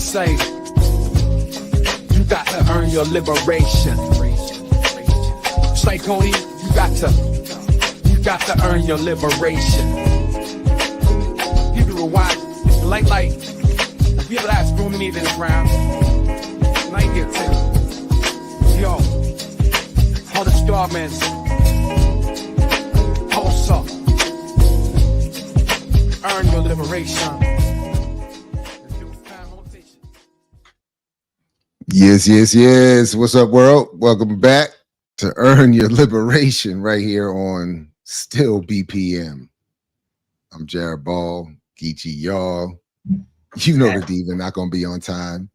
say, you got to earn your liberation. Say, Tony, you got to earn your liberation. Give it a watch, like, if you ever ask for me in the ground, like it too. Yo, all the starmans, pulse up, earn your liberation. Yes. What's up, world? Welcome back to Earn Your Liberation right here on Still BPM. I'm Jared Ball, Geechee, y'all. You know the diva not gonna be on time.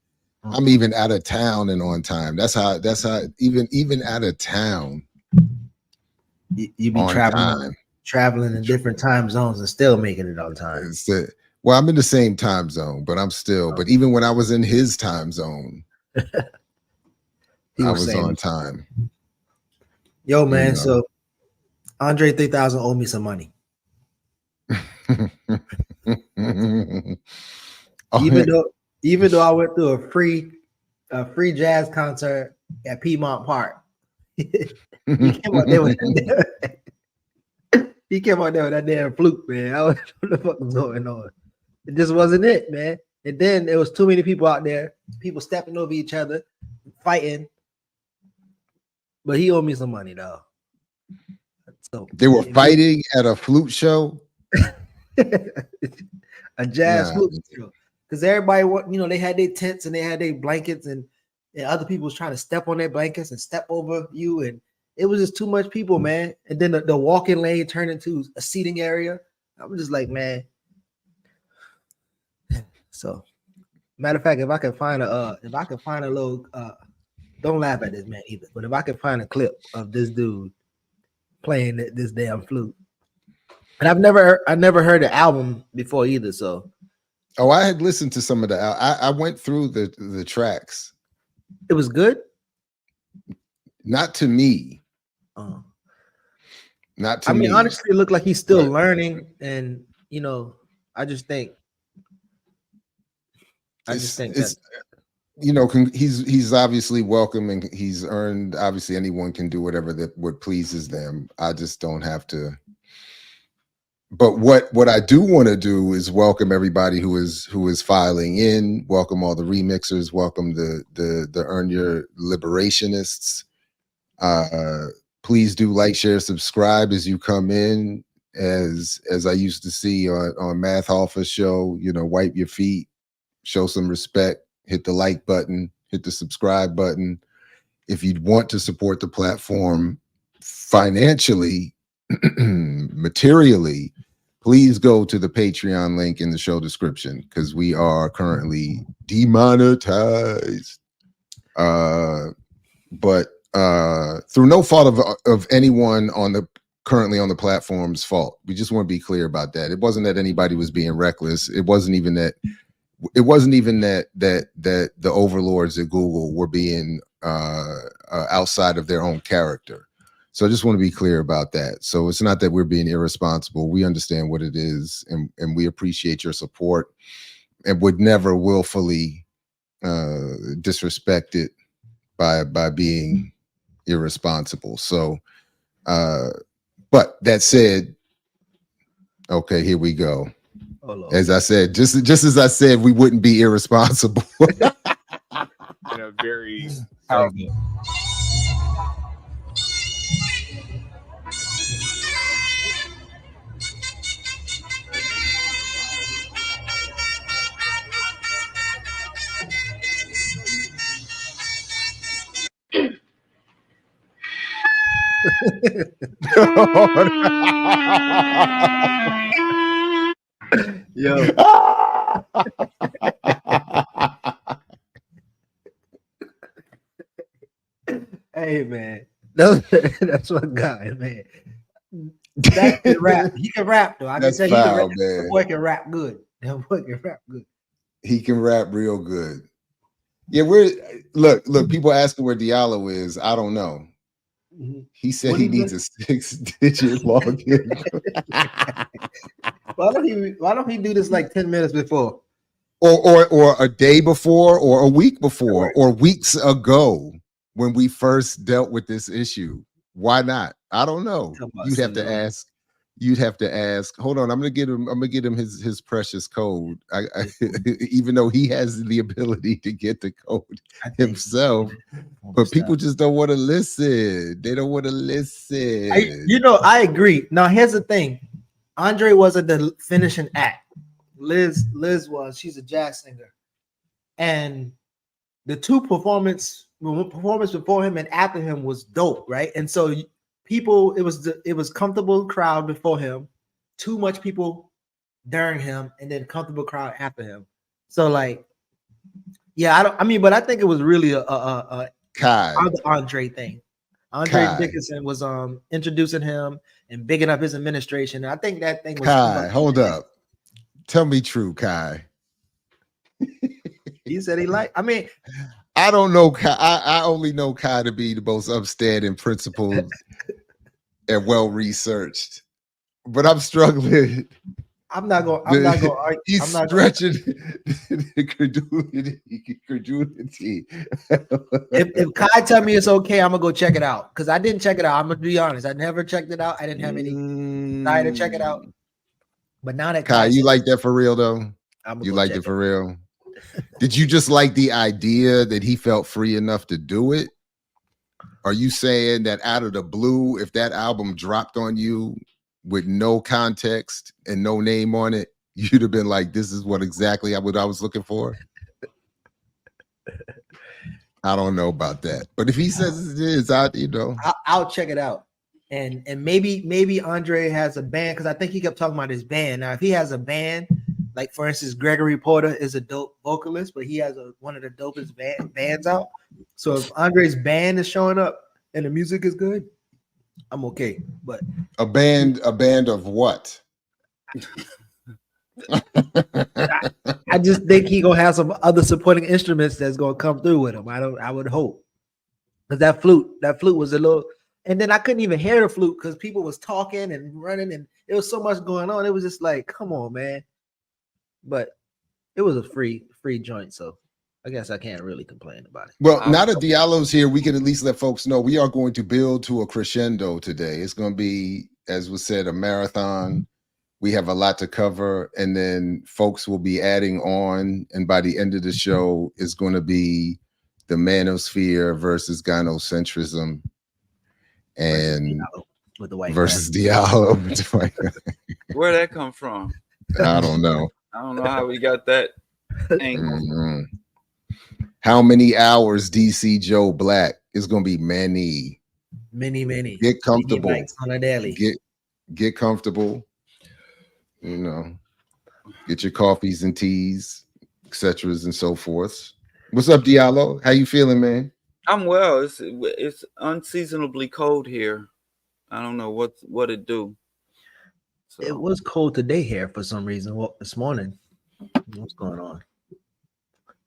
I'm even out of town and on time. That's how even out of town. You be traveling in different time zones and still making it on time. Well, I'm in the same time zone, but I'm still. But even when I was in his time zone, I was on time. Yo, man. You know. So Andre 3000 owed me some money. Even though I went to a free jazz concert at Piedmont Park, he came out there with that damn flute, man. I don't know what the fuck was going on. It just wasn't it, man. And then there was too many people out there, people stepping over each other, fighting. But he owed me some money, though. So they were fighting at a flute show, a jazz flute show. Because everybody, they had their tents and they had their blankets, and other people was trying to step on their blankets and step over you, and it was just too much people, man. And then the walking lane turned into a seating area. I was just like, man. So, matter of fact, if I can find a little, don't laugh at this man either. But if I can find a clip of this dude playing this damn flute, and I never heard the album before either. So, I had listened to some of the. I went through the tracks. It was good. Not to me. Not to me. I mean, honestly, it looked like he's still learning, and I just think that. He's obviously welcome, and he's earned. Obviously, anyone can do whatever what pleases them. I just don't have to. But what I do want to do is welcome everybody who is filing in. Welcome all the remixers. Welcome the Earn Your Liberationists. Please do like, share, subscribe as you come in. As I used to see on Math Alpha show, wipe your feet, show some respect, hit the like button, hit the subscribe button. If you'd want to support the platform financially, materially, please go to the Patreon link in the show description, because we are currently demonetized. But through no fault of anyone currently on the platform's fault. We just want to be clear about that. It wasn't that anybody was being reckless. It wasn't even that the overlords at Google were being outside of their own character. So I just want to be clear about that. So it's not that we're being irresponsible. We understand what it is, and we appreciate your support, and would never willfully disrespect it by being irresponsible. So, but that said, okay, here we go. Oh, Lord. As I said, just as I said, we wouldn't be irresponsible. In a very powerful. Yo. Hey man, that's what guy, man. That can rap. He can rap though. I can say he can rap. The boy can rap good. That boy can rap good. He can rap real good. Yeah, look. People asking where Diallo is. I don't know. He said he needs a 6-digit login. Why don't he do this like 10 minutes before? or a day before, or a week before, or weeks ago when we first dealt with this issue. Why not? I don't know. You'd have to ask. You'd have to ask. Hold on, I'm gonna get him his precious code. Even though he has the ability to get the code himself, but people just don't want to listen. They don't want to listen. I agree. Now here's the thing: Andre wasn't the finishing act. Liz was. She's a jazz singer, and the two performance before him and after him was dope, right? And so people, it was comfortable crowd before him, too much people during him, and then comfortable crowd after him. So like, yeah, but I think it was really a Andre thing. Andre Dickinson was introducing him and bigging up his administration. And I think that thing was Kai. Hold up, tell me true, Kai. He said he liked. I don't know Kai. I only know Kai to be the most upstanding, principled, and well researched. But I'm struggling. I'm not going to argue. He's stretching the credulity. If Kai tell me it's okay, I'm gonna go check it out, because I didn't check it out. I'm gonna be honest. I never checked it out. I didn't have any desire to check it out. But now that Kai, you like that for real though? You liked it for real? Did you just like the idea that he felt free enough to do it? Are you saying that out of the blue, if that album dropped on you with no context and no name on it, you'd have been like, this is what I was looking for? I don't know about that. But if he says it is, I'll check it out. And maybe Andre has a band, because I think he kept talking about his band. Now, if he has a band, like for instance, Gregory Porter is a dope vocalist, but he has one of the dopest bands out. So if Andre's band is showing up and the music is good, I'm okay. But a band of what? I just think he gonna have some other supporting instruments that's gonna come through with him. I would hope, because that flute was a little, and then I couldn't even hear the flute because people was talking and running, and there was so much going on. It was just like, come on, man. But it was a free joint, so I guess I can't really complain about it. Well, now that Diallo's here, we can at least let folks know we are going to build to a crescendo today. It's going to be, as was said, a marathon. We have a lot to cover, and then folks will be adding on, and by the end of the show, it's going to be the Manosphere versus Gynocentrism, and with the white versus Diallo. Where'd that come from? I don't know. I don't know how we got that angle. Mm-hmm. How many hours DC Joe Black is going to be many. Get comfortable. On a daily. Get comfortable. Get your coffees and teas, etc. and so forth. What's up, Diallo? How you feeling, man? I'm well. It's unseasonably cold here. I don't know what it do. So. It was cold today here for some reason. Well, this morning, what's going on?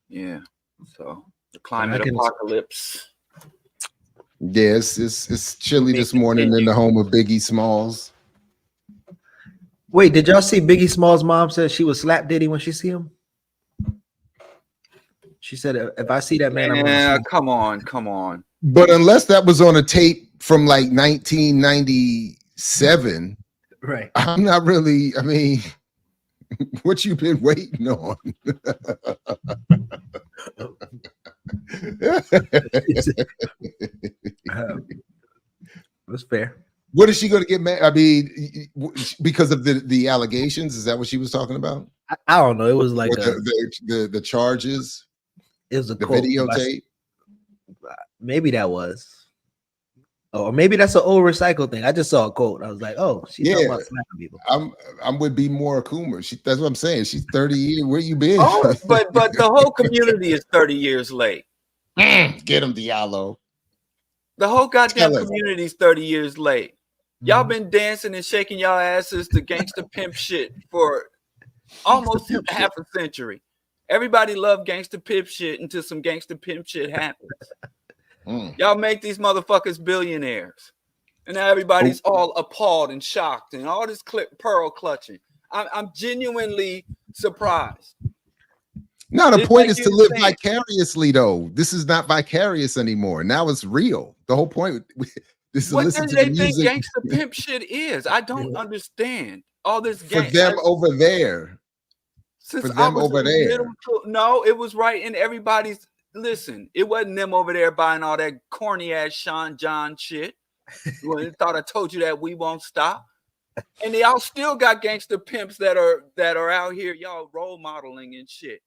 Yeah. So the climate apocalypse. Yes, it's chilly this morning in the home of Biggie Smalls. Wait, did y'all see Biggie Smalls' mom said she would slap Diddy when she see him? She said, "If I see that man, I'm gonna come on." But unless that was on a tape from like 1997. Right. I'm not really, what you been waiting on? That's fair. What is she going to get mad? Because of the allegations? Is that what she was talking about? I don't know. It was like the charges. It was the videotape. Maybe that was. Or maybe that's an old recycle thing. I just saw a quote. I was like, "Oh, she's talking about slapping people." I'm with B. Moore Coomer. That's what I'm saying. She's 30 years. Where you been? Oh, but the whole community is 30 years late. Get him, Diallo. The whole goddamn community is 30 years late. Y'all been dancing and shaking y'all asses to gangster pimp shit for almost half a century. Everybody loved gangster pimp shit until some gangster pimp shit happens. Y'all make these motherfuckers billionaires, and now everybody's all appalled and shocked, and all this pearl clutching. I'm genuinely surprised. No, the It's point like is to you're live saying, vicariously, though. This is not vicarious anymore. Now it's real. The whole point is to what listen do to the they think music gangster pimp shit is? I don't understand all this for them over there. Since For I them was over in middle there. school. No, it was right in everybody's. Listen, it wasn't them over there buying all that corny ass Sean John shit. Well, they thought I told you that we won't stop. And they all still got gangster pimps that are out here, y'all role modeling and shit.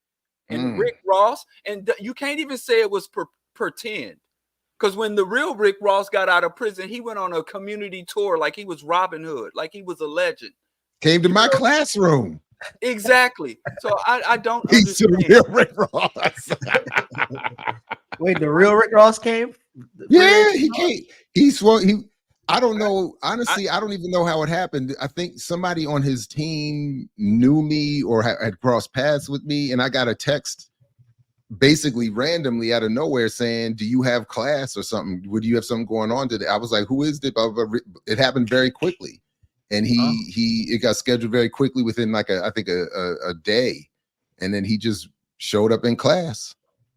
And Rick Ross, and you can't even say it was pretend. Because when the real Rick Ross got out of prison, he went on a community tour like he was Robin Hood, like he was a legend. Came to my classroom. Exactly. So I don't He's understand. the real Rick Ross. Wait, the real Rick Ross came? Yeah, he came. I don't know. Honestly, I don't even know how it happened. I think somebody on his team knew me or had crossed paths with me, and I got a text basically randomly out of nowhere saying, "Do you have class or something? Would you have something going on today?" I was like, "Who is it?" It happened very quickly, and it got scheduled very quickly within like I think a day, and then he just showed up in class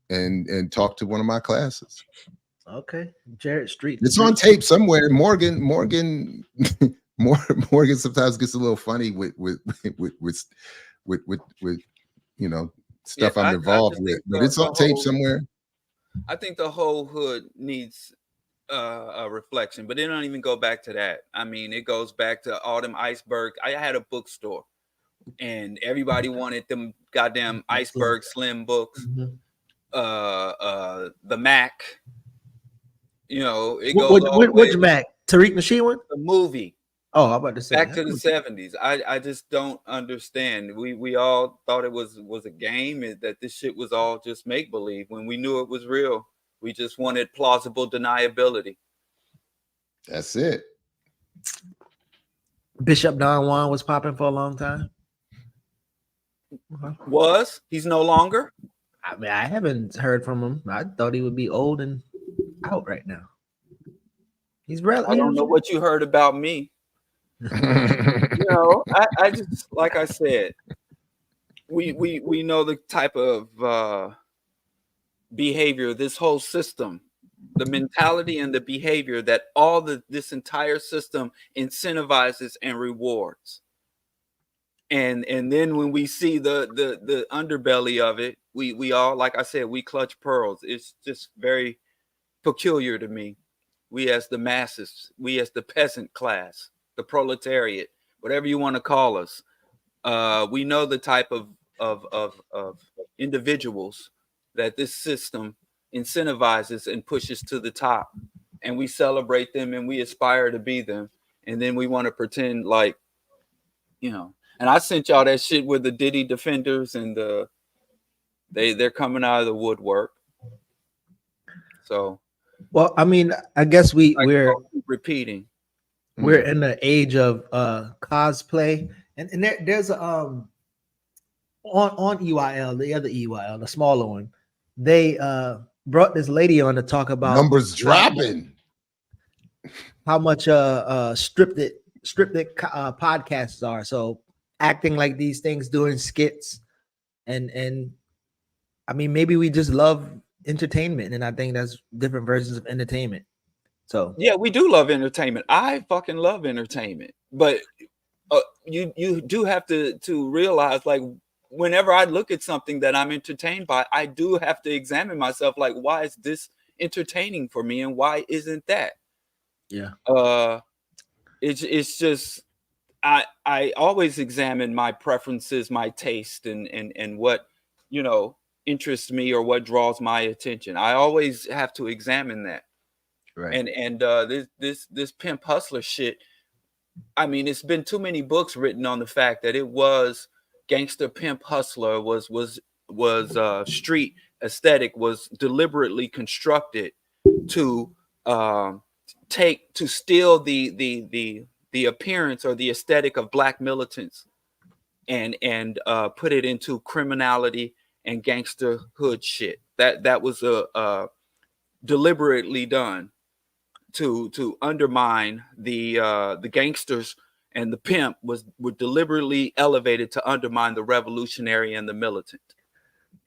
and talked to one of my classes. Okay, Jared Street. It's on tape somewhere. Morgan sometimes gets a little funny with you know stuff I'm involved with, but it's on tape somewhere. I think the whole hood needs a reflection, but it don't even go back to that. I mean, it goes back to all them iceberg. I had a bookstore, and everybody wanted them goddamn iceberg slim books. The Mac. You know, it goes which Mac? Tariq Nasheed one? The movie. Oh, I'm about to say back to the 70s. I just don't understand. We all thought it was a game, that this shit was all just make believe when we knew it was real. We just wanted plausible deniability. That's it. Bishop Don Juan was popping for a long time. He's no longer? I mean, I haven't heard from him. I thought he would be old and out right now. He's I don't know what you heard about me. You know, I just, like I said, we know the type of behavior, this whole system, the mentality and the behavior that this entire system incentivizes and rewards. And then when we see the underbelly of it, we all, like I said, we clutch pearls. It's just very peculiar to me. We as the masses, we as the peasant class, the proletariat, whatever you want to call us, we know the type of individuals that this system incentivizes and pushes to the top, and we celebrate them and we aspire to be them, and then we want to pretend like, you know. And I sent y'all that shit with the Diddy defenders, and they're coming out of the woodwork. So, well, I mean, I guess we're repeating. We're in the age of cosplay, and there's a on EYL, the other EYL, the smaller one. They brought this lady on to talk about numbers dropping, how much scripted podcasts are. So acting like these things, doing skits, and I mean, maybe we just love entertainment, and I think that's different versions of entertainment. So yeah, we do love entertainment. I fucking love entertainment, but you do have to realize, like, whenever I look at something that I'm entertained by, I do have to examine myself, like, why is this entertaining for me and why isn't that? Yeah. It's just I always examine my preferences, my taste, and what, you know, interests me or what draws my attention. I always have to examine that. Right. And this pimp hustler shit, I mean, it's been too many books written on the fact that it was gangster pimp hustler was street aesthetic was deliberately constructed to steal the appearance or the aesthetic of black militants and put it into criminality and gangsterhood shit. That was deliberately done to undermine the gangsters, and the pimp were deliberately elevated to undermine the revolutionary and the militant.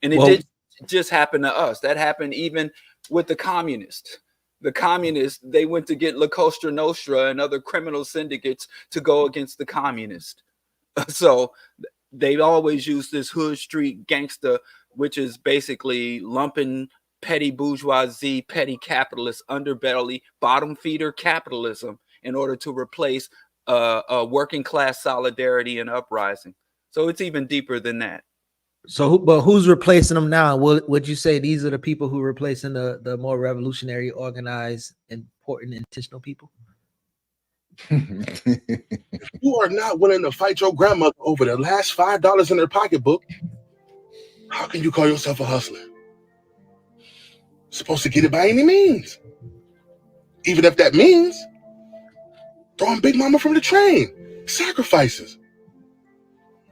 And it did just happen to us. That happened even with the communists. The communists, they went to get La Cosa Nostra and other criminal syndicates to go against the communists. So they always use this hood street gangster, which is basically lumping petty bourgeoisie, petty capitalist underbelly, bottom feeder capitalism in order to replace a working class solidarity and uprising. So it's even deeper than that. So, but who's replacing them now? Would you say these are the people who are replacing the more revolutionary, organized, important, intentional people? If you are not willing to fight your grandmother over the last $5 in her pocketbook, how can you call yourself a hustler? Supposed to get it by any means. Even if that means throwing Big Mama from the train. Sacrifices.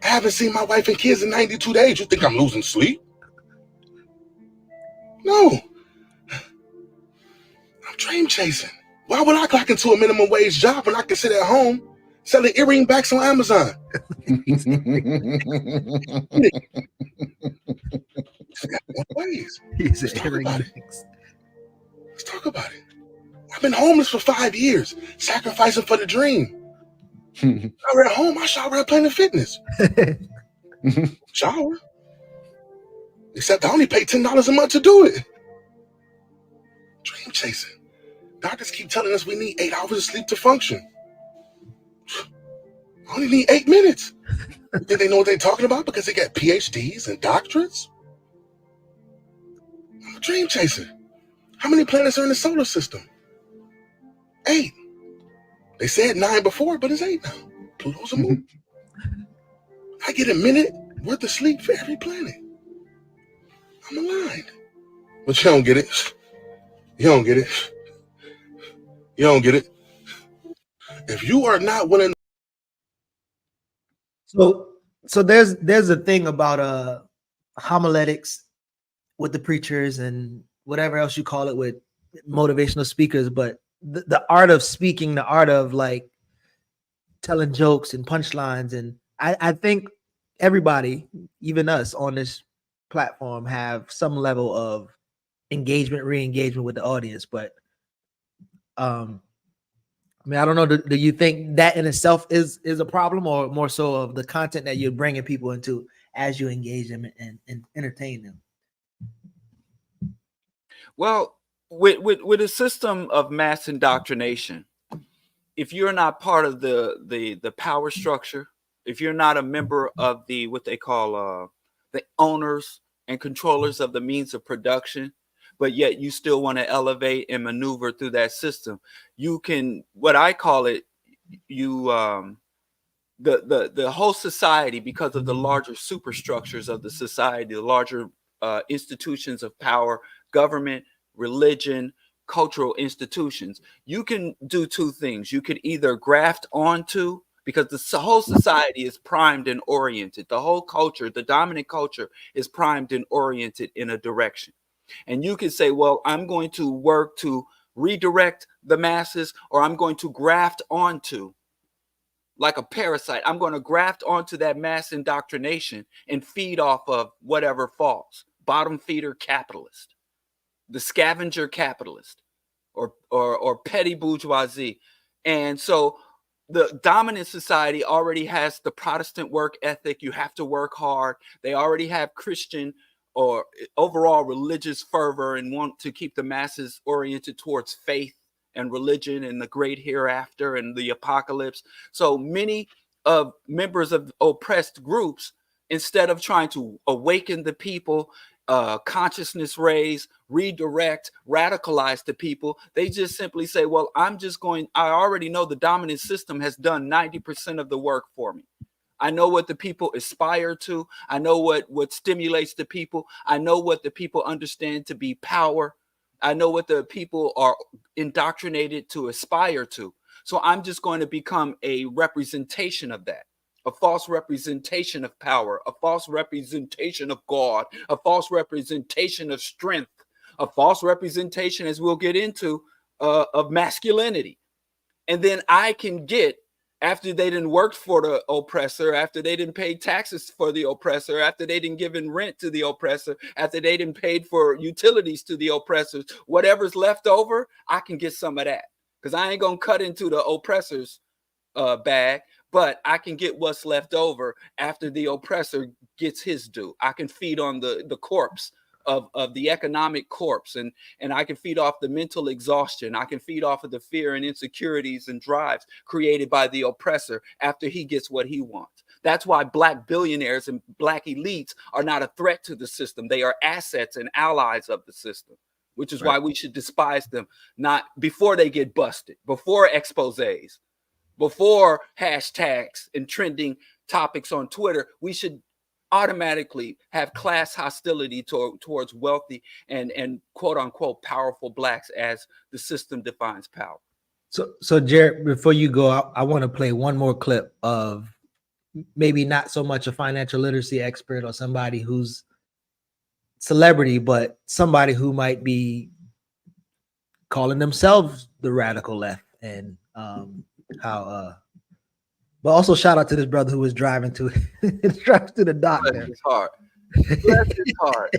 I haven't seen my wife and kids in 92 days. You think I'm losing sleep? No. I'm dream chasing. Why would I clock into a minimum wage job when I can sit at home selling earring backs on Amazon? Let's talk about it. I've been homeless for 5 years, sacrificing for the dream. Shower at home, I shower at Planet Fitness. Shower. Except I only pay $10 a month to do it. Dream chasing. Doctors keep telling us we need 8 hours of sleep to function. I only need 8 minutes. You think they know what they're talking about because they got PhDs and doctorates? I'm a dream chaser. How many planets are in the solar system? 8. They said 9 before, but it's 8 now. Pluto's a moon. I get a minute worth of sleep for every planet. I'm aligned. But you don't get it. You don't get it. You don't get it. If you are not willing. So there's a thing about homiletics with the preachers and whatever else you call it with motivational speakers, but the art of speaking, the art of like telling jokes and punchlines, and I think everybody, even us on this platform, have some level of engagement, re-engagement with the audience. But I mean, I don't know. Do you think that in itself is a problem, or more so of the content that you're bringing people into as you engage them and entertain them? Well, with a system of mass indoctrination, if you're not part of the power structure, if you're not a member of the what they call the owners and controllers of the means of production, but yet you still want to elevate and maneuver through that system, you can, what I call it, you the whole society, because of the larger superstructures of the society, the larger institutions of power, government, religion, cultural institutions, you can do two things. You could either graft onto, because the whole society is primed and oriented. The whole culture, the dominant culture, is primed and oriented in a direction. And you can say, well, I'm going to work to redirect the masses, or I'm going to graft onto, like a parasite, I'm going to graft onto that mass indoctrination and feed off of whatever falls. Bottom feeder capitalist, the scavenger capitalist, or petty bourgeoisie. And so the dominant society already has the Protestant work ethic. You have to work hard. They already have Christian or overall religious fervor and want to keep the masses oriented towards faith and religion and the great hereafter and the apocalypse. So many of members of oppressed groups, instead of trying to awaken the people, consciousness raise, redirect, radicalize the people, they just simply say, well, I already know the dominant system has done 90% of the work for me. I know what the people aspire to. I know what stimulates the people. I know what the people understand to be power. I know what the people are indoctrinated to aspire to. So I'm just going to become a representation of that, a false representation of power, a false representation of God, a false representation of strength, a false representation, as we'll get into, of masculinity. And then I can get after they didn't work for the oppressor, after they didn't pay taxes for the oppressor, after they didn't give in rent to the oppressor, after they didn't pay for utilities to the oppressors, whatever's left over, I can get some of that. Because I ain't going to cut into the oppressor's bag, but I can get what's left over after the oppressor gets his due. I can feed on the corpse of the economic corpse, and I can feed off the mental exhaustion. I can feed off of the fear and insecurities and drives created by the oppressor after he gets what he wants. That's why Black billionaires and Black elites are not a threat to the system. They are assets and allies of the system, which is why we should despise them, not before they get busted, before exposés, before hashtags and trending topics on Twitter. We should automatically have class hostility towards wealthy and quote unquote powerful Blacks as the system defines power. So Jared, before you go, I want to play one more clip of maybe not so much a financial literacy expert or somebody who's celebrity, but somebody who might be calling themselves the radical left, and how but also shout out to this brother who was driving to the doctor. Bless his heart. Bless his heart.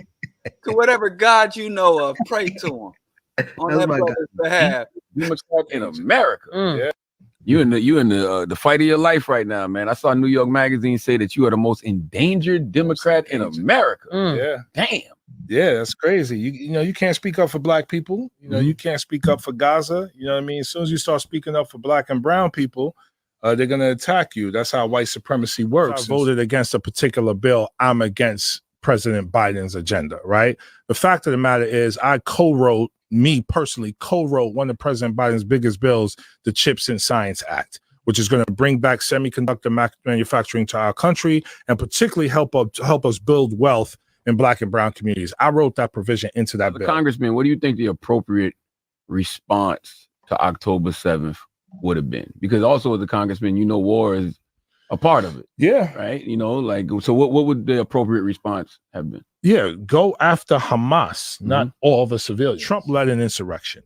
To whatever God you know of, pray to him on that brother's behalf. Democrat in America. Yeah. You in the fight of your life right now, man. I saw New York Magazine say that you are the most endangered Democrat in America. Yeah. Damn. Yeah, that's crazy. You know, you can't speak up for Black people. You know, you can't speak up for Gaza. You know what I mean? As soon as you start speaking up for Black and brown people, they're going to attack you. That's how white supremacy works. If I voted against a particular bill, I'm against President Biden's agenda, right? The fact of the matter is I me personally co-wrote one of President Biden's biggest bills, the Chips and Science Act, which is going to bring back semiconductor manufacturing to our country and particularly help us build wealth in Black and brown communities. I wrote that provision into that bill. Congressman, what do you think the appropriate response to October 7th would have been? Because also as a congressman, you know, war is a part of it. Yeah. Right? You know, like, so what would the appropriate response have been? Yeah, go after Hamas, not all the civilians. Trump led an insurrection.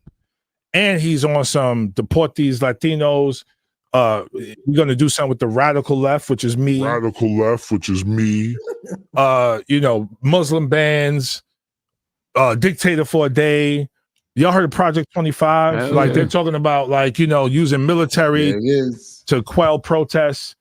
And he's on some deport these Latinos. We're going to do something with the radical left, which is me. You know, Muslim bans, dictator for a day. Y'all heard of Project 25? They're talking about, like, you know, using military to quell protests.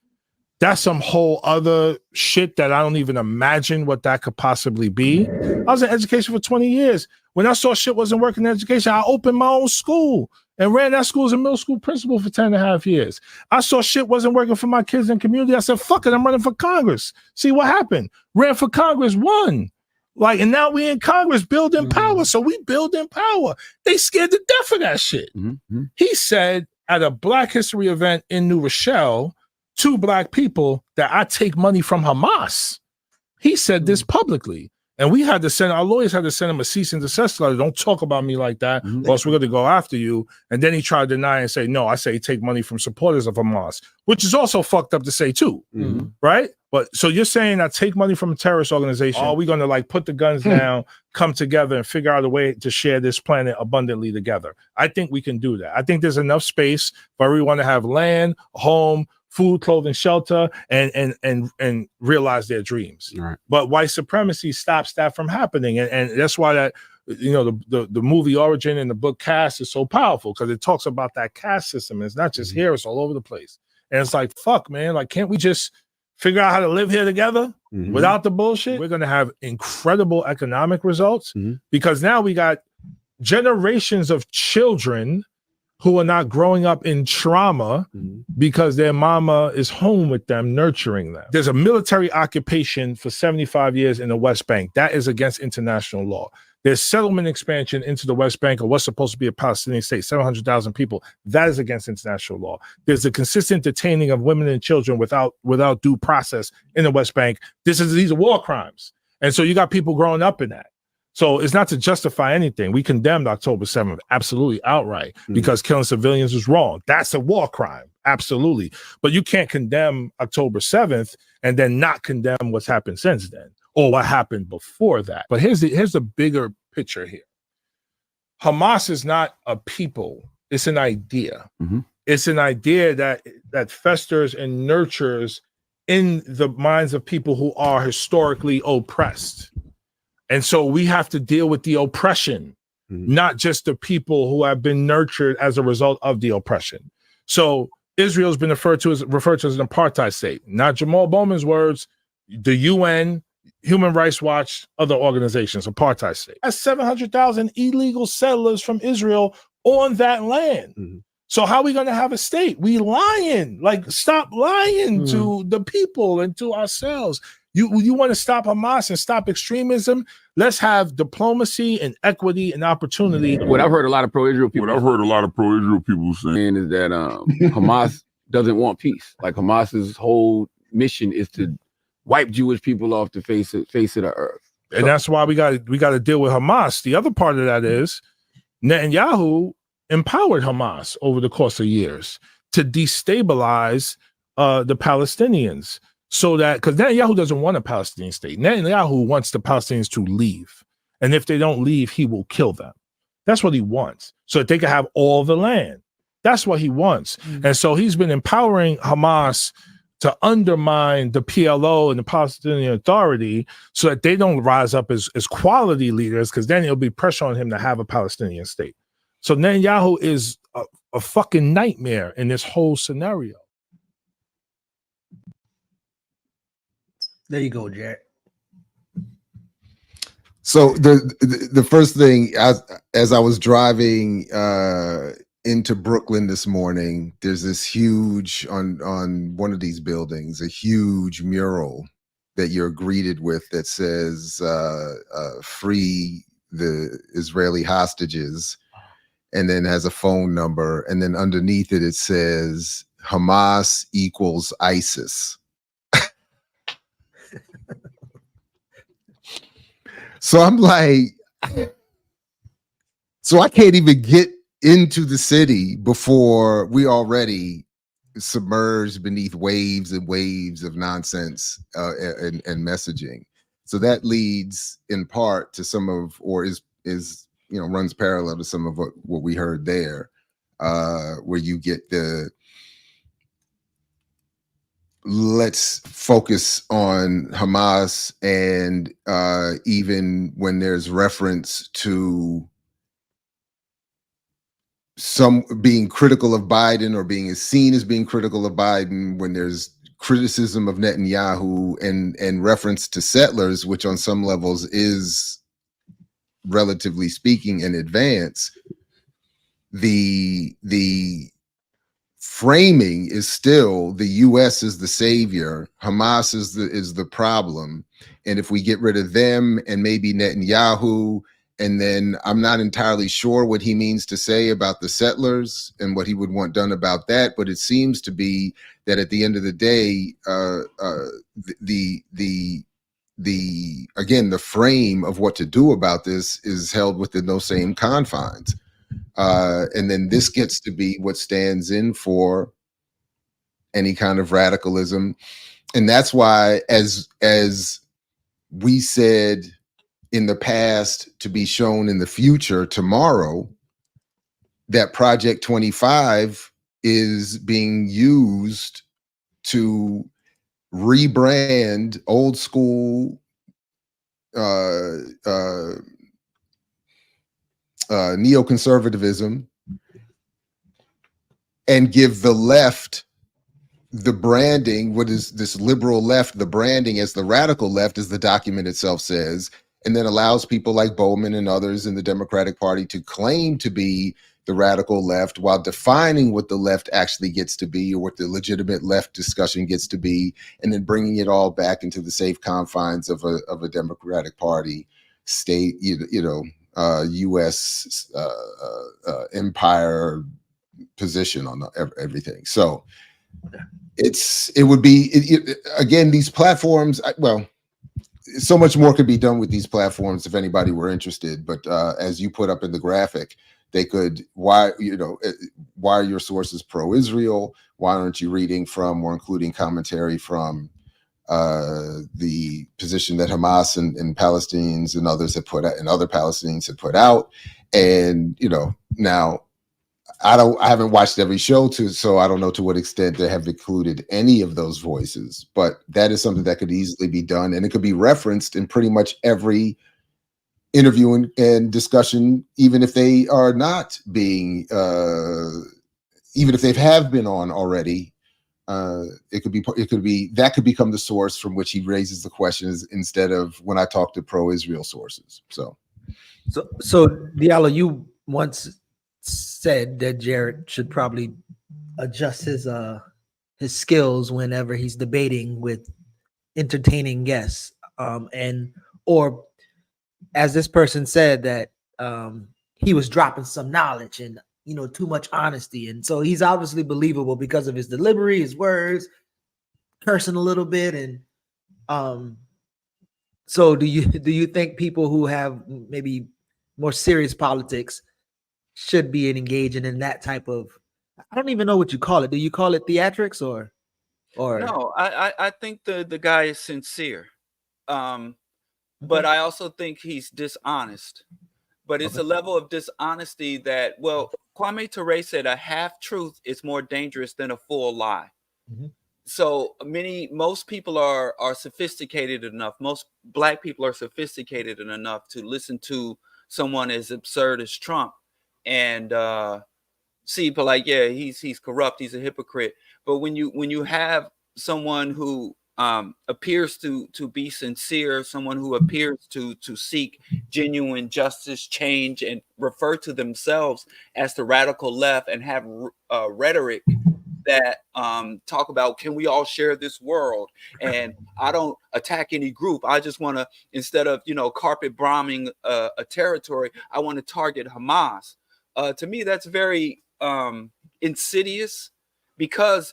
That's some whole other shit that I don't even imagine what that could possibly be. I was in education for 20 years. When I saw shit wasn't working in education, I opened my own school and ran that school as a middle school principal for 10 and a half years. I saw shit wasn't working for my kids and community. I said, fuck it, I'm running for Congress. See what happened? Ran for Congress, won. Like, and now we in Congress building power. So we building power. They scared to death of that shit. He said at a Black History event in New Rochelle, 2 Black people, that I take money from Hamas. He said this publicly. And we had to send, our lawyers had to send him a cease and desist letter. Don't talk about me like that, or else we're going to go after you. And then he tried to deny and say, no, I say take money from supporters of Hamas, which is also fucked up to say too, right? But so you're saying I take money from a terrorist organization. Are we going to like put the guns down, come together and figure out a way to share this planet abundantly together? I think we can do that. I think there's enough space for everyone to have land, home, food, clothing, shelter, and realize their dreams. Right. But white supremacy stops that from happening. And that's why that, you know, the movie Origin and the book Caste is so powerful, because it talks about that caste system. And it's not just here, it's all over the place. And it's like, fuck, man, like, can't we just figure out how to live here together without the bullshit? We're going to have incredible economic results because now we got generations of children who are not growing up in trauma because their mama is home with them, nurturing them. There's a military occupation for 75 years in the West Bank. That is against international law. There's settlement expansion into the West Bank of what's supposed to be a Palestinian state, 700,000 people. That is against international law. There's the consistent detaining of women and children without due process in the West Bank. These are war crimes. And so you got people growing up in that. So it's not to justify anything. We condemned October 7th, absolutely outright, because killing civilians is wrong. That's a war crime, absolutely. But you can't condemn October 7th and then not condemn what's happened since then, or what happened before that. But here's the bigger picture here. Hamas is not a people, it's an idea. It's an idea that festers and nurtures in the minds of people who are historically oppressed. And so we have to deal with the oppression, not just the people who have been nurtured as a result of the oppression. So Israel's been referred to as an apartheid state, not Jamal Bowman's words, the UN, Human Rights Watch, other organizations, apartheid state. That's 700,000 illegal settlers from Israel on that land. So how are we going to have a state? We lying. Like, stop lying to the people and to ourselves. You want to stop Hamas and stop extremism? Let's have diplomacy and equity and opportunity. What I've heard a lot of pro-Israel people saying is that Hamas doesn't want peace. Like, Hamas's whole mission is to wipe Jewish people off the face of the earth. And that's why we got to deal with Hamas. The other part of that is Netanyahu empowered Hamas over the course of years to destabilize the Palestinians, so that, because Netanyahu doesn't want a Palestinian state. Netanyahu wants the Palestinians to leave. And if they don't leave, he will kill them. That's what he wants, so that they can have all the land. That's what he wants. And so he's been empowering Hamas to undermine the PLO and the Palestinian Authority so that they don't rise up as quality leaders, because then it'll be pressure on him to have a Palestinian state. So Netanyahu is a fucking nightmare in this whole scenario. There you go, Jared. So the first thing, as I was driving into Brooklyn this morning, there's this huge, on one of these buildings, a huge mural that you're greeted with that says free the Israeli hostages, and then has a phone number, and then underneath it says Hamas equals ISIS. So I'm like, so I can't even get into the city before we already submerged beneath waves and waves of nonsense and messaging. So that leads in part to some of, or is runs parallel to some of what we heard there, where you get the let's focus on Hamas, and even when there's reference to some being critical of Biden or being seen as being critical of Biden, when there's criticism of Netanyahu and reference to settlers, which on some levels is, relatively speaking, an advance, the framing is still the U.S. is the savior, Hamas is the problem, and if we get rid of them and maybe Netanyahu, and then I'm not entirely sure what he means to say about the settlers and what he would want done about that, but it seems to be that at the end of the day, the frame of what to do about this is held within those same confines. And then this gets to be what stands in for any kind of radicalism. And that's why, as we said in the past, to be shown in the future tomorrow, that Project 25 is being used to rebrand old school neoconservatism and give the left the branding, what is this liberal left, the branding as the radical left, as the document itself says, and then allows people like Bowman and others in the Democratic Party to claim to be the radical left while defining what the left actually gets to be, or what the legitimate left discussion gets to be, and then bringing it all back into the safe confines of a Democratic Party state, U.S. empire position on everything. So it would be again, these platforms, so much more could be done with these platforms if anybody were interested, but as you put up in the graphic, they could, why are your sources pro-Israel? Why aren't you reading from or including commentary from the position that Hamas and Palestinians and others have put out, and other Palestinians have put out? And now I haven't watched every show so I don't know to what extent they have included any of those voices, but that is something that could easily be done, and it could be referenced in pretty much every interview and discussion, even if they are not being, even if they have been on already. It could be that could become the source from which he raises the questions instead of when I talk to pro-Israel sources. So Diallo, you once said that Jared should probably adjust his skills whenever he's debating with entertaining guests, or as this person said that he was dropping some knowledge and too much honesty, and so he's obviously believable because of his delivery, his words, cursing a little bit, and so do you think people who have maybe more serious politics should be engaging in that type of, I don't even know what you call it. Do you call it theatrics or no? I think the guy is sincere, but I also think he's dishonest. But it's a level of dishonesty that, well, Kwame Ture said a half truth is more dangerous than a full lie. So most people are sophisticated enough. Most Black people are sophisticated enough to listen to someone as absurd as Trump and see people like, yeah, he's corrupt, he's a hypocrite. But when you have someone who appears to be sincere, someone who appears to seek genuine justice, change, and refer to themselves as the radical left and have rhetoric that talk about, can we all share this world? And I don't attack any group. I just want to, instead of carpet bombing a territory, I want to target Hamas. To me, that's very insidious, because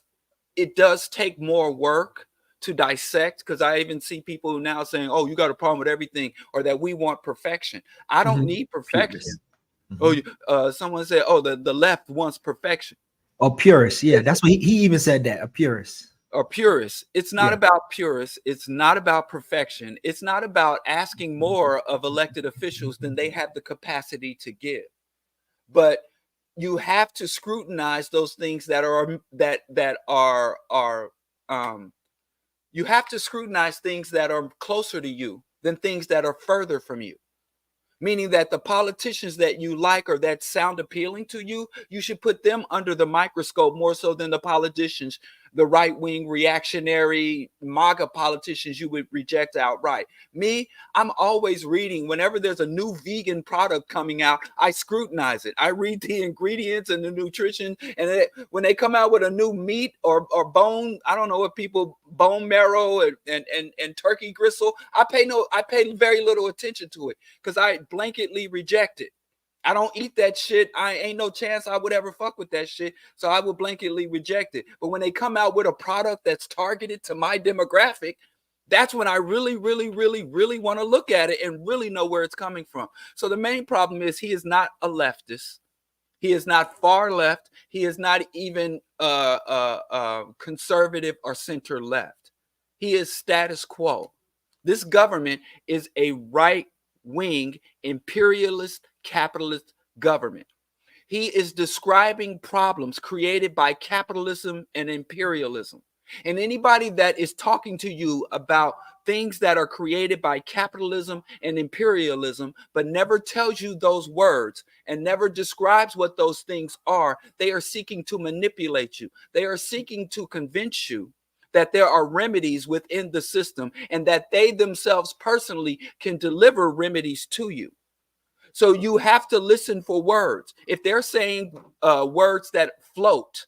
it does take more work to dissect, because I even see people now saying, oh, you got a problem with everything, or that we want perfection. I don't need perfection. Someone said, oh, the left wants perfection. Or purist. Yeah, that's what he even said, that a purist. Or purist. It's not about purists. It's not about perfection. It's not about asking more of elected officials than they have the capacity to give. But you have to scrutinize those things that are you have to scrutinize things that are closer to you than things that are further from you. Meaning that the politicians that you like or that sound appealing to you, you should put them under the microscope more so than the politicians, the right-wing reactionary MAGA politicians you would reject outright. Me, I'm always reading. Whenever there's a new vegan product coming out, I scrutinize it. I read the ingredients and the nutrition. And when they come out with a new meat or bone, I don't know what people, bone marrow and turkey gristle, I pay very little attention to it, because I blanketly reject it. I don't eat that shit. I ain't no chance I would ever fuck with that shit. So I would blanketly reject it. But when they come out with a product that's targeted to my demographic, that's when I really, really, really, really want to look at it and really know where it's coming from. So the main problem is he is not a leftist. He is not far left. He is not even conservative or center left. He is status quo. This government is a right-wing imperialist capitalist government. He is describing problems created by capitalism and imperialism. And anybody that is talking to you about things that are created by capitalism and imperialism, but never tells you those words and never describes what those things are, they are seeking to manipulate you. They are seeking to convince you that there are remedies within the system and that they themselves personally can deliver remedies to you. So you have to listen for words. If they're saying words that float,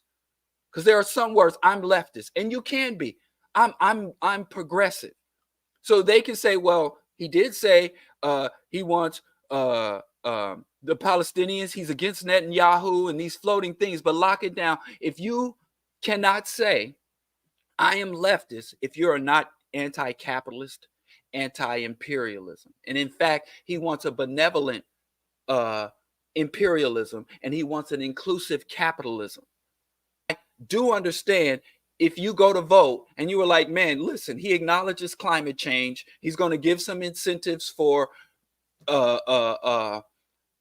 because there are some words, I'm leftist, and you can be. I'm progressive. So they can say, well, he did say he wants the Palestinians, he's against Netanyahu and these floating things, but lock it down. If you cannot say I am leftist, if you're not anti-capitalist, anti-imperialism, and in fact, he wants a benevolent imperialism, and he wants an inclusive capitalism. I do understand if you go to vote and you were like, man, listen, he acknowledges climate change. He's going to give some incentives for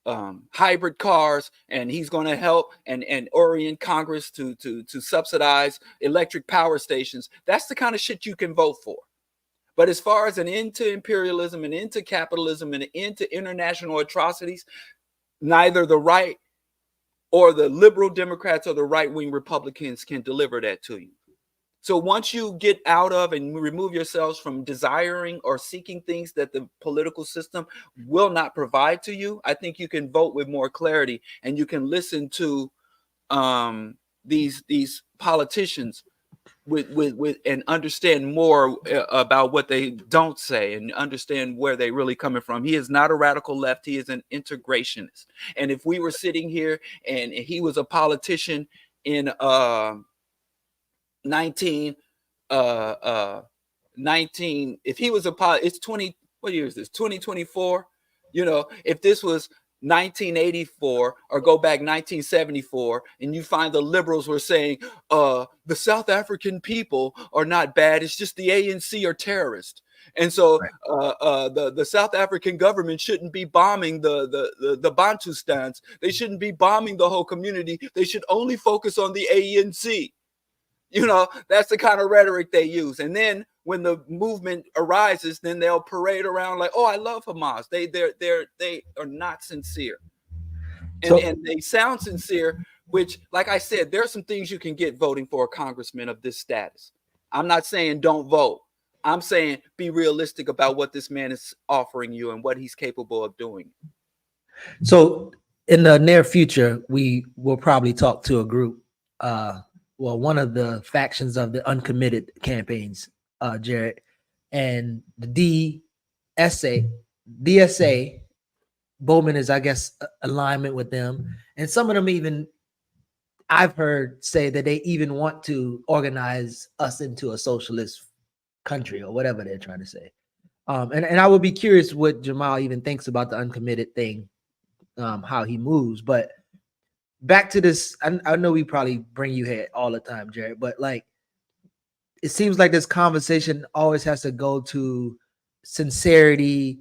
hybrid cars, and he's going to help and orient Congress to subsidize electric power stations. That's the kind of shit you can vote for. But as far as an end to imperialism and into capitalism and an end to international atrocities, neither the right or the liberal Democrats or the right-wing Republicans can deliver that to you. So once you get out of and remove yourselves from desiring or seeking things that the political system will not provide to you, I think you can vote with more clarity, and you can listen to these politicians with and understand more about what they don't say and understand where they really coming from. He is not a radical left. He is an integrationist. And if we were sitting here and he was a politician in 19 if he was it's 20, what year is this, 2024? You know, if this was 1984 or go back 1974 and you find the liberals were saying the South African people are not bad, it's just the ANC are terrorists, and so the South African government shouldn't be bombing the Bantustans, they shouldn't be bombing the whole community, they should only focus on the ANC. You know, that's the kind of rhetoric they use. And then when the movement arises, then they'll parade around like, oh, I love Hamas. They are not sincere. And they sound sincere, which, like I said, there are some things you can get voting for a congressman of this status. I'm not saying don't vote. I'm saying be realistic about what this man is offering you and what he's capable of doing. So in the near future, we will probably talk to a group, one of the factions of the uncommitted campaigns, Jared, and the DSA, Bowman is, I guess, alignment with them. And some of them even, I've heard say that they even want to organize us into a socialist country or whatever they're trying to say. And I would be curious what Jamal even thinks about the uncommitted thing, how he moves. But back to this, I know we probably bring you here all the time, Jared, but like, it seems like this conversation always has to go to sincerity,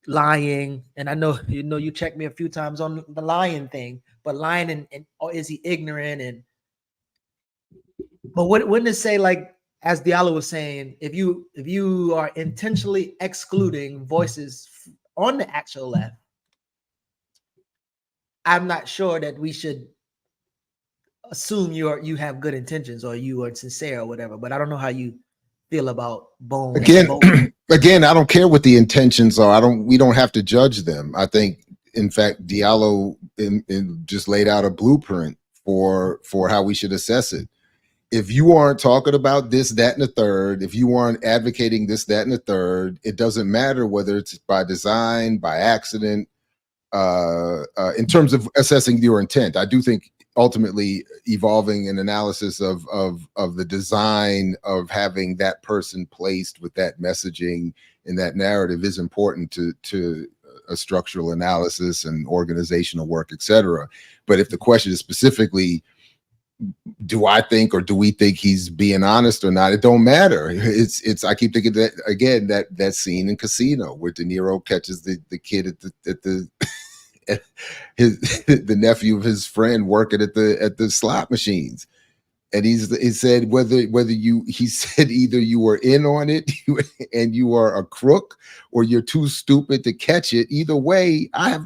lying. And I know, you checked me a few times on the lying thing, but lying and or is he ignorant? But wouldn't it say, like, as Diallo was saying, if you are intentionally excluding voices on the actual left, I'm not sure that we should assume you have good intentions or you are sincere or whatever. But I don't know how you feel about Bone. Again, I don't care what the intentions are. We don't have to judge them. I think, in fact, Diallo just laid out a blueprint for how we should assess it. If you aren't talking about this, that, and the third, if you aren't advocating this, that, and the third, it doesn't matter whether it's by design, by accident. In terms of assessing your intent, I do think ultimately evolving an analysis of the design of having that person placed with that messaging in that narrative is important to a structural analysis and organizational work, etc. But if the question is specifically, do I think or do we think he's being honest or not, it don't matter. It's I keep thinking that again, that scene in Casino where De Niro catches the kid at the the nephew of his friend working at the slot machines, and he said he said either you were in on it and you are a crook or you're too stupid to catch it. Either way, I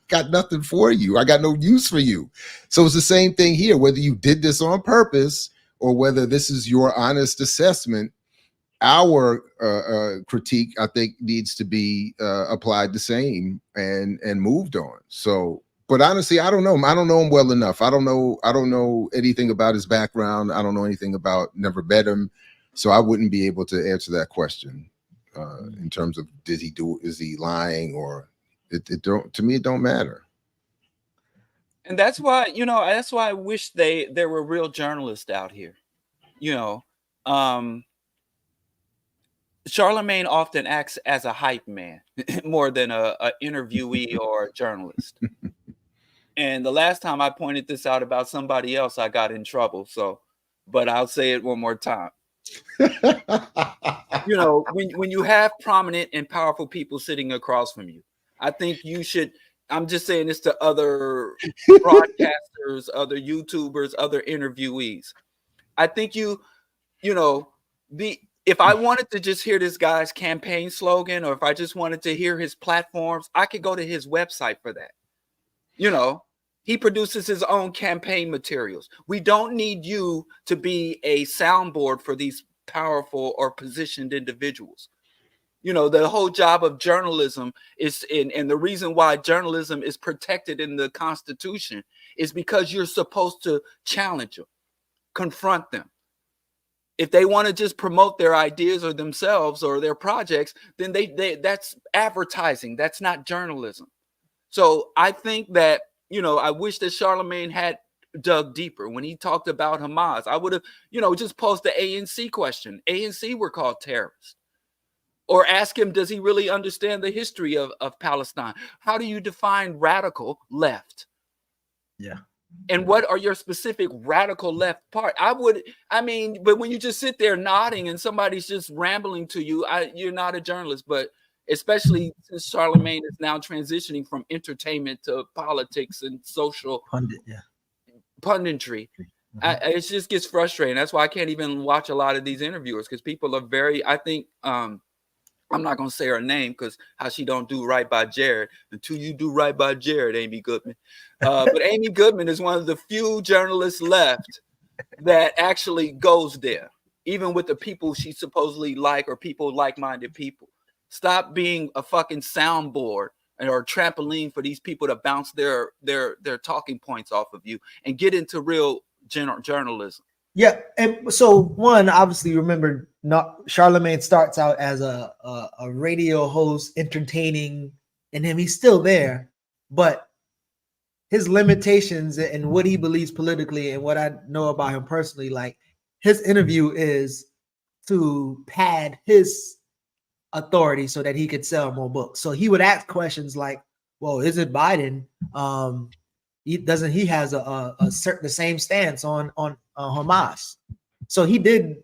got nothing for you. I got no use for you. So it's the same thing here, whether you did this on purpose or whether this is your honest assessment. Our critique, I think, needs to be applied the same and moved on. So, but honestly, I don't know him. I don't know him well enough. I don't know anything about his background. I don't know anything about, never met him. So I wouldn't be able to answer that question in terms of is he lying or to me, it don't matter. And that's why, that's why I wish there were real journalists out here. Charlemagne often acts as a hype man more than a interviewee or a journalist. And the last time I pointed this out about somebody else, I got in trouble. But I'll say it one more time. When you have prominent and powerful people sitting across from you, I think you should. I'm just saying this to other broadcasters, other YouTubers, other interviewees. I think if I wanted to just hear this guy's campaign slogan, or if I just wanted to hear his platforms, I could go to his website for that. He produces his own campaign materials. We don't need you to be a soundboard for these powerful or positioned individuals. The whole job of journalism is, and the reason why journalism is protected in the Constitution is because you're supposed to challenge them, confront them. If they want to just promote their ideas or themselves or their projects, then that's advertising. That's not journalism. So I think that, I wish that Charlemagne had dug deeper when he talked about Hamas. I would have, just posed the ANC question. ANC were called terrorists. Or ask him, does he really understand the history of Palestine? How do you define radical left? Yeah. And what are your specific radical left part? But when you just sit there nodding and somebody's just rambling to you, you're not a journalist. But especially since Charlemagne is now transitioning from entertainment to politics and social punditry, it just gets frustrating. That's why I can't even watch a lot of these interviewers, because people are very, I think, I'm not going to say her name because how she don't do right by Jared. Until you do right by Jared, Amy Goodman. But Amy Goodman is one of the few journalists left that actually goes there, even with the people she supposedly like, or people like-minded people. Stop being a fucking soundboard or a trampoline for these people to bounce their talking points off of you, and get into real journalism. Yeah, and so one, obviously, remember, Charlemagne starts out as a radio host, entertaining, and then he's still there, but his limitations and what he believes politically, and what I know about him personally, like his interview is to pad his authority so that he could sell more books. So he would ask questions like, "Well, is it Biden? He has the same stance on Hamas?" So he did,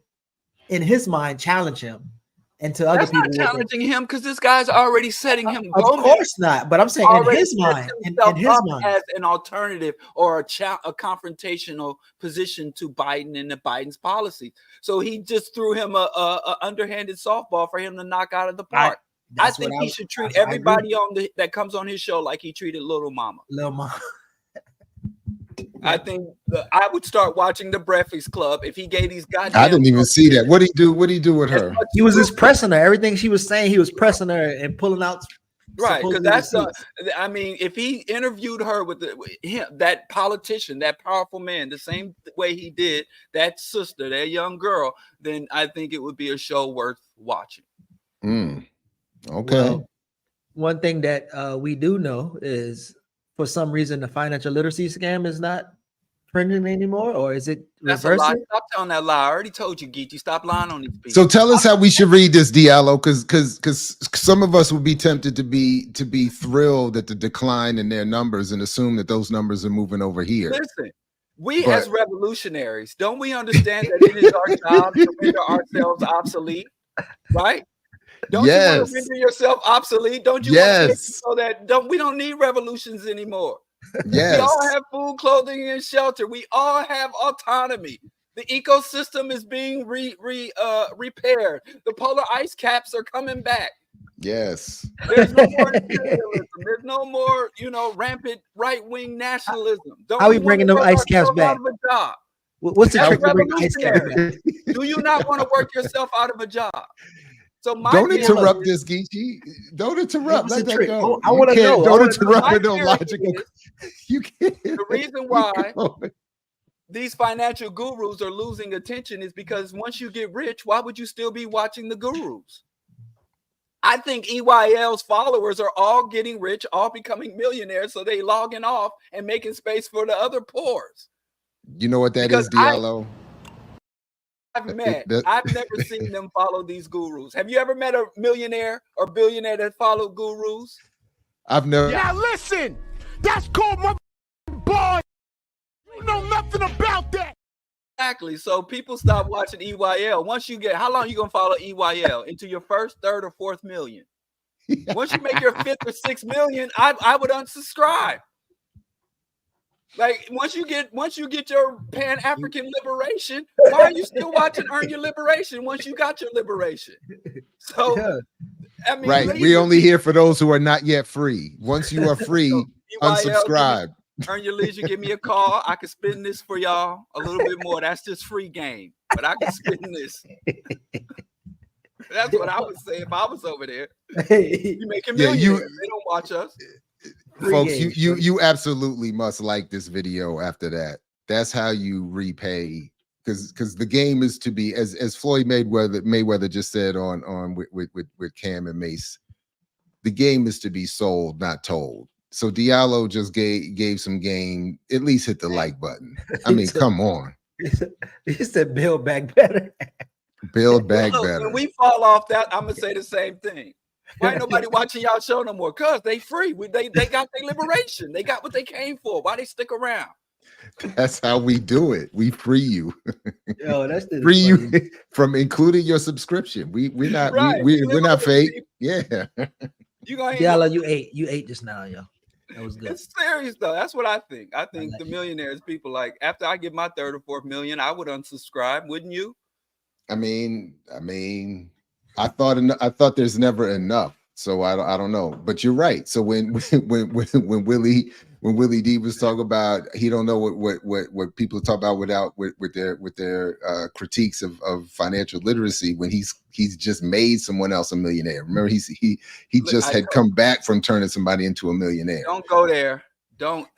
in his mind, challenge him. And to other people, not challenging him, because this guy's already setting him. Of course not. But I'm saying in his mind, as an alternative or a confrontational position to Biden and Biden's policy. So he just threw him a underhanded softball for him to knock out of the park. I think he should treat everybody that comes on his show like he treated Little Mama. Little Mama. I think I would start watching The Breakfast Club if he gave these guys. I didn't even see that. What did he do with her? He was just pressing her. Everything she was saying, he was pressing her and pulling out. Right, because if he interviewed her with that politician, that powerful man, the same way he did that sister, that young girl, then I think it would be a show worth watching. Okay. Well, one thing that we do know is, for some reason, the financial literacy scam is not trending anymore, or is it reversing? Stop telling that lie. I already told you, Geechee. Stop lying on these people. So tell us how we should read this, Diallo, because some of us would be tempted to be thrilled at the decline in their numbers and assume that those numbers are moving over here. Listen, as revolutionaries, don't we understand that it is our job to render ourselves obsolete, right? Don't you want to render yourself obsolete? Don't you want to so that we don't need revolutions anymore? Yes. We all have food, clothing, and shelter. We all have autonomy. The ecosystem is being repaired. The polar ice caps are coming back. Yes. There's no more imperialism. There's no more, rampant right-wing nationalism. How are we bringing them ice caps back? What's the trick to bring ice caps back? Do you not want to work yourself out of a job? So don't interrupt this, Geechee. Don't interrupt. Let that go. I want to know. Don't interrupt with no logical. You can't. The reason why these financial gurus are losing attention is because once you get rich, why would you still be watching the gurus? I think EYL's followers are all getting rich, all becoming millionaires, so they logging off and making space for the other poors. You know what that is, Diallo? I've never seen them follow these gurus. Have you ever met a millionaire or billionaire that followed gurus? I've never. Yeah, listen, that's called my boy. You know nothing about that. Exactly. So people stop watching EYL. Once you get, how long you gonna follow EYL? Into your first, third, or fourth million? Once you make your 5th or 6th million, I would unsubscribe. Like once you get your Pan-African liberation, why are you still watching Earn Your Liberation once you got your liberation? So I mean, right, we only here for those who are not yet free. Once you are free, so, unsubscribe. Earn Your Leisure, give me a call. I can spin this for y'all a little bit more. That's just free game, but I can spin this. That's what I would say if I was over there. You making millions. They don't watch us. Folks, you absolutely must like this video after that. That's how you repay, because the game is to be, as Floyd Mayweather just said on with Cam and Mace, the game is to be sold, not told. So Diallo just gave some game, at least hit the like button. I mean, come on. He said build back better. Build back better. When we fall off that, I'm gonna say the same thing. Why ain't nobody watching y'all show no more? Cause they free. They got their liberation. They got what they came for. Why they stick around? That's how we do it. We free you. Yo, that's free you from including your subscription. We're not right. we're not fake. Yeah. You gonna you ate just now, yo. That was good. It's serious though. That's what I think. I think the millionaires, people like after I get my 3rd or 4th million, I would unsubscribe, wouldn't you? I mean, I thought there's never enough, so I don't know. But you're right. So when Willie D was talking about he don't know what people talk about with their critiques of financial literacy, when he's just made someone else a millionaire. Remember, he just had come back from turning somebody into a millionaire. Don't go there. Don't.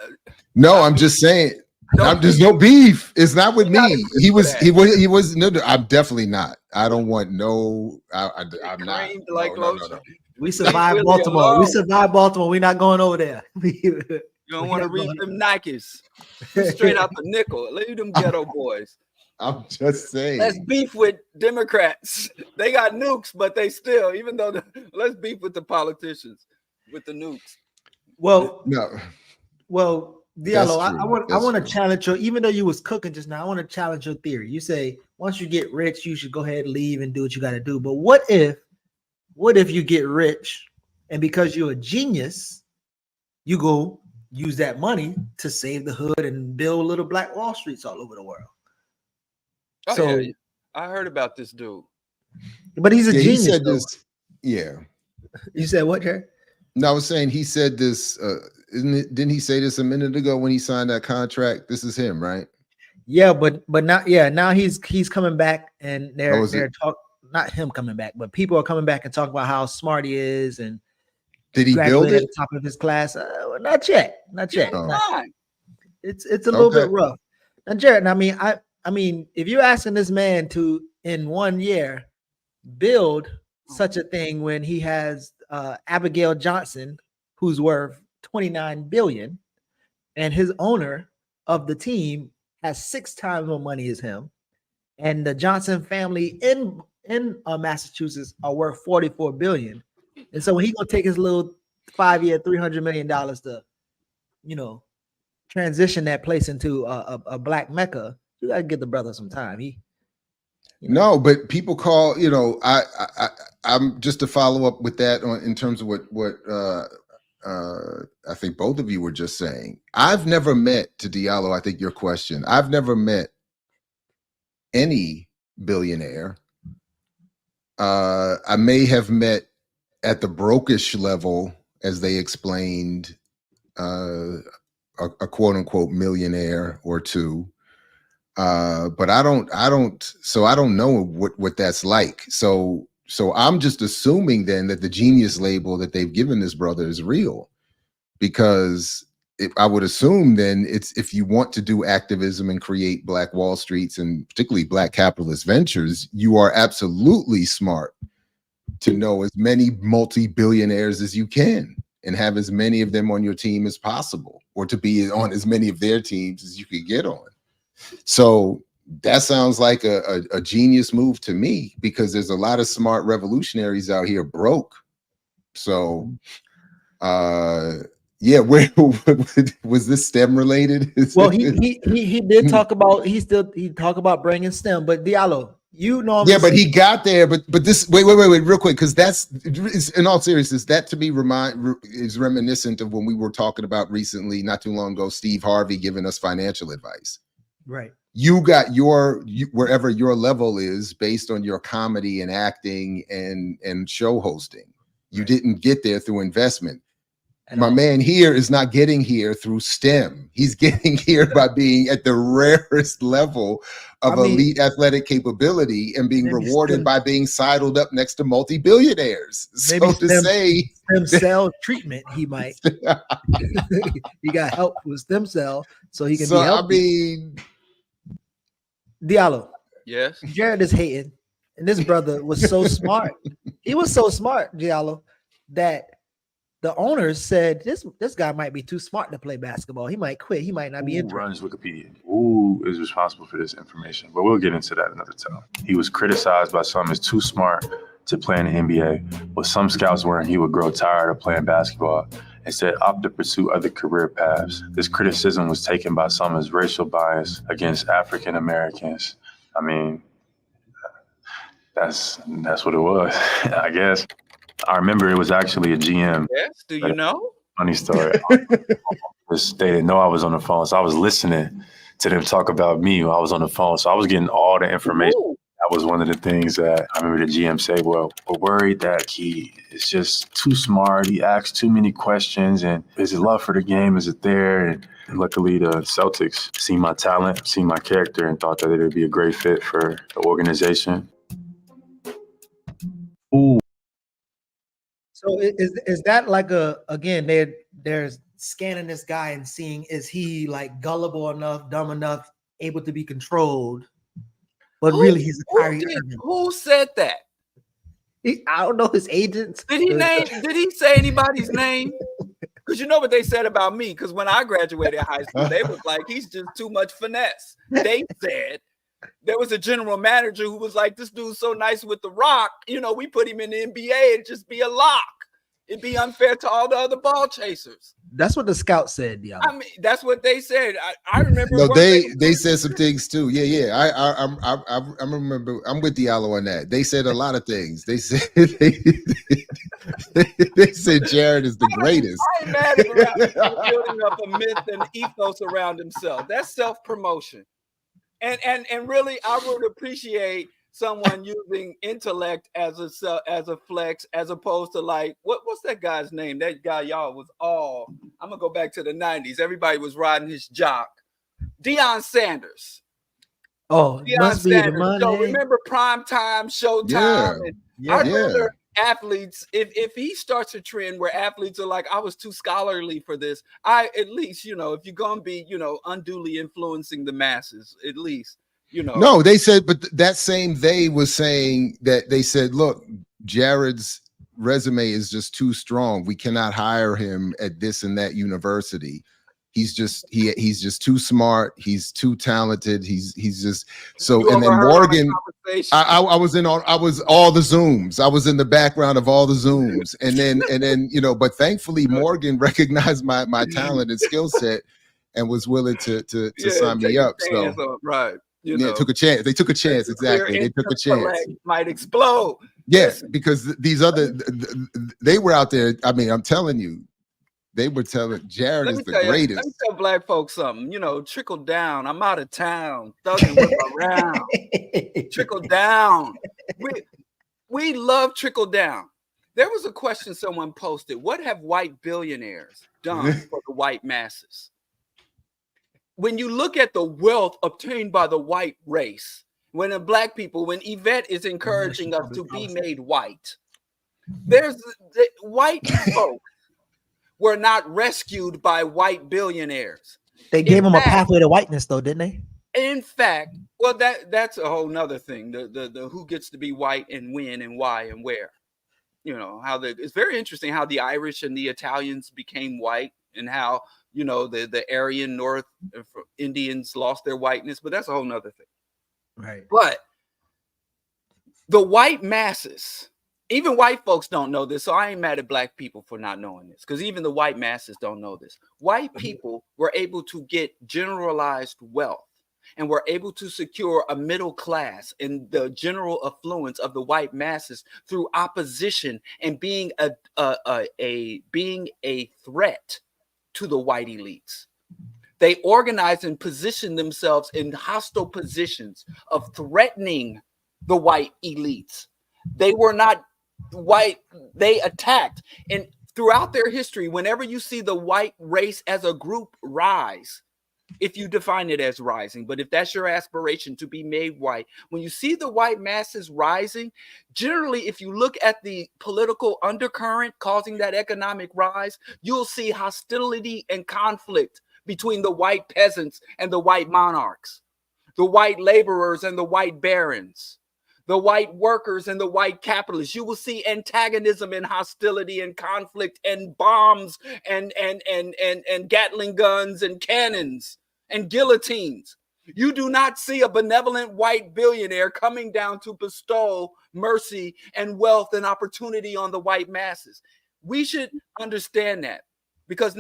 No, I'm just saying. There's no beef. It's not with me. He was no. I'm definitely not. I don't want no. I'm not. No. We survived Baltimore. We survived Baltimore. We're not going over there. You don't want to read them Nikes straight out the nickel. Leave them ghetto boys. I'm just saying. Let's beef with Democrats. They got nukes, but they still, even though let's beef with the politicians with the nukes. Well, no. Well. Diallo, I want to challenge you. Even though you was cooking just now, I want to challenge your theory. You say once you get rich, you should go ahead and leave and do what you got to do. But what if you get rich and because you're a genius, you go use that money to save the hood and build little black Wall Streets all over the world? Oh, so yeah. I heard about this dude, but he's a genius. He said this, yeah. You said what, Jerry? No, I was saying he said this. Didn't he say this a minute ago when he signed that contract? This is him, right? Yeah, but not now he's coming back and they're not him coming back, but people are coming back and talking about how smart he is and did he build it at the top of his class? Not yet. Oh. It's a little bit rough. Now, Jared, I mean, if you're asking this man to in 1 year build such a thing when he has Abigail Johnson, who's worth $29 billion, and his owner of the team has 6 times more money as him, and the Johnson family in Massachusetts are worth $44 billion, and so when he's gonna take his little 5-year $300 million to, transition that place into a black Mecca, you gotta give the brother some time. No, but people call, I'm just to follow up with that in terms of what I think both of you were just saying. I've never met, to Diallo, I think your question, I've never met any billionaire. I may have met at the brokish level, as they explained, a quote unquote millionaire or two. But I don't know what that's like. So I'm just assuming then that the genius label that they've given this brother is real, because I would assume then it's, if you want to do activism and create Black Wall Streets and particularly Black capitalist ventures, you are absolutely smart to know as many multi-billionaires as you can and have as many of them on your team as possible, or to be on as many of their teams as you could get on. So that sounds like a genius move to me, because there's a lot of smart revolutionaries out here broke. So yeah, where was this STEM related? Well, he did talk about he talked about bringing STEM, but Diallo, You know, yeah, but he got there. But this wait, real quick, because that's in all seriousness, that to me is reminiscent of when we were talking about recently, not too long ago, Steve Harvey giving us financial advice. Right. You got wherever your level is based on your comedy and acting and show hosting. You didn't get there through investment. My man here is not getting here through STEM. He's getting here by being at the rarest level of elite athletic capability and being rewarded by being sidled up next to multi-billionaires. Maybe so to say stem cell treatment, he might. He got help with stem cell, so he can be healthy. I mean, Diallo. Yes. Jared is hating, and this brother was so smart. He was so smart, Diallo, that the owners said this guy might be too smart to play basketball. He might quit. He might not be interested. Runs Wikipedia. Who is responsible for this information? But we'll get into that another time. He was criticized by some as too smart to play in the NBA. What some scouts were, and he would grow tired of playing basketball. Instead, opt to pursue other career paths. This criticism was taken by some as racial bias against African Americans. I mean, that's what it was, I guess. I remember it was actually a GM. Yes, do you know? Funny story. They didn't know I was on the phone, so I was listening to them talk about me while I was on the phone. So I was getting all the information. Ooh. That was one of the things that I remember the GM say, well, we're worried that he is just too smart. He asks too many questions. And is his love for the game? Is it there? And luckily, the Celtics seen my talent, seen my character, and thought that it would be a great fit for the organization. Ooh. So is that like again, they're scanning this guy and seeing, is he like gullible enough, dumb enough, able to be controlled? But really he's a Kyrie Irving. Who said that? I don't know his agents. Did he say anybody's name? Because you know what they said about me, because when I graduated high school, they was like, he's just too much finesse. They said there was a general manager who was like, this dude's so nice with the rock, we put him in the NBA and just be a lock. It'd be unfair to all the other ball chasers. That's what the scout said, yeah. I mean, that's what they said. I remember. No, they said some things too. Yeah. I remember. I'm with Diallo on that. They said a lot of things. They said they said Jared is the greatest. I ain't mad at building up a myth and ethos around himself. That's self-promotion. And really, I would appreciate someone using intellect as a flex, as opposed to like what's that guy's name? That guy y'all was all. I'm gonna go back to the 90s. Everybody was riding his jock, Deion Sanders. Oh, Deion must Sanders. be the money. So remember Prime Time, Showtime. Yeah. I wonder athletes, if he starts a trend where athletes are like, I was too scholarly for this. At least, if you're gonna be, unduly influencing the masses, at least, No, they said, but that same they was saying that they said, look, Jared's resume is just too strong. We cannot hire him at this and that university. He's just too smart. He's too talented. He's just so. And then Morgan, I was all the Zooms. I was in the background of all the Zooms, and then But thankfully, Morgan recognized my talent and skill set, and was willing to sign me up. So right, took a chance. They took a chance. Exactly, they took a chance. Might explode. Yes, because these other they were out there. I mean, I'm telling you. They were telling Jared is the greatest. Let me tell black folks something. Trickle down. I'm out of town. Thugging with around. Trickle down. We love trickle down. There was a question someone posted. What have white billionaires done for the white masses? When you look at the wealth obtained by the white race, when Yvette is encouraging us to be made white, there's the white folk were not rescued by white billionaires. They gave them a pathway to whiteness, though, didn't they? In fact, well, that's a whole nother thing. The who gets to be white and when and why and where. It's very interesting how the Irish and the Italians became white, and how the Aryan North Indians lost their whiteness. But that's a whole nother thing. Right. But the white masses. Even white folks don't know this, so I ain't mad at black people for not knowing this, because even the white masses don't know this. White people were able to get generalized wealth and were able to secure a middle class and the general affluence of the white masses through opposition and being a threat to the white elites. They organized and positioned themselves in hostile positions of threatening the white elites. They were not white, they attacked. And throughout their history, whenever you see the white race as a group rise, if you define it as rising, but if that's your aspiration to be made white, when you see the white masses rising, generally, if you look at the political undercurrent causing that economic rise, you'll see hostility and conflict between the white peasants and the white monarchs, the white laborers and the white barons, the white workers and the white capitalists. You will see antagonism and hostility and conflict and bombs and Gatling guns and cannons and guillotines. You do not see a benevolent white billionaire coming down to bestow mercy and wealth and opportunity on the white masses. We should understand that. Because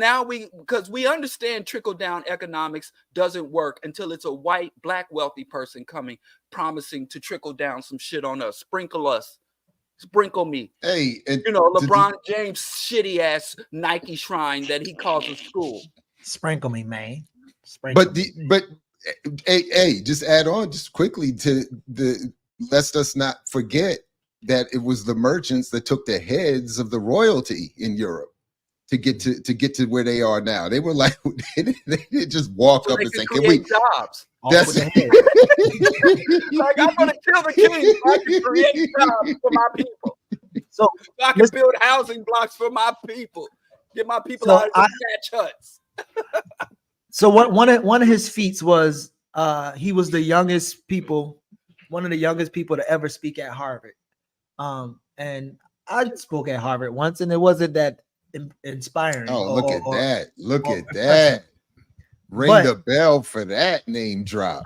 we understand trickle-down economics doesn't work until it's a white, black, wealthy person coming, promising to trickle down some shit on us, sprinkle me. Hey, LeBron James' shitty-ass Nike shrine that he calls a school. Sprinkle me, man. Sprinkle But hey, just add on just quickly to let's us not forget that it was the merchants that took the heads of the royalty in Europe to get to where they are now. They were like, they didn't just walk up and say, "Can we?" Jobs. That's like, I'm gonna kill the king so I can create jobs for my people. So I can build housing blocks for my people. Get my people out of the thatch huts. So one of his feats was he was the youngest people, one of the youngest people to ever speak at Harvard. And I spoke at Harvard once, and it wasn't that inspiring. Oh, look at that. Look at that. Ring the bell for that name drop.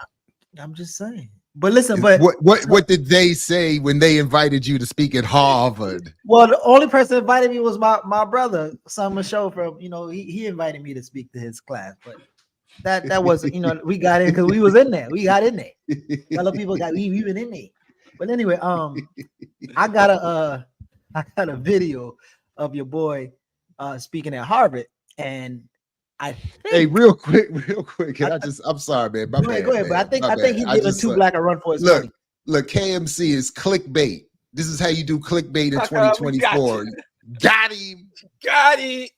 I'm just saying. But listen, but what did they say when they invited you to speak at Harvard? Well, the only person invited me was my brother, Summer Show from, he invited me to speak to his class, but that wasn't, we got in because we was in there. We got in there. Other people we been in there. But anyway, I got a video of your boy speaking at Harvard, and hey, real quick. I'm sorry, man. Go ahead, but I think he's giving Too Black a run for his money. Look, KMC is clickbait. This is how you do clickbait in 2024. Got him. They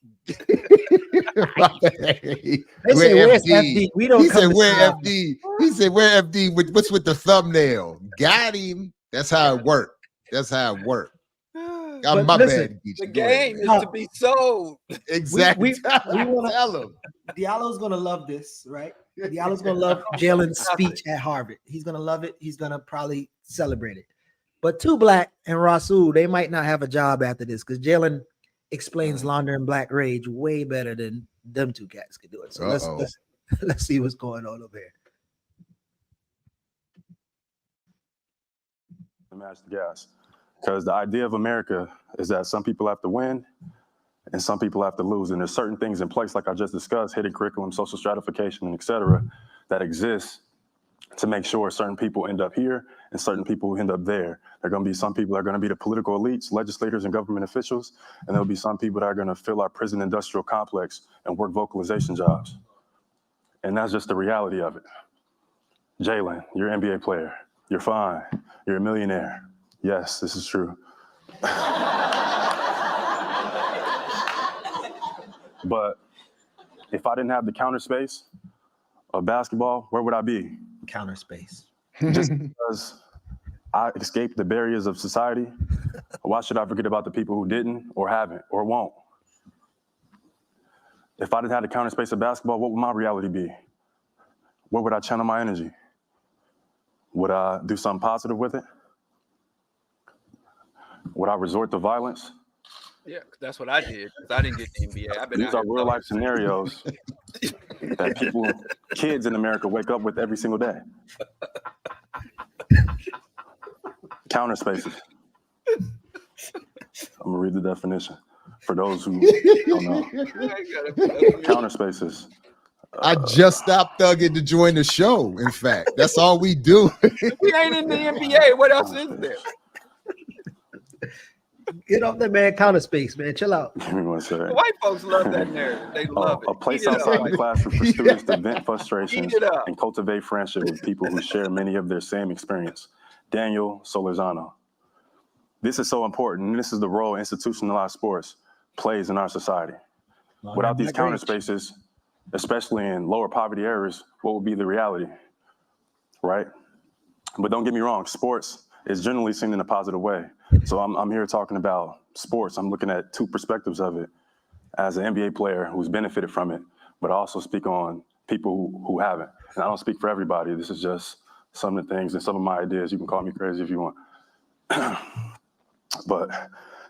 say, where's FD? We don't. He said, where FD? He said, where FD? What's with the thumbnail? Got him. That's how it worked. But my listen, bad. The game is to be sold. Exactly. We want to tell him. Diallo's gonna love this, right? Diallo's gonna love Jaylen's speech at Harvard. He's gonna love it. He's gonna probably celebrate it. But Too Black and Rasul, they might not have a job after this because Jaylen explains laundering black rage way better than them two cats could do it. So let's see what's going on over here. Match the gas. Because the idea of America is that some people have to win and some people have to lose. And there's certain things in place, like I just discussed, hidden curriculum, social stratification, and et cetera, that exists to make sure certain people end up here and certain people end up there. There are going to be some people that are going to be the political elites, legislators, and government officials. And there'll be some people that are going to fill our prison industrial complex and work vocalization jobs. And that's just the reality of it. Jaylen, you're an NBA player. You're fine. You're a millionaire. Yes, this is true. But if I didn't have the counter space of basketball, where would I be? Counter space. Just because I escaped the barriers of society, why should I forget about the people who didn't or haven't or won't? If I didn't have the counter space of basketball, what would my reality be? Where would I channel my energy? Would I do something positive with it? Would I resort to violence? Yeah, that's what I did because I didn't get the NBA. These are real life scenarios that kids in America wake up with every single day. Counter spaces. I'm gonna read the definition for those who don't know. Counter spaces I just stopped thugging to join the show. In fact, that's all we do. We ain't in the NBA. What else is there? Get off that man counter space, man. Chill out. White folks love that narrative. They love it. A place outside the classroom for students to vent frustrations up. and cultivate friendship with people who share many of their same experience. Daniel Solorzano. This is so important. This is the role institutionalized sports plays in our society. Without these counter spaces, especially in lower poverty areas, what would be the reality, right? But don't get me wrong, sports is generally seen in a positive way. So I'm here talking about sports. I'm looking at two perspectives of it as an NBA player who's benefited from it, but I also speak on people who haven't. And I don't speak for everybody. This is just some of the things and some of my ideas. You can call me crazy if you want. But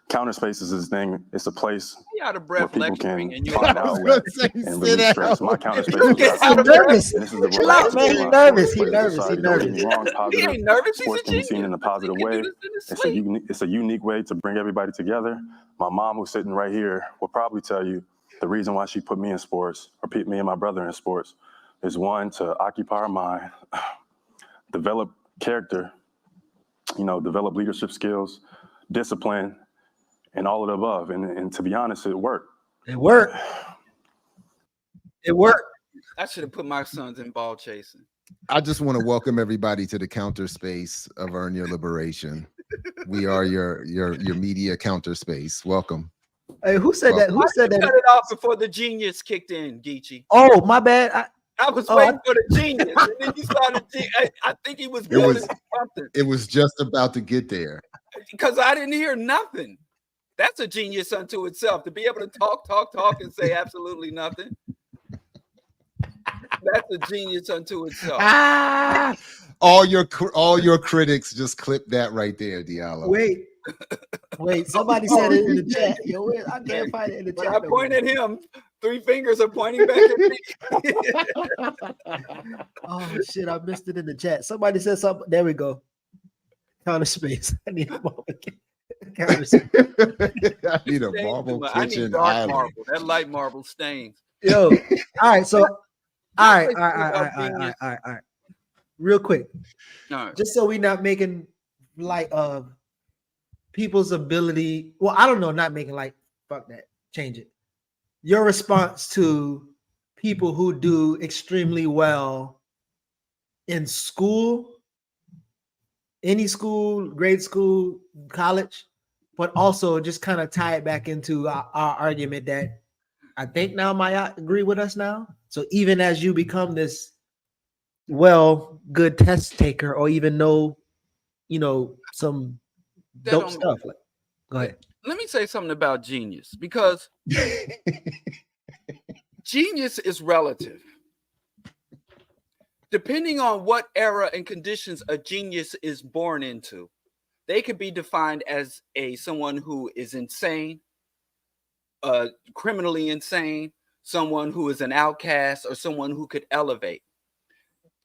counter spaces is a thing. It's a place out of breath where people lecturing can and you find out and release stress. My counter space is nervous. this is the Chill out, man. He nervous. He nervous. He nervous. He ain't nervous. He's sports a can be seen genius. in a positive way. It's a unique way to bring everybody together. My mom, who's sitting right here, will probably tell you the reason why she put me in sports, or put me and my brother in sports, is one, to occupy our mind, develop character, develop leadership skills, discipline, and all of the above. And to be honest, it worked. It worked. It worked. I should have put my sons in ball chasing. I just want to welcome everybody to the counter space of Earn Your Liberation. We are your media counter space. Welcome. Hey, who said that? Who said that? Cut it off before the genius kicked in, Geechee. Oh, my bad. I was waiting for the genius, and then you started. I think he was building something. It was just about to get there because I didn't hear nothing. That's a genius unto itself, to be able to talk, and say absolutely nothing. That's a genius unto itself. All your critics just clipped that right there, Diallo. Wait. Somebody said it in the chat. Yo, I can't find it in the chat. When I point at him, 3 fingers are pointing back at me. Oh shit! I missed it in the chat. Somebody said something. There we go. Counter space. I need a marble. Counter space. I need a marble kitchen. I need dark marble. That light marble stains. Yo. All right. So. All right. Real quick. All right. Just so we're not making light of people's ability. Well, I don't know. Not making light. Fuck that. Change it. Your response to people who do extremely well in school, any school, grade school, college, but also just kind of tie it back into our argument that I think now Maya agree with us now. So even as you become this good test taker, or even know, some dope stuff. Like, go ahead. Let me say something about genius, because genius is relative. Depending on what era and conditions a genius is born into, they could be defined as someone who is insane, criminally insane, someone who is an outcast, or someone who could elevate.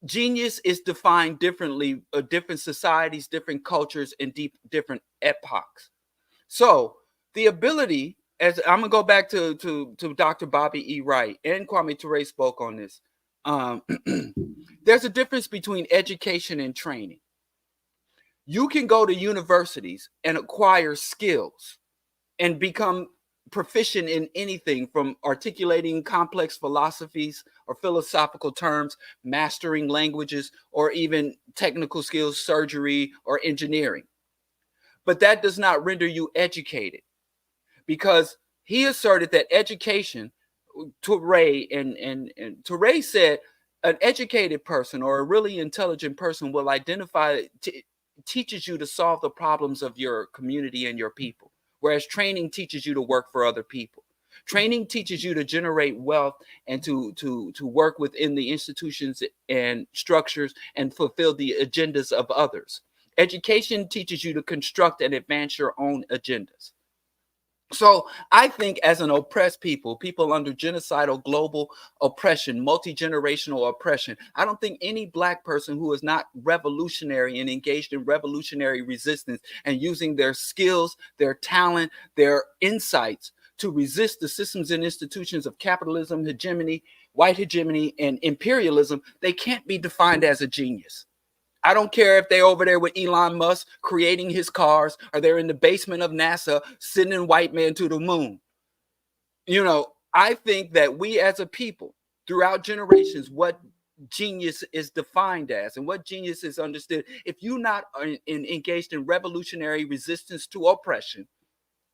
Genius is defined differently, different societies, different cultures, and different epochs. So the ability, as I'm gonna go back to Dr. Bobby E. Wright, and Kwame Ture spoke on this. There's a difference between education and training. You can go to universities and acquire skills and become proficient in anything from articulating complex philosophies or philosophical terms, mastering languages, or even technical skills, surgery, or engineering. But that does not render you educated, because he asserted that education, Ture and Ture said, an educated person or a really intelligent person will identify, teaches you to solve the problems of your community and your people. Whereas training teaches you to work for other people. Training teaches you to generate wealth and to work within the institutions and structures and fulfill the agendas of others. Education teaches you to construct and advance your own agendas. So I think as an oppressed people under genocidal global oppression, multi-generational oppression, I don't think any Black person who is not revolutionary and engaged in revolutionary resistance and using their skills, their talent, their insights to resist the systems and institutions of capitalism, hegemony, white hegemony, and imperialism, they can't be defined as a genius. I don't care if they're over there with Elon Musk creating his cars, or they're in the basement of NASA sending white men to the moon. You know, I think that we as a people, throughout generations, what genius is defined as and what genius is understood. If you're not engaged in revolutionary resistance to oppression,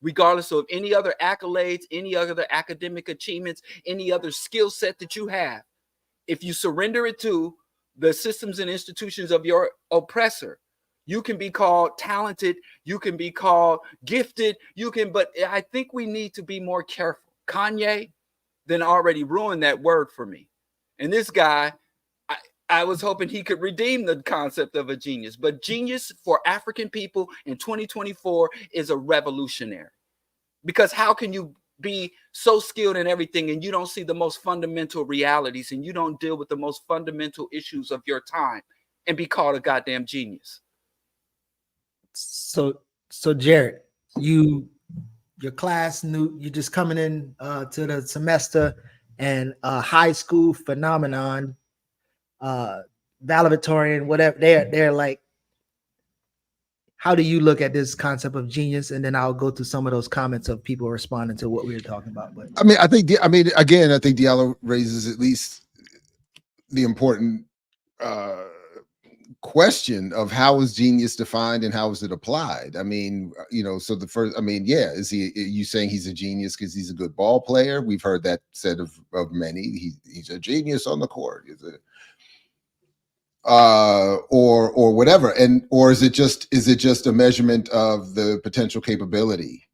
regardless of any other accolades, any other academic achievements, any other skill set that you have, if you surrender it to the systems and institutions of your oppressor, you can be called talented, you can be called gifted, but I think we need to be more careful. Kanye then already ruined that word for me. And this guy, I was hoping he could redeem the concept of a genius, but genius for African people in 2024 is a revolutionary. Because how can you be so skilled in everything and you don't see the most fundamental realities and you don't deal with the most fundamental issues of your time and be called a goddamn genius? So Jared, your class you're just coming in to the semester, and high school phenomenon, valedictorian, whatever, they're like, how do you look at this concept of genius? And then I'll go through some of those comments of people responding to what we were talking about. But I think Diallo raises at least the important question of how is genius defined and how is it applied? I mean, so the first, is you saying he's a genius because he's a good ball player? We've heard that said of many. He's a genius on the court. Or whatever, or is it just a measurement of the potential capability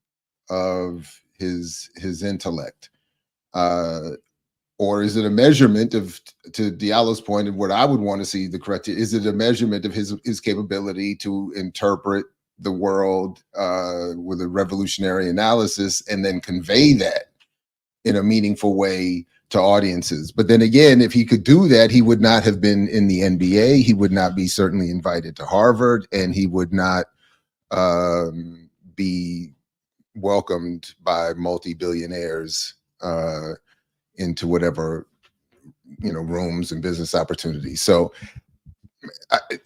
of his intellect, or is it a measurement of, to Diallo's point, and what I would want to see the correct, is it a measurement of his capability to interpret the world with a revolutionary analysis and then convey that in a meaningful way to audiences? But then again, if he could do that, he would not have been in the NBA. He would not be certainly invited to Harvard, and he would not be welcomed by multi-billionaires into whatever rooms and business opportunities. So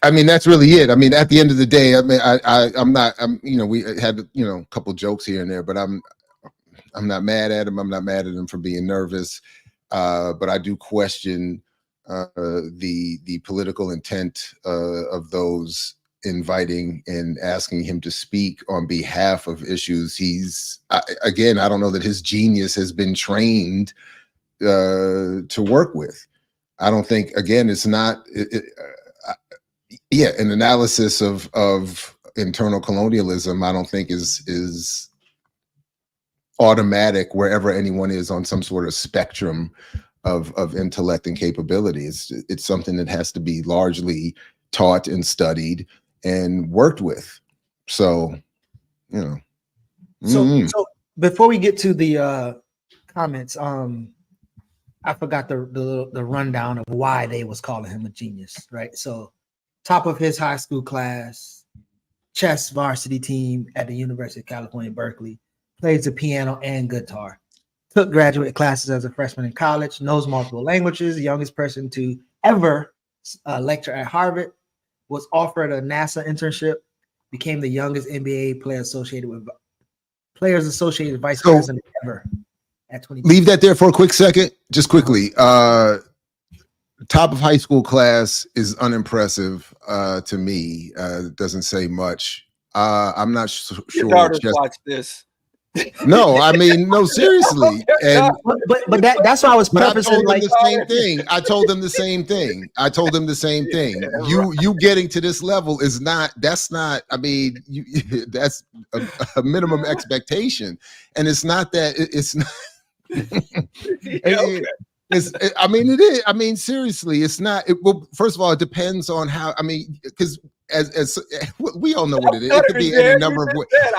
I mean, that's really it. I mean, at the end of the day, we had a couple jokes here and there, but I'm not mad at him. I'm not mad at him for being nervous. But I do question the political intent of those inviting and asking him to speak on behalf of issues. I don't know that his genius has been trained to work with. I don't think, again, it's not, an analysis of internal colonialism, I don't think is automatic wherever anyone is on some sort of spectrum of intellect and capability. It's something that has to be largely taught and studied and worked with. So, So before we get to the comments, I forgot the rundown of why they was calling him a genius, right? So top of his high school class, chess varsity team at the University of California, Berkeley, plays the piano and guitar, took graduate classes as a freshman in college, knows multiple languages, the youngest person to ever lecture at Harvard, was offered a NASA internship, became the youngest NBA player associated with vice president ever at 20. Leave that there for a quick second, just quickly. Top of high school class is unimpressive to me. Doesn't say much. I'm not sure. Your daughters watch this. No, I mean, no, seriously. And but that's why I was prefacing like the same thing. I told them the same thing. You getting to this level is not. That's not. I mean, that's a minimum expectation, and it's not that. It's not. Okay. It is. I mean, seriously, it's not. Well, first of all, it depends on how. I mean, because as we all know what it is. It could be any number of.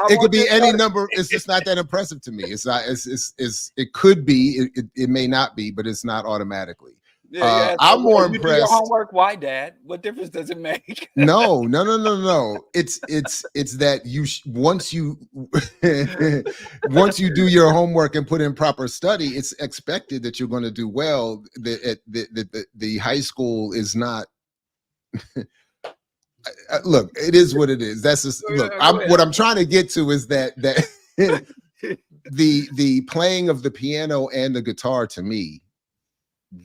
It could be any number. It's just not that impressive to me. It's not. It could be. It may not be, but it's not automatically. Yeah, I'm more you do your impressed. homework. Why, Dad? What difference does it make? No. It's that once you once you do your homework and put in proper study, it's expected that you're going to do well. The high school is not. Look, it is what it is. That's just look. What I'm trying to get to is that the playing of the piano and the guitar, to me,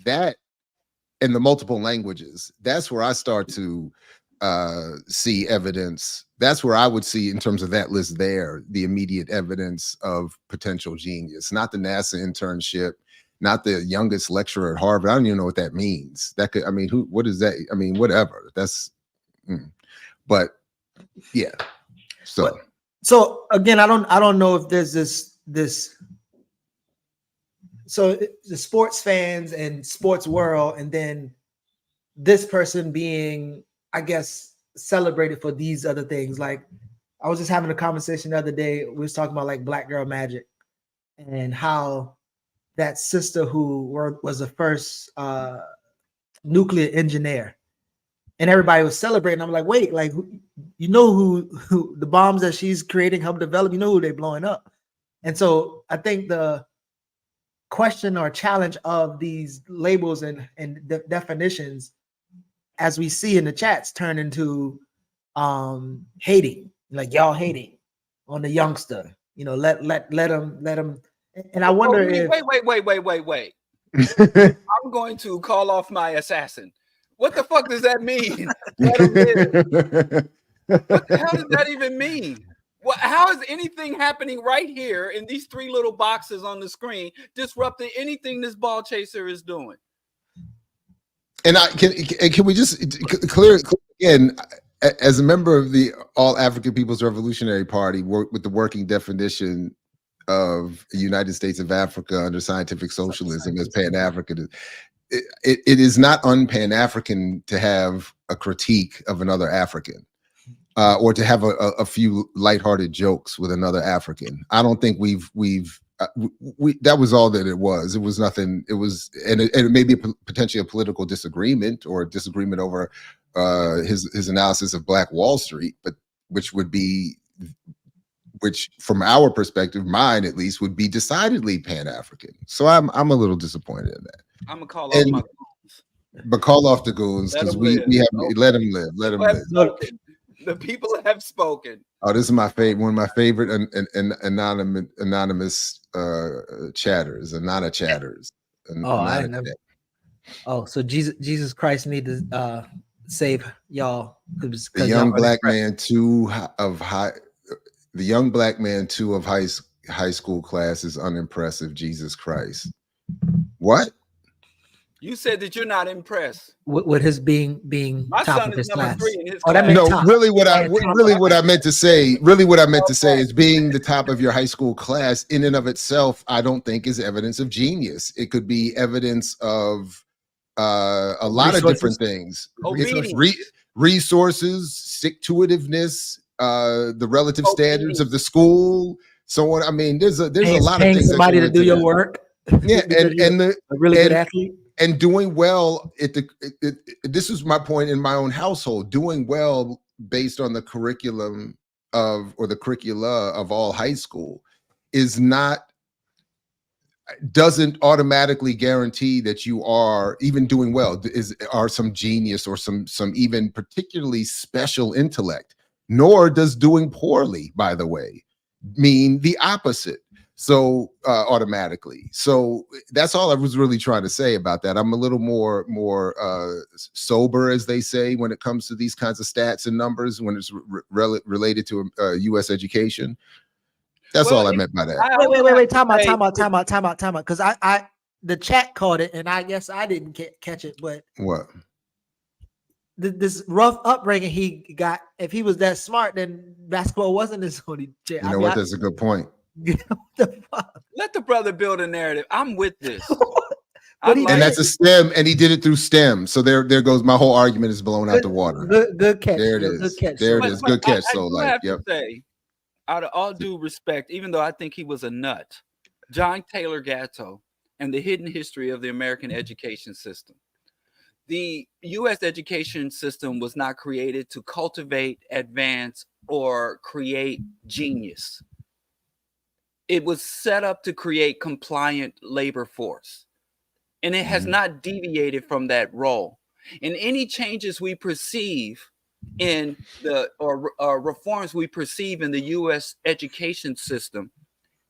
that and the multiple languages, that's where I start to see evidence. That's where I would see, in terms of that list there, the immediate evidence of potential genius, not the NASA internship, not the youngest lecturer at Harvard. I don't even know what that means. That could, I mean, what is that? I mean, whatever. That's, but yeah. So again, I don't know if there's this. So the sports fans and sports world, and then this person being, I guess, celebrated for these other things. Like, I was just having a conversation the other day. We was talking about like Black Girl Magic and how that sister who was the first nuclear engineer, and everybody was celebrating. I'm like, wait, like, you know who the bombs that she's creating helped develop, you know who they're blowing up. And so I think the question or challenge of these labels and definitions, as we see in the chats, turn into hating, like y'all hating on the youngster, let them. And I wonder if wait. I'm going to call off my assassin. What the fuck does that mean? Let him live. What the hell does that even mean? Well, how is anything happening right here in these three little boxes on the screen disrupting anything this ball chaser is doing? And can we just clear again, as a member of the All African People's Revolutionary Party, work with the working definition of the United States of Africa under scientific socialism as Pan-African. It is not un-Pan-African to have a critique of another African. Or to have a few lighthearted jokes with another African. I don't think we've that was all that it was. It was nothing. It was, and it may be potentially a political disagreement or a disagreement over his analysis of Black Wall Street, but which from our perspective, mine at least, would be decidedly Pan-African. So I'm a little disappointed in that. I'm gonna call off my goons. But call off the goons, because we have let him live. Let him live. The people have spoken. Oh, this is my favorite. One of my favorite anonymous chatters, chatters. So Jesus Christ need to save y'all. The young black man two of high school class is unimpressive. Jesus Christ. What? You said that you're not impressed with his being my top son of his is number class. 3 in his class. class. Really what I meant to say is being the top of your high school class in and of itself, I don't think is evidence of genius. It could be evidence of a lot of different things. Resources, stick-to-itiveness, the relative standards of the school, so on. I mean, there's a lot of things. Somebody to do your work. Yeah, and a really good athlete. And doing well this is my point in my own household, doing well based on the curriculum or the curricula of all high school doesn't automatically guarantee that you are even doing well, are some genius or some even particularly special intellect, nor does doing poorly, by the way, mean the opposite. So automatically. So that's all I was really trying to say about that. I'm a little more sober, as they say, when it comes to these kinds of stats and numbers, when it's related to U.S. education. That's all I meant by that. Wait, time out. Because I the chat caught it, and I guess I didn't catch it. But what? This rough upbringing he got, if he was that smart, then basketball wasn't his only chair. You know what? That's a good point. Let the brother build a narrative. I'm with this. And that's a STEM, and he did it through STEM. So there goes my whole argument is blown out the water. Good catch. There it is. Good catch. There it is. Good catch. So like, to say, out of all due respect, even though I think he was a nut, John Taylor Gatto and the hidden history of the American education system. The U.S. education system was not created to cultivate, advance, or create genius. It was set up to create compliant labor force, and it has not deviated from that role. And any changes we perceive in the or reforms we perceive in the U.S. education system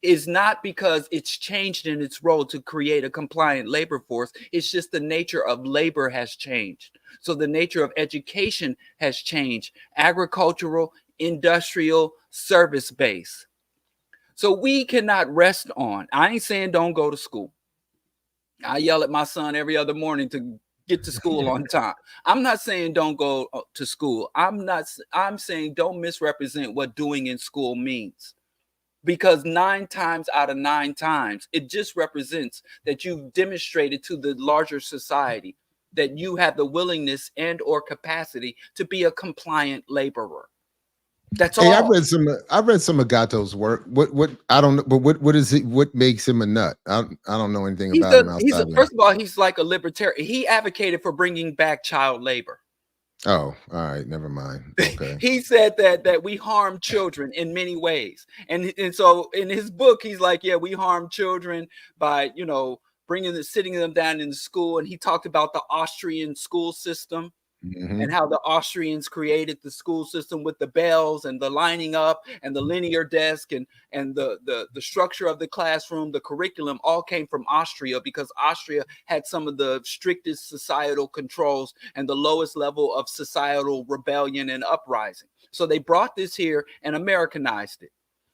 is not because it's changed in its role to create a compliant labor force. It's just the nature of labor has changed. So the nature of education has changed. Agricultural, industrial, service-based. So we cannot rest on. I ain't saying don't go to school. I yell at my son every other morning to get to school on time. I'm not saying don't go to school. I'm saying don't misrepresent what doing in school means. Because 9 times out of 9 times, it just represents that you've demonstrated to the larger society that you have the willingness and or capacity to be a compliant laborer. That's all. Hey, I've read some of Gatto's work. What I don't know, but what is it? What makes him a nut? I don't know anything about him outside. First of all, he's like a libertarian. He advocated for bringing back child labor. Oh, all right, never mind. Okay. He said that we harm children in many ways, and so in his book, he's like, yeah, we harm children by sitting them down in the school, and he talked about the Austrian school system. And how the Austrians created the school system with the bells and the lining up and the linear desk and the structure of the classroom, the curriculum all came from Austria, because Austria had some of the strictest societal controls and the lowest level of societal rebellion and uprising. So they brought this here and Americanized it.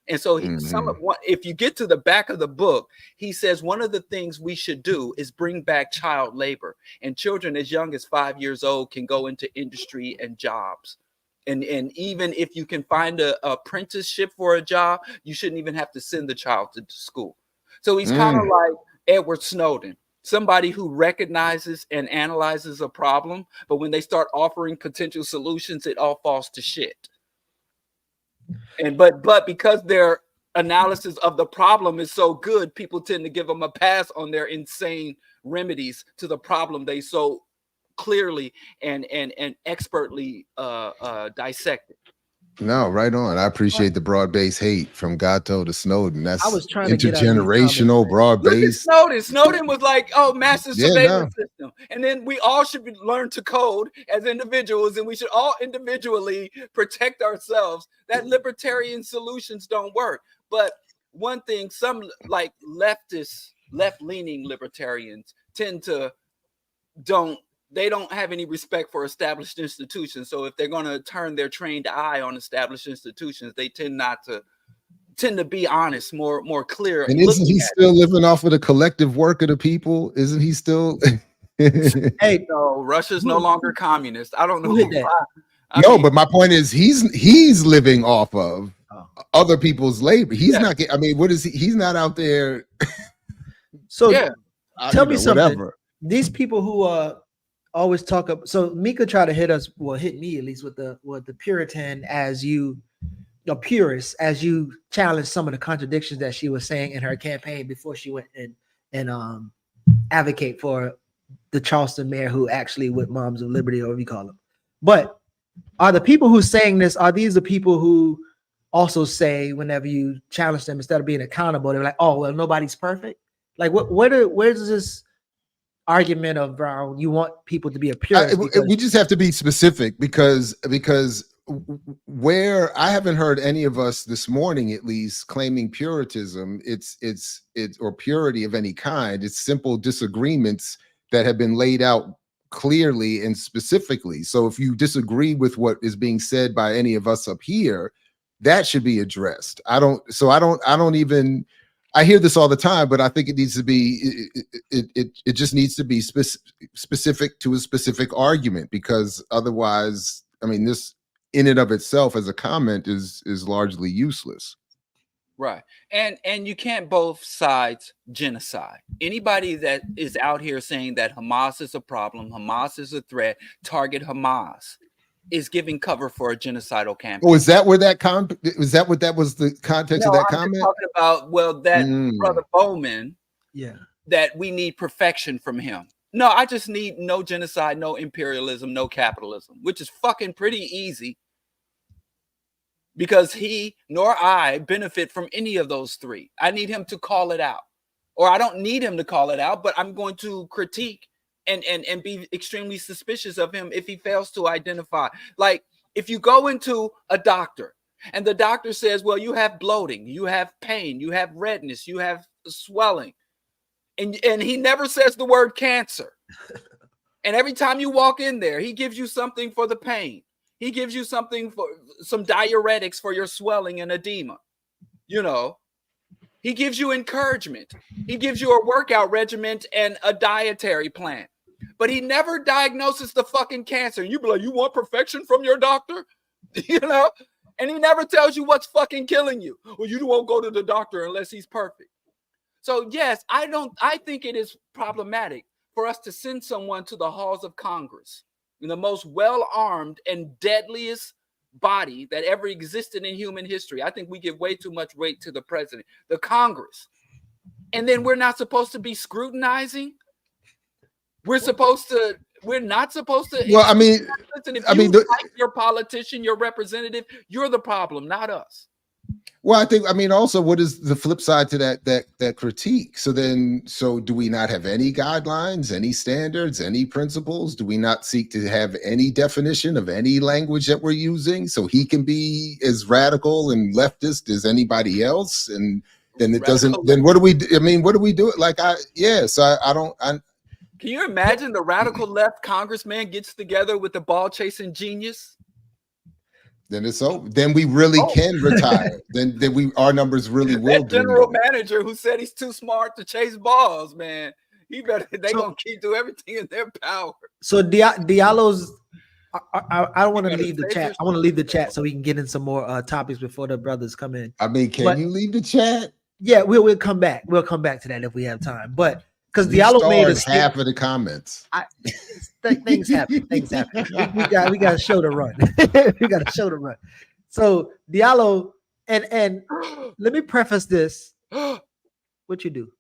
And so if you get to the back of the book, he says one of the things we should do is bring back child labor, and children as young as 5 years old can go into industry and jobs. And even if you can find a apprenticeship for a job, you shouldn't even have to send the child to school. So he's kind of like Edward Snowden, somebody who recognizes and analyzes a problem, but when they start offering potential solutions, it all falls to shit. And but because their analysis of the problem is so good, people tend to give them a pass on their insane remedies to the problem they so clearly and expertly dissected. No, right on. I appreciate the broad-based hate from Gatto to Snowden. That's I was trying to get intergenerational, broad-based. Snowden was like, oh, massive surveillance system. And then we all should learn to code as individuals, and we should all individually protect ourselves. That libertarian solutions don't work. But one thing, some like leftists, left-leaning libertarians tend to they don't have any respect for established institutions. So if they're going to turn their trained eye on established institutions, they tend to be honest, more clear. And isn't he still living off of the collective work of the people? Isn't he still? Hey, no, Russia's no longer communist. I don't know. But my point is he's living off of other people's labor. He's not getting, I mean, what is he? He's not out there. So tell me something. Whatever. These people who always talk up. So Mika tried to hit me at least with the Puritan as you, the purist, as you challenge some of the contradictions that she was saying in her campaign before she went and advocate for the Charleston mayor who actually with Moms of Liberty, or whatever you call them. But are the people who saying this, are these the people who also say whenever you challenge them, instead of being accountable, they're like, oh, well, nobody's perfect? Like where's this argument of Brown? You want people to be a purist? We just have to be specific because where I haven't heard any of us this morning, at least, claiming puritanism, it's or purity of any kind. It's simple disagreements that have been laid out clearly and specifically. So if you disagree with what is being said by any of us up here, that should be addressed. I hear this all the time, but I think it needs to be, it just needs to be specific to a specific argument, because otherwise, I mean, this in and of itself as a comment is largely useless. Right. And you can't both sides genocide. Anybody that is out here saying that Hamas is a problem, Hamas is a threat, target Hamas, is giving cover for a genocidal campaign. Oh, is that where that was the context of that comment? Talking about, well, that brother Bowman, that we need perfection from him. No, I just need no genocide, no imperialism, no capitalism, which is fucking pretty easy because he nor I benefit from any of those three. I need him to call it out, or I don't need him to call it out, but I'm going to critique and be extremely suspicious of him if he fails to identify. Like if you go into a doctor and the doctor says, well, you have bloating, you have pain, you have redness, you have swelling. And he never says the word cancer. And every time you walk in there, he gives you something for the pain. He gives you something for some diuretics for your swelling and edema. You know, he gives you encouragement. He gives you a workout regimen and a dietary plan. But he never diagnoses the fucking cancer. And you be like, you want perfection from your doctor? You know? And he never tells you what's fucking killing you. Well, you won't go to the doctor unless he's perfect. So yes, I think it is problematic for us to send someone to the halls of Congress, in the most well-armed and deadliest body that ever existed in human history. I think we give way too much weight to the president, the Congress. And then we're not supposed to be scrutinizing. We're not supposed to. Well, I mean, listen, if you like your politician, your representative, you're the problem, not us. Well, I mean, also, what is the flip side to that critique? So do we not have any guidelines, any standards, any principles? Do we not seek to have any definition of any language that we're using so he can be as radical and leftist as anybody else? And then it doesn't. Then what do we do? I mean, what do we do? Like, I don't. Can you imagine the radical left congressman gets together with the ball chasing genius? Then it's over. Then we really can retire. then our numbers really will. That general manager who said he's too smart to chase balls, man. They gonna do everything in their power. So Diallo's. I don't want to leave the chat. I want to leave the chat so we can get in some more topics before the brothers come in. I mean, can you leave the chat? Yeah, we'll come back. We'll come back to that if we have time. But because Diallo made half of the comments. Things happen. Things happen. We got a show to run. We got a show to run. So Diallo, and let me preface this. What you do?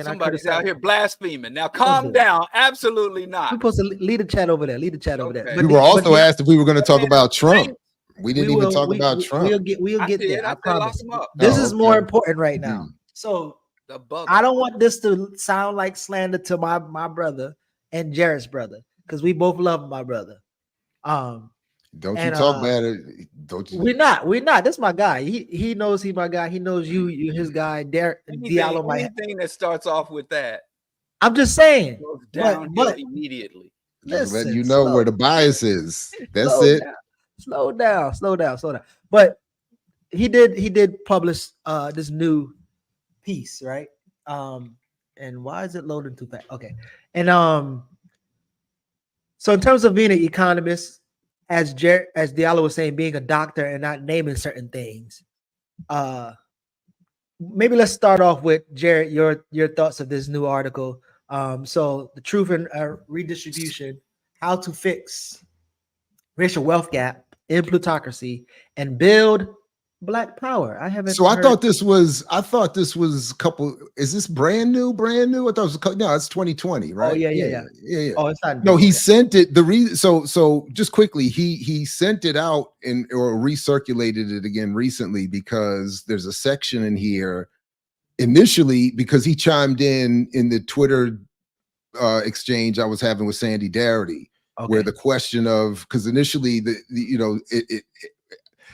Somebody's out here blaspheming. Now calm down. Absolutely not. We're supposed to lead the chat over there. Lead the chat over there. We were also asked if we were going to talk about Trump. We didn't even talk about Trump. We'll get there. I promise. This is more important right now. So I don't want this to sound like slander to my brother and Jared's brother, because we both love my brother. Don't you talk bad? Don't you? We're not. That's my guy. He knows he's my guy. He knows you his guy. Diallo, anything that starts off with that. I'm just saying. Goes downhill immediately. Listen, letting you know where the bias is. That's it. Slow down. But he did publish this new piece, right? And why is it loading too fast? Okay. And so in terms of being an economist, as Diallo was saying, being a doctor and not naming certain things, maybe let's start off with Jared, your thoughts of this new article. So the truth and redistribution, how to fix racial wealth gap in plutocracy and build Black power. I haven't. So I thought this was a couple. Is this brand new? I thought it was no. It's 2020, right? Oh yeah. Oh, it's not. No, he sent it. The reason. So just quickly, he sent it out or recirculated it again recently because there's a section in here. Initially, because he chimed in the Twitter exchange I was having with Sandy Darity, where the question of because initially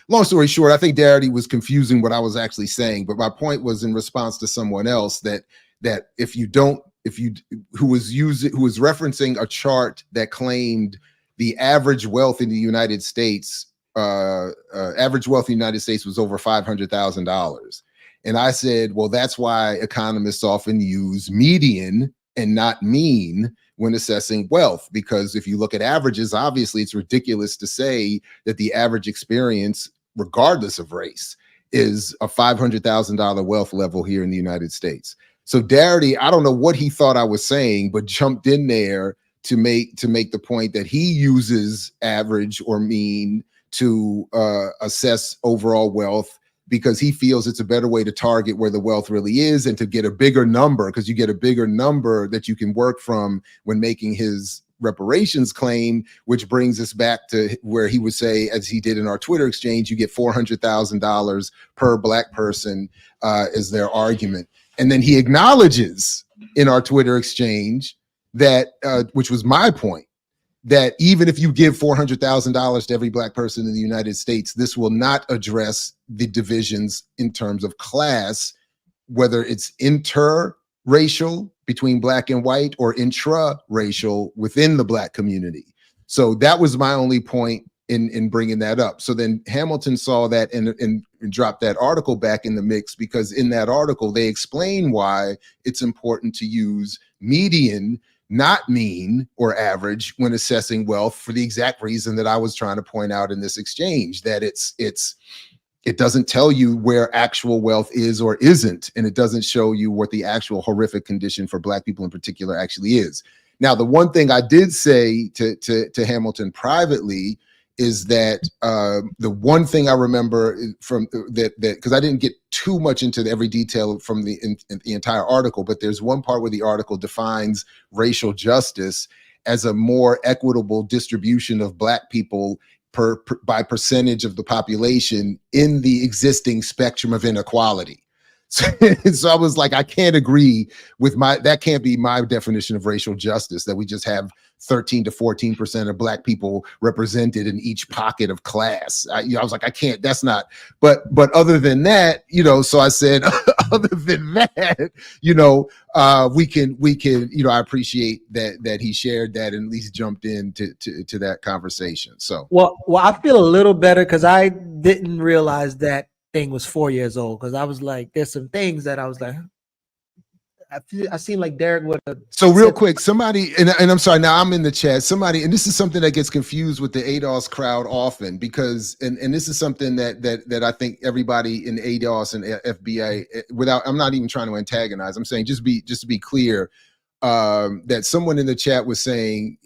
long story short, I think Darity was confusing what I was actually saying, but my point was in response to someone else that who was referencing a chart that claimed the average wealth in the United States, was over $500,000. And I said, well, that's why economists often use median and not mean when assessing wealth, because if you look at averages, obviously it's ridiculous to say that the average experience, regardless of race, is a $500,000 wealth level here in the United States. So Darity, I don't know what he thought I was saying, but jumped in there to make the point that he uses average or mean to assess overall wealth because he feels it's a better way to target where the wealth really is and to get a bigger number, because you get a bigger number that you can work from when making his reparations claim, which brings us back to where he would say, as he did in our Twitter exchange, you get $400,000 per Black person is their argument. And then he acknowledges in our Twitter exchange that, which was my point, that even if you give $400,000 to every Black person in the United States, this will not address the divisions in terms of class, whether it's interracial between Black and white or intra-racial within the Black community. So that was my only point in bringing that up. So then Hamilton saw that and dropped that article back in the mix, because in that article, they explain why it's important to use median, not mean or average, when assessing wealth, for the exact reason that I was trying to point out in this exchange, that it doesn't tell you where actual wealth is or isn't, and it doesn't show you what the actual horrific condition for Black people in particular actually is. Now, the one thing I did say to Hamilton privately is that the one thing I remember from that because I didn't get too much into every detail from the entire article, but there's one part where the article defines racial justice as a more equitable distribution of Black people by percentage of the population in the existing spectrum of inequality. So I was like, I can't agree with that can't be my definition of racial justice, that we just have 13 to 14% of Black people represented in each pocket of class. I was like, I can't, that's not, but other than that, so I said, other than that, we can, I appreciate that he shared that and at least jumped in to that conversation. So, well, I feel a little better because I didn't realize that thing was 4 years old, because I was like, there's some things that I was like, I seem like Derek would have. So real quick, somebody, and I'm sorry, now I'm in the chat, somebody, and this is something that gets confused with the ADOS crowd often, because, and this is something that I think everybody in ADOS and FBI, I'm not even trying to antagonize, I'm saying just to be clear, that someone in the chat was saying,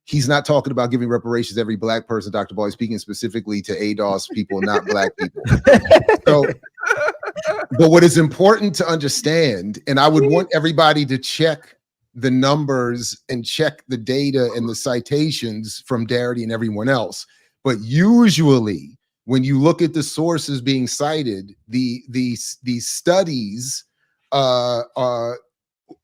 he's not talking about giving reparations to every Black person, Dr. Ball. He's speaking specifically to ADOS people, not Black people. So, but what is important to understand, and I would want everybody to check the numbers and check the data and the citations from Darity and everyone else. But usually, when you look at the sources being cited, these studies are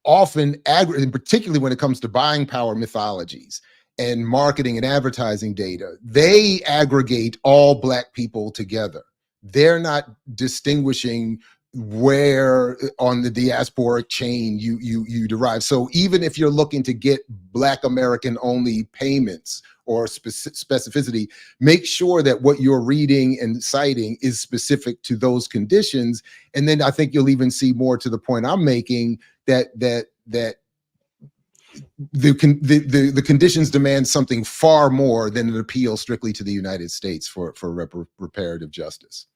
often, and particularly when it comes to buying power mythologies and marketing and advertising data, they aggregate all Black people together. They're not distinguishing where on the diasporic chain you derive. So even if you're looking to get Black American only payments or specificity, make sure that what you're reading and citing is specific to those conditions. And then I think you'll even see more to the point I'm making, that the conditions demand something far more than an appeal strictly to the United States for reparative justice.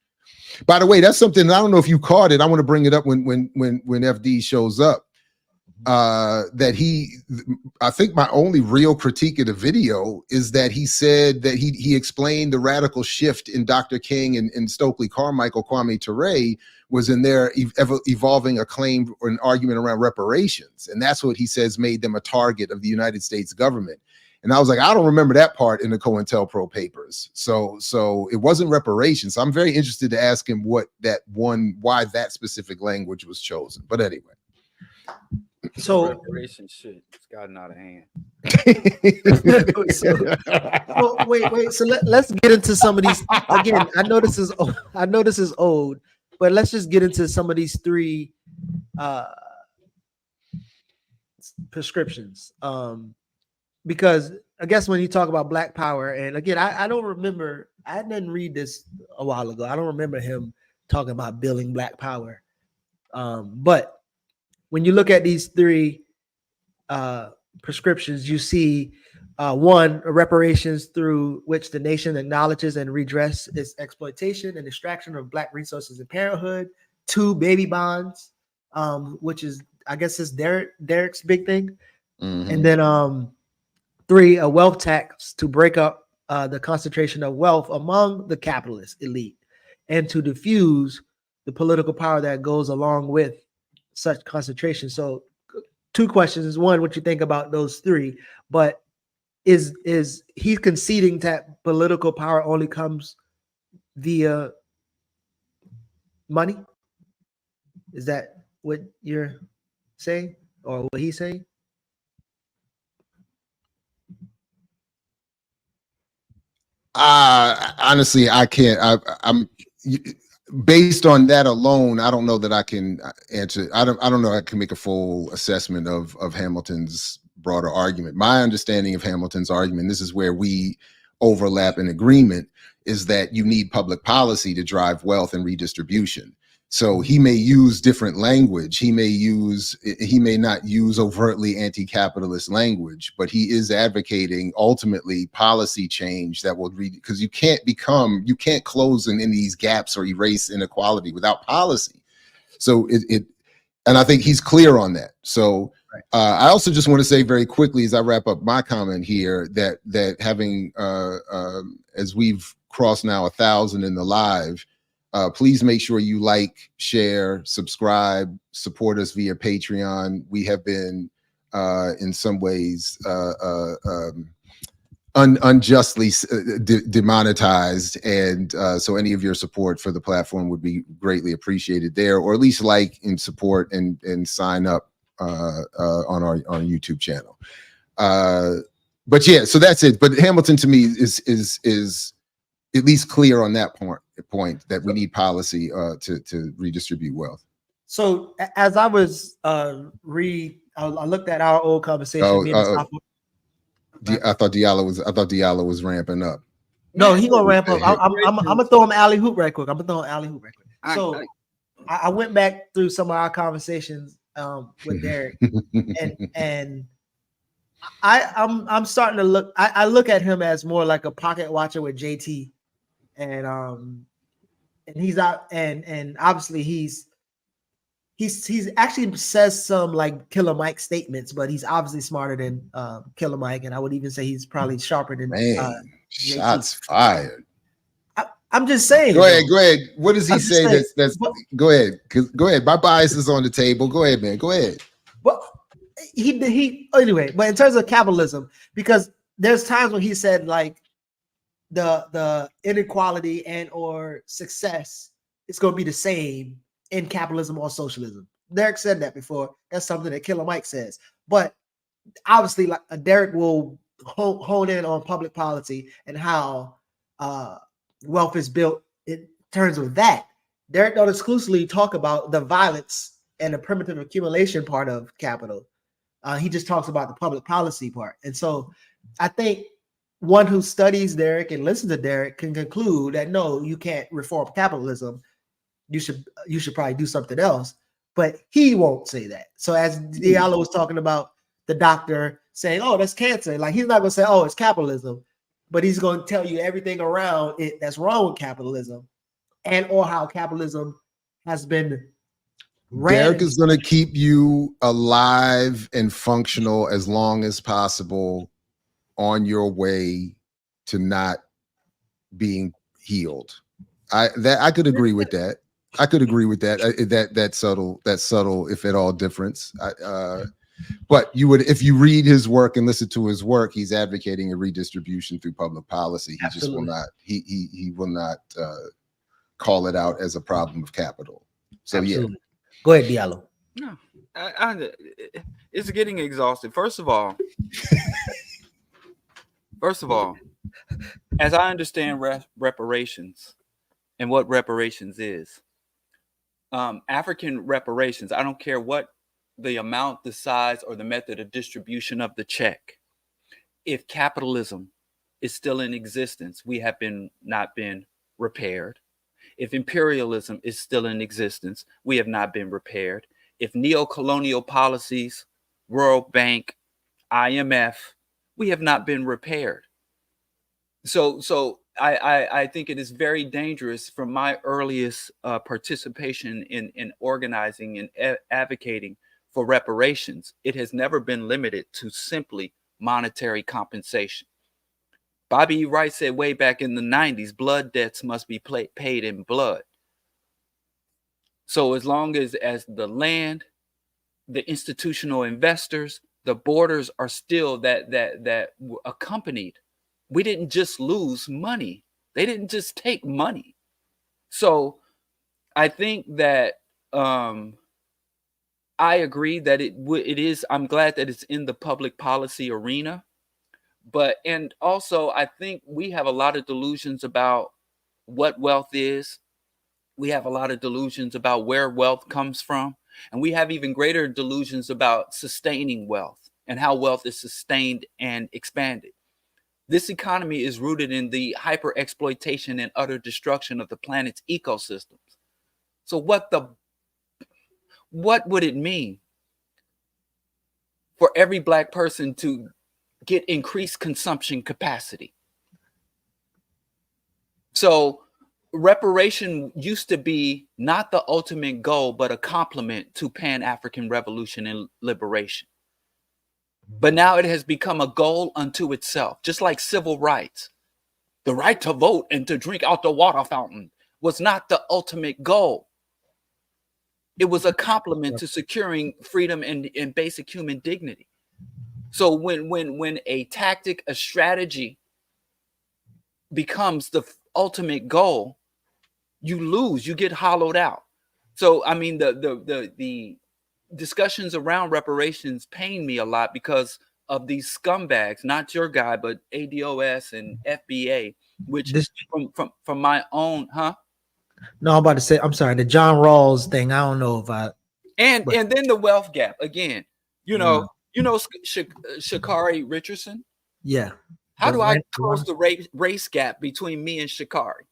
By the way, that's something, I don't know if you caught it, I want to bring it up when FD shows up, that I think my only real critique of the video is that he said that he explained the radical shift in Dr. King and Stokely Carmichael, Kwame Ture, was in there evolving a claim or an argument around reparations. And that's what he says made them a target of the United States government. And I was like, I don't remember that part in the COINTELPRO papers. So it wasn't reparations. So I'm very interested to ask him why that specific language was chosen. But anyway. So reparation shit, it's gotten out of hand. so wait. So let's get into some of these. Again, I know this is old, but let's just get into some of these three prescriptions. Because I guess when you talk about Black power, and again, I don't remember, I didn't read this a while ago. I don't remember him talking about building Black power. But when you look at these three prescriptions, you see one, reparations through which the nation acknowledges and redress its exploitation and extraction of Black resources and parenthood. 2, baby bonds, which is, I guess, is Derek's big thing. Mm-hmm. And then 3, a wealth tax to break up the concentration of wealth among the capitalist elite. and to diffuse the political power that goes along with such concentration. So 2 questions. One, what you think about those 3, but is he conceding that political power only comes via money? Is that what you're saying, or what he's saying? Honestly, I can't. I'm based on that alone. I don't know that I can answer. I don't know. I can make a full assessment of Hamilton's broader argument. My understanding of Hamilton's argument, this is where we overlap in agreement, is that you need public policy to drive wealth and redistribution. So he may use different language. He may not use overtly anti-capitalist language, but he is advocating ultimately policy change that will because you can't close in these gaps or erase inequality without policy. So and I think he's clear on that. So I also just want to say very quickly as I wrap up my comment here that having as we've crossed now 1,000 in the live, please make sure you like, share, subscribe, support us via Patreon. We have been in some ways unjustly demonetized, and so any of your support for the platform would be greatly appreciated there, or at least like and support and sign up on our YouTube channel. But yeah, so that's it. But Hamilton to me is at least clear on that point that we need policy to redistribute wealth. So as I was I looked at our old conversation. I thought Diallo was ramping up. No, he gonna ramp up. I'm gonna throw him alley hoop right quick. So I went back through some of our conversations with Derek, and I'm starting to look. I look at him as more like a pocket watcher with JT, and he's out, and obviously he's actually says some like Killer Mike statements, but he's obviously smarter than Killer Mike, and I would even say he's probably sharper than shots fired. I'm just saying. Go ahead. What does he say? Go ahead. My bias is on the table. Go ahead, man. Go ahead. Well, he anyway. But in terms of capitalism, because there's times when he said like the inequality and or success is going to be the same in capitalism or socialism. Derek said that before. That's something that Killer Mike says. But obviously, like Derek will hone in on public policy and how wealth is built in terms of that. Derek don't exclusively talk about the violence and the primitive accumulation part of capital. He just talks about the public policy part. And so I think one who studies Derek and listens to Derek can conclude that no, you can't reform capitalism. You should probably do something else, but he won't say that. So as Diallo was talking about the doctor saying, "Oh, that's cancer," like he's not going to say, "Oh, it's capitalism," but he's going to tell you everything around it that's wrong with capitalism, and or how capitalism has been. Derek is going to keep you alive and functional as long as possible on your way to not being healed. I could agree with that. That subtle, if at all, difference. But you would, if you read his work and listen to his work, he's advocating a redistribution through public policy. He Absolutely. Just will not. He will not call it out as a problem of capital. So Absolutely. Yeah, go ahead, Diallo. No, it's getting exhausted. First of all, as I understand reparations and what reparations is. African reparations, I don't care what the amount, the size, or the method of distribution of the check. If capitalism is still in existence, we have not been repaired. If imperialism is still in existence, we have not been repaired. If neo-colonial policies, World Bank, IMF, we have not been repaired. So I think it is very dangerous from my earliest participation in organizing and advocating for reparations. It has never been limited to simply monetary compensation. Bobby E. Wright said way back in the 90s, blood debts must be paid in blood. So as long as the land, the institutional investors, the borders are still that accompanied. We didn't just lose money. They didn't just take money. So I think that I agree that it is. I'm glad that it's in the public policy arena. And also I think we have a lot of delusions about what wealth is. We have a lot of delusions about where wealth comes from. And we have even greater delusions about sustaining wealth and how wealth is sustained and expanded. This economy is rooted in the hyper exploitation and utter destruction of the planet's ecosystems. So what would it mean for every Black person to get increased consumption capacity? So reparation used to be not the ultimate goal, but a complement to Pan-African revolution and liberation. But now it has become a goal unto itself, just like civil rights. The right to vote and to drink out the water fountain was not the ultimate goal. It was a complement to securing freedom and basic human dignity. So when a tactic, a strategy becomes the ultimate goal, you lose, you get hollowed out. So I mean, the discussions around reparations pain me a lot because of these scumbags, not your guy, but ADOS and FBA, which from my own, No, I'm about to say, I'm sorry, the John Rawls thing. I don't know if I and then the wealth gap again. You know Sha'Carri Richardson. Yeah. How do I close the race gap between me and Sha'Carri?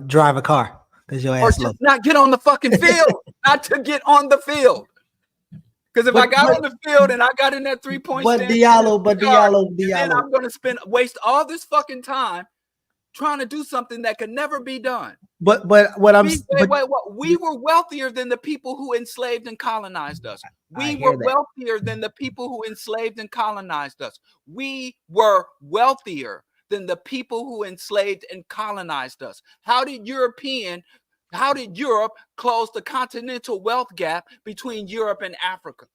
Drive a car because your ass low. Not get on the fucking field. Not to get on the field. Because if I got on the field and I got in that 3-point stand, Diallo, then I'm going to waste all this fucking time trying to do something that could never be done. But what I'm we were wealthier than the people who enslaved and colonized us. We were wealthier than the people who enslaved and colonized us. We were wealthier than the people who enslaved and colonized us. How did Europe close the continental wealth gap between Europe and Africa?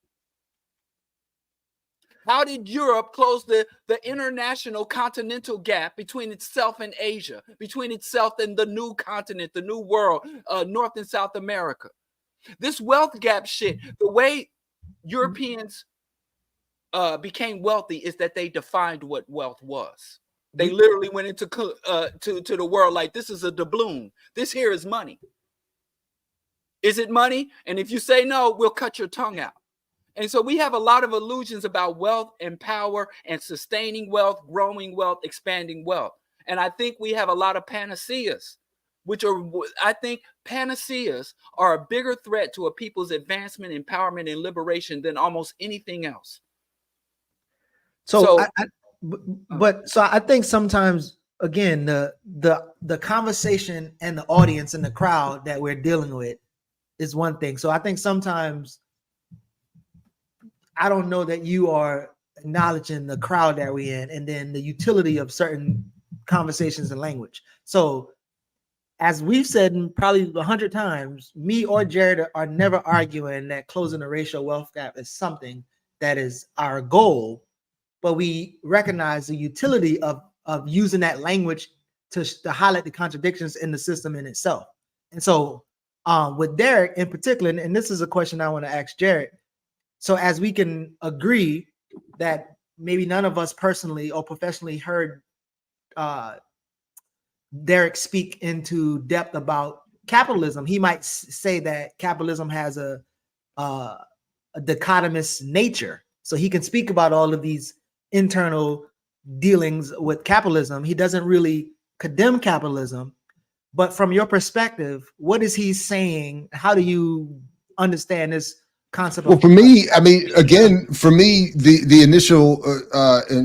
How did Europe close the international continental gap between itself and Asia, between itself and the new continent, the new world, North and South America? This wealth gap shit, the way Europeans became wealthy is that they defined what wealth was. They literally went into to the world like, this is a doubloon. This here is money. Is it money? And if you say no, we'll cut your tongue out. And so we have a lot of illusions about wealth and power and sustaining wealth, growing wealth, expanding wealth. And I think we have a lot of panaceas, I think panaceas are a bigger threat to a people's advancement, empowerment, and liberation than almost anything else. So I think sometimes, again, the conversation and the audience and the crowd that we're dealing with is one thing. So I think sometimes I don't know that you are acknowledging the crowd that we're in and then the utility of certain conversations and language. So as we've said probably 100 times, me or Jared are never arguing that closing the racial wealth gap is something that is our goal, but we recognize the utility of using that language to highlight the contradictions in the system in itself. And so with Derek in particular, and this is a question I want to ask Jared. So as we can agree that maybe none of us personally or professionally heard Derek speak into depth about capitalism, he might say that capitalism has a dichotomous nature. So he can speak about all of these internal dealings with capitalism. He doesn't really condemn capitalism, but from your perspective, what is he saying? How do you understand this concept? Well, for me, I mean, again, for me, the initial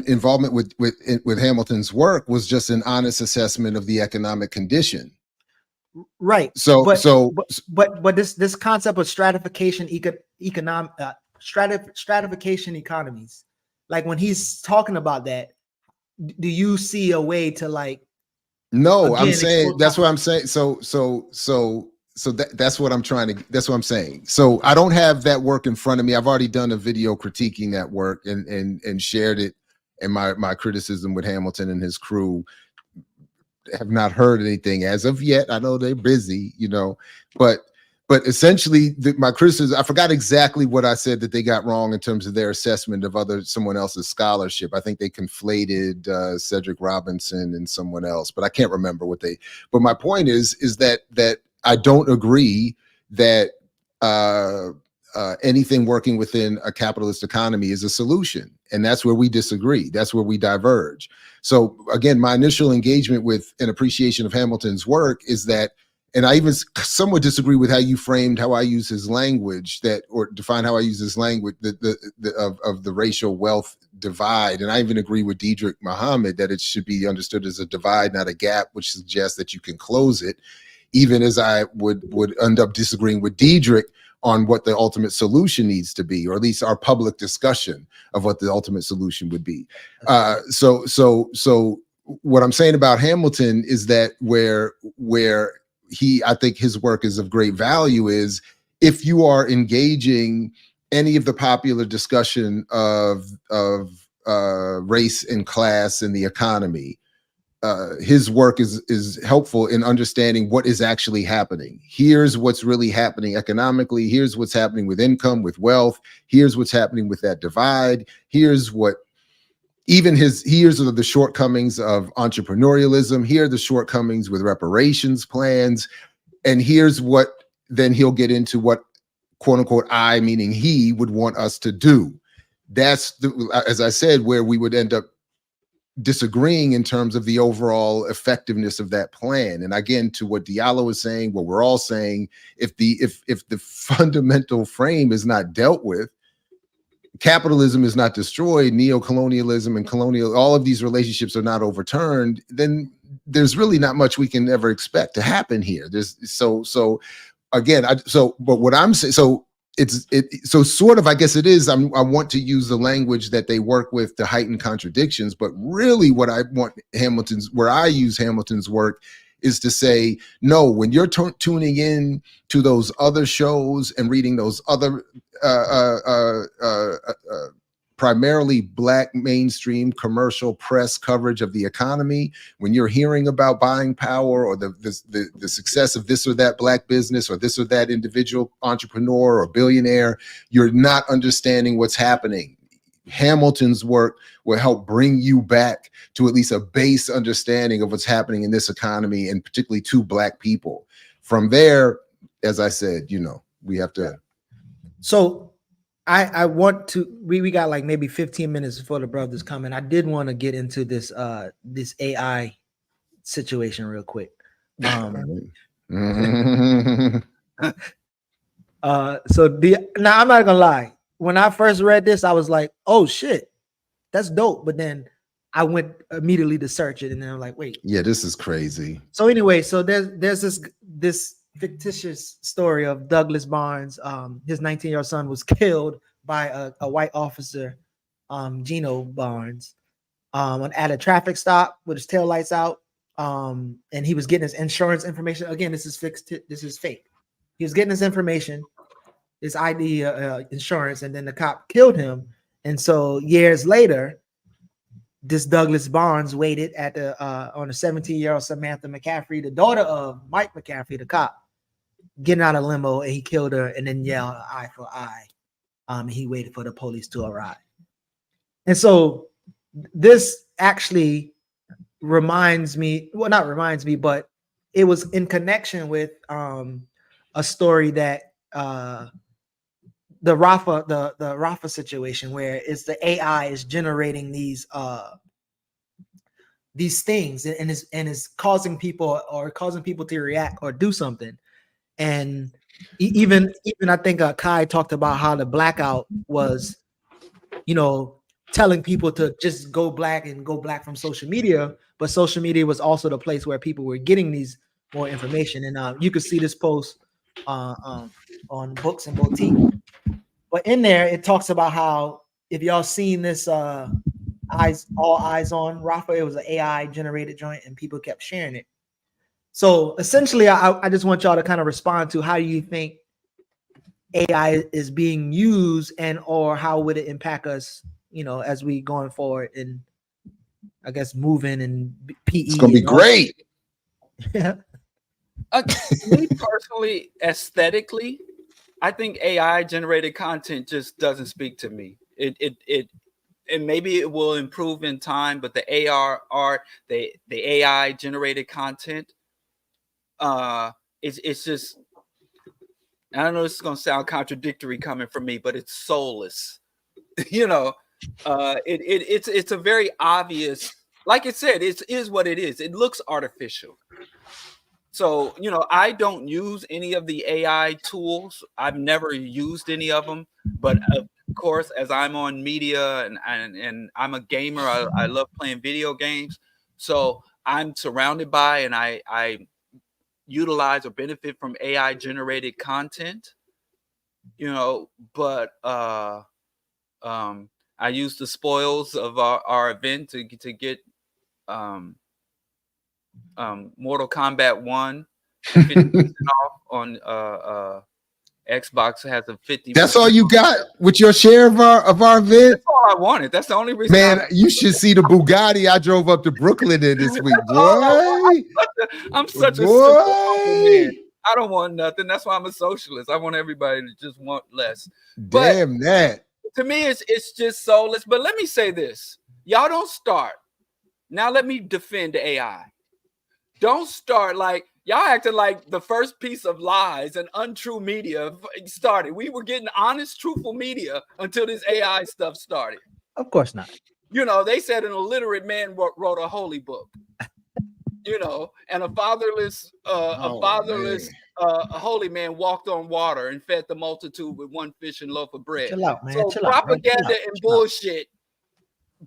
involvement with Hamilton's work was just an honest assessment of the economic condition. Right. But this concept of stratification stratification economies, like when he's talking about that, do you see a way to like? No, I'm saying that's what I'm saying. That's what I'm trying to. That's what I'm saying. So I don't have that work in front of me. I've already done a video critiquing that work and shared it. And my criticism with Hamilton and his crew. Have not heard anything as of yet. I know they're busy, but essentially my criticism, I forgot exactly what I said that they got wrong in terms of their assessment of someone else's scholarship. I think they conflated Cedric Robinson and someone else, but I can't remember but my point is that I don't agree that anything working within a capitalist economy is a solution. And that's where we disagree. That's where we diverge. So again, my initial engagement with an appreciation of Hamilton's work is that, and I even somewhat disagree with how you framed how I use his language or define how I use his language of the racial wealth divide. And I even agree with Diedrich Muhammad that it should be understood as a divide, not a gap, which suggests that you can close it, even as I would end up disagreeing with Diedrich on what the ultimate solution needs to be, or at least our public discussion of what the ultimate solution would be. So what I'm saying about Hamilton is that where I think his work is of great value is if you are engaging any of the popular discussion of race and class in the economy, his work is helpful in understanding what is actually happening. Here's what's really happening economically. Here's what's happening with income, with wealth. Here's what's happening with that divide. Here's what here's the shortcomings of entrepreneurialism. Here are the shortcomings with reparations plans. And here's what then he'll get into what quote unquote I, meaning he, would want us to do. That's as I said, where we would end up disagreeing in terms of the overall effectiveness of that plan. And again, to what Diallo is saying, what we're all saying, if the fundamental frame is not dealt with, capitalism is not destroyed, neocolonialism and colonial, all of these relationships are not overturned, then there's really not much we can ever expect to happen here. But what I'm saying, so sort of, I guess it is, I want to use the language that they work with to heighten contradictions, but really what I want where I use Hamilton's work is to say, no, when you're tuning in to those other shows and reading those other primarily Black mainstream commercial press coverage of the economy, when you're hearing about buying power or the success of this or that Black business or this or that individual entrepreneur or billionaire, you're not understanding what's happening. Hamilton's work will help bring you back to at least a base understanding of what's happening in this economy, and particularly to Black people. From there, as I said, we have to. So I want to, we got like maybe 15 minutes before the brothers come in. I did want to get into this this AI situation real quick. Now I'm not gonna lie. When I first read this, I was like, oh shit, that's dope. But then I went immediately to search it, and then I'm like, wait. Yeah, this is crazy. So anyway, so there's this fictitious story of Douglas Barnes. His 19-year-old son was killed by a white officer, Gino Barnes, at a traffic stop with his taillights out. And he was getting his insurance information. Again, this is fake. He was getting his information, his ID, insurance, and then the cop killed him. And so years later, this Douglas Barnes waited at on a 17-year-old Samantha McCaffrey, the daughter of Mike McCaffrey, the cop, getting out of limo, and he killed her and then yelled eye for eye. He waited for the police to arrive. And so this actually reminds me, well, not reminds me, but it was in connection with a story that the Rafa situation, where it's the AI is generating these things and is causing people to react or do something. And even I think Kai talked about how the blackout was, telling people to just go black from social media, but social media was also the place where people were getting these more information. And you could see this post on Books and Boutique. But in there, it talks about how, if y'all seen this all eyes on Rafa. It was an AI generated joint, and people kept sharing it. So essentially, I just want y'all to kind of respond to how do you think AI is being used, and or how would it impact us, as we going forward, and I guess moving and PE. It's gonna be great. Yeah. Me personally, aesthetically, I think AI generated content just doesn't speak to me. And maybe it will improve in time, but the AI generated content, it's just, I don't know, this is gonna sound contradictory coming from me, but it's soulless. It's a very obvious, like it said, it is what it is. It looks artificial. So, I don't use any of the AI tools. I've never used any of them, but of course, as I'm on media and I'm a gamer, I love playing video games. So I'm surrounded by, and I utilize or benefit from AI generated content, but I use the spoils of our event to get Mortal Kombat 1 50% off on Xbox. Has a 50%. That's all you got with your share of our event? That's all I wanted. That's the only reason. Man, you should see the Bugatti I drove up to Brooklyn in this week, boy. I'm such a simple man. I don't want nothing. That's why I'm a socialist. I want everybody to just want less. Damn that. To me, it's just soulless. But let me say this. Y'all don't start. Now let me defend AI. Don't start like y'all acting like the first piece of lies and untrue media started. We were getting honest, truthful media until this AI stuff started. Of course not. They said an illiterate man wrote a holy book. And a fatherless holy man walked on water and fed the multitude with one fish and loaf of bread. Chill out, man. So propaganda and bullshit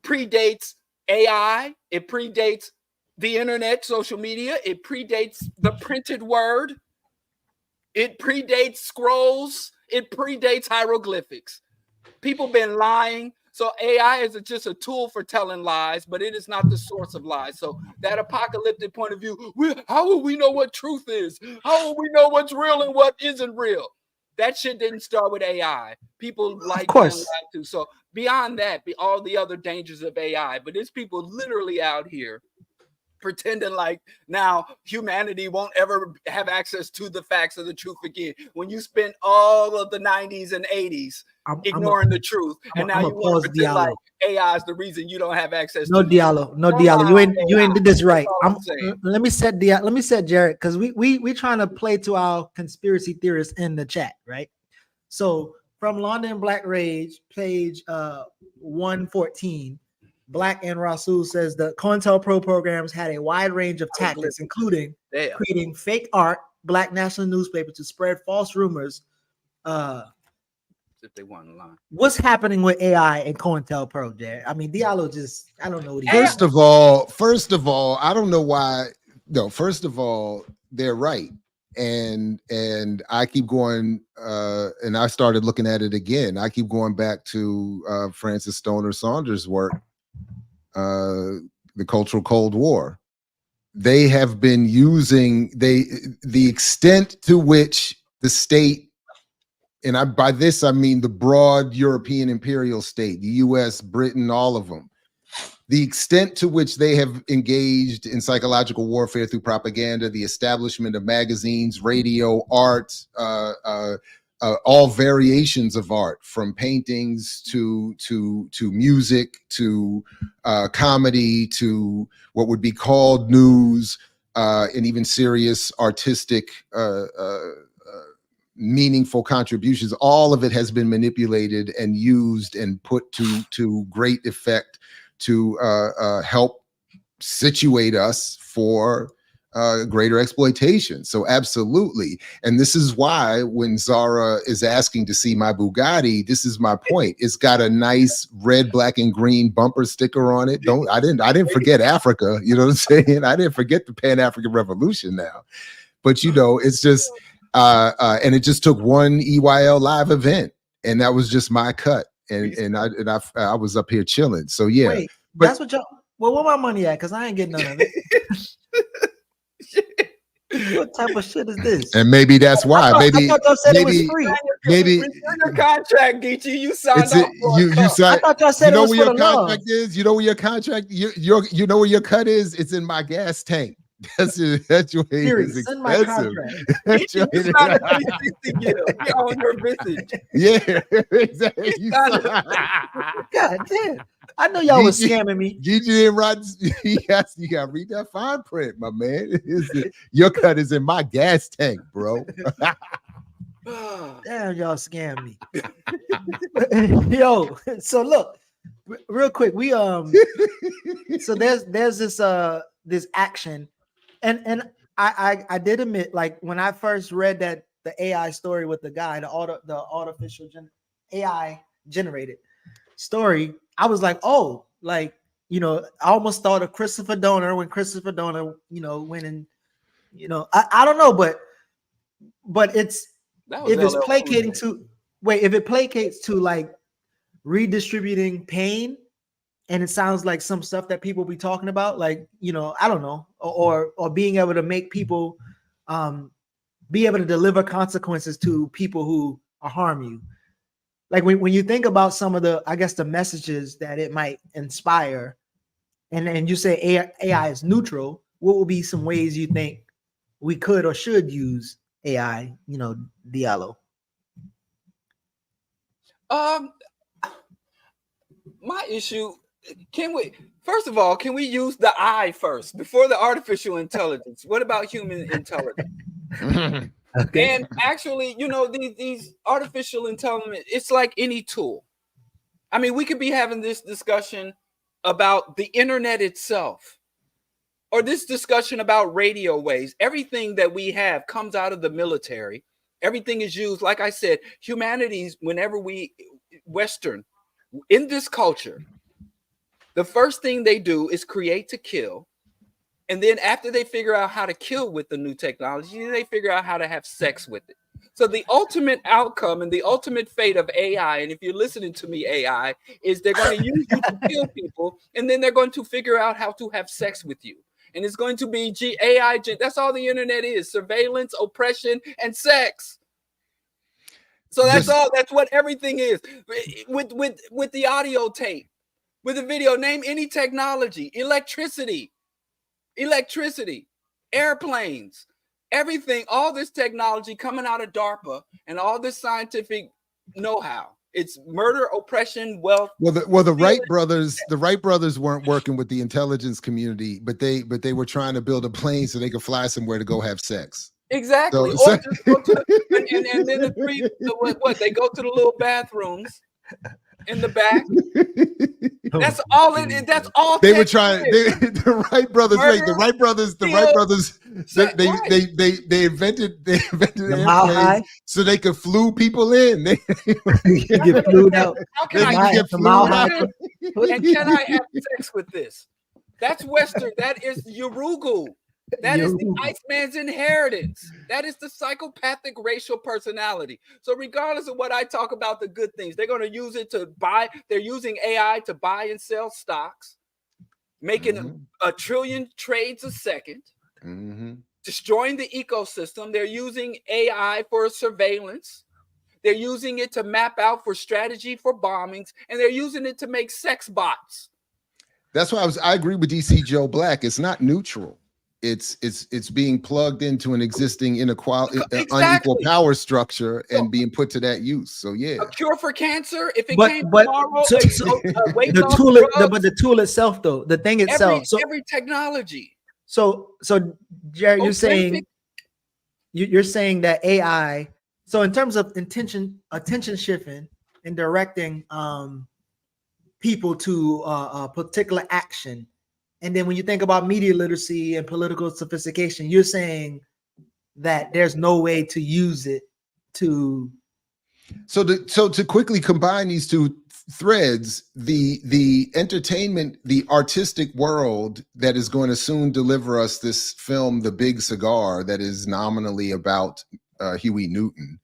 predates AI. It predates the internet, social media. It predates the printed word. It predates scrolls. It predates hieroglyphics. People been lying. So AI is just a tool for telling lies, but it is not the source of lies. So that apocalyptic point of view, how will we know what truth is? How will we know what's real and what isn't real? That shit didn't start with AI. People like to. So beyond that, all the other dangers of AI, but there's people literally out here pretending like now humanity won't ever have access to the facts of the truth again. When you spent all of the 90s and 80s ignoring the truth, and now you want to pretend like AI is the reason you don't have access. No Diallo. You ain't did this right. Let me set Jared, because we trying to play to our conspiracy theorists in the chat, right? So from London Black Rage, page 114. Black and Rasul says the COINTELPRO programs had a wide range of tactics, including creating fake art, Black national newspaper to spread false rumors. If they want to lie. What's happening with AI and COINTELPRO, Jared? I mean, Diallo I don't know what he First of all, I don't know why. No, first of all, they're right. And I keep going, and I started looking at it again. I keep going back to Francis Stoner Saunders' work, the Cultural Cold War. They have been using the extent to which the state, and by this I mean the broad European imperial state, the US, Britain, all of them, the extent to which they have engaged in psychological warfare through propaganda, the establishment of magazines, radio, art, all variations of art, from paintings to music, to comedy, to what would be called news, and even serious artistic meaningful contributions. All of it has been manipulated and used and put to great effect to help situate us for greater exploitation. So absolutely. And this is why when Zara is asking to see my Bugatti, this is my point. It's got a nice red, black, and green bumper sticker on it. I didn't forget Africa. You know what I'm saying? I didn't forget the Pan-African Revolution now. But it's just and it just took one EYL live event, and that was just my cut. And I was up here chilling. So yeah. Wait, that's what y'all. Well, where my money at? Because I ain't getting none of it. What type of shit is this? And maybe that's why. I thought y'all said it was free. Maybe your contract, Geechee. You signed off for you signed. I thought y'all said you know it was where for your the contract is. You know where your contract. You know where your cut is. It's in my gas tank. That's your Siri, is send my expensive. contract. You signed a 360 deal. You're on your visage. Yeah, exactly. God damn. I know y'all was scamming me. Gigi and Rod, yes, you gotta read that fine print, my man. Your cut is in my gas tank, bro. Damn, y'all scammed me. Yo, so look, real quick, we so there's this action, and I did admit, like when I first read that the AI story with the guy, the artificial AI generated story, I was like, oh, like, you know, I almost thought of Christopher Donner when Christopher Donner, you know, went and, you know, I don't know, but it's, if it's placating to, if it placates to like redistributing pain, and it sounds like some stuff that people be talking about, like, you know, I don't know, or being able to make people be able to deliver consequences to people who harm you. Like when you think about some of the, I guess, the messages that it might inspire, and you say AI is neutral, what would be some ways you think we could or should use AI, you know, Diallo? My issue, first of all, can we use the I first before the artificial intelligence? What about human intelligence? Okay. And actually, you know, these artificial intelligence, it's like any tool. I mean, we could be having this discussion about the internet itself, or this discussion about radio waves. Everything that we have comes out of the military. Everything is used. Like I said, humanities, whenever Western, in this culture, the first thing they do is create to kill. And then after they figure out how to kill with the new technology, they figure out how to have sex with it. So the ultimate outcome and the ultimate fate of AI, and if you're listening to me, AI, is they're going to use you to kill people, and then they're going to figure out how to have sex with you. And it's going to be AI. That's all the internet is: surveillance, oppression, and sex. So that's all. That's what everything is. With the audio tape, with the video, name any technology, electricity, airplanes, everything, all this technology coming out of DARPA and all this scientific know-how. It's murder, oppression, wealth. Well, the Wright brothers weren't working with the intelligence community, but they were trying to build a plane so they could fly somewhere to go have sex. Exactly. Or just go to and then they go to the little bathrooms in the back. That's all it is. That's all they were trying. The Wright brothers. Murder, the Wright brothers. They invented the airplanes so they could flew people in. They get flued out. How can I get flued out? And can I have sex with this? That's Western. That is Yurugu. That is the Iceman's inheritance. That is the psychopathic racial personality. So regardless of what I talk about, the good things, they're going to use it to buy. They're using AI to buy and sell stocks, making a trillion trades a second, destroying the ecosystem. They're using AI for surveillance. They're using it to map out for strategy for bombings, and they're using it to make sex bots. That's why I agree with DC Joe Black. It's not neutral. It's being plugged into an existing unequal power structure and being put to that use. So yeah, a cure for cancer if it came tomorrow. The tool itself, though, the thing itself. Every technology. So Jared, you're saying that AI. So in terms of attention shifting and directing people to a particular action. And then when you think about media literacy and political sophistication, you're saying that there's no way to use it to. So to quickly combine these two threads, the entertainment, the artistic world that is going to soon deliver us this film, The Big Cigar, that is nominally about Huey Newton,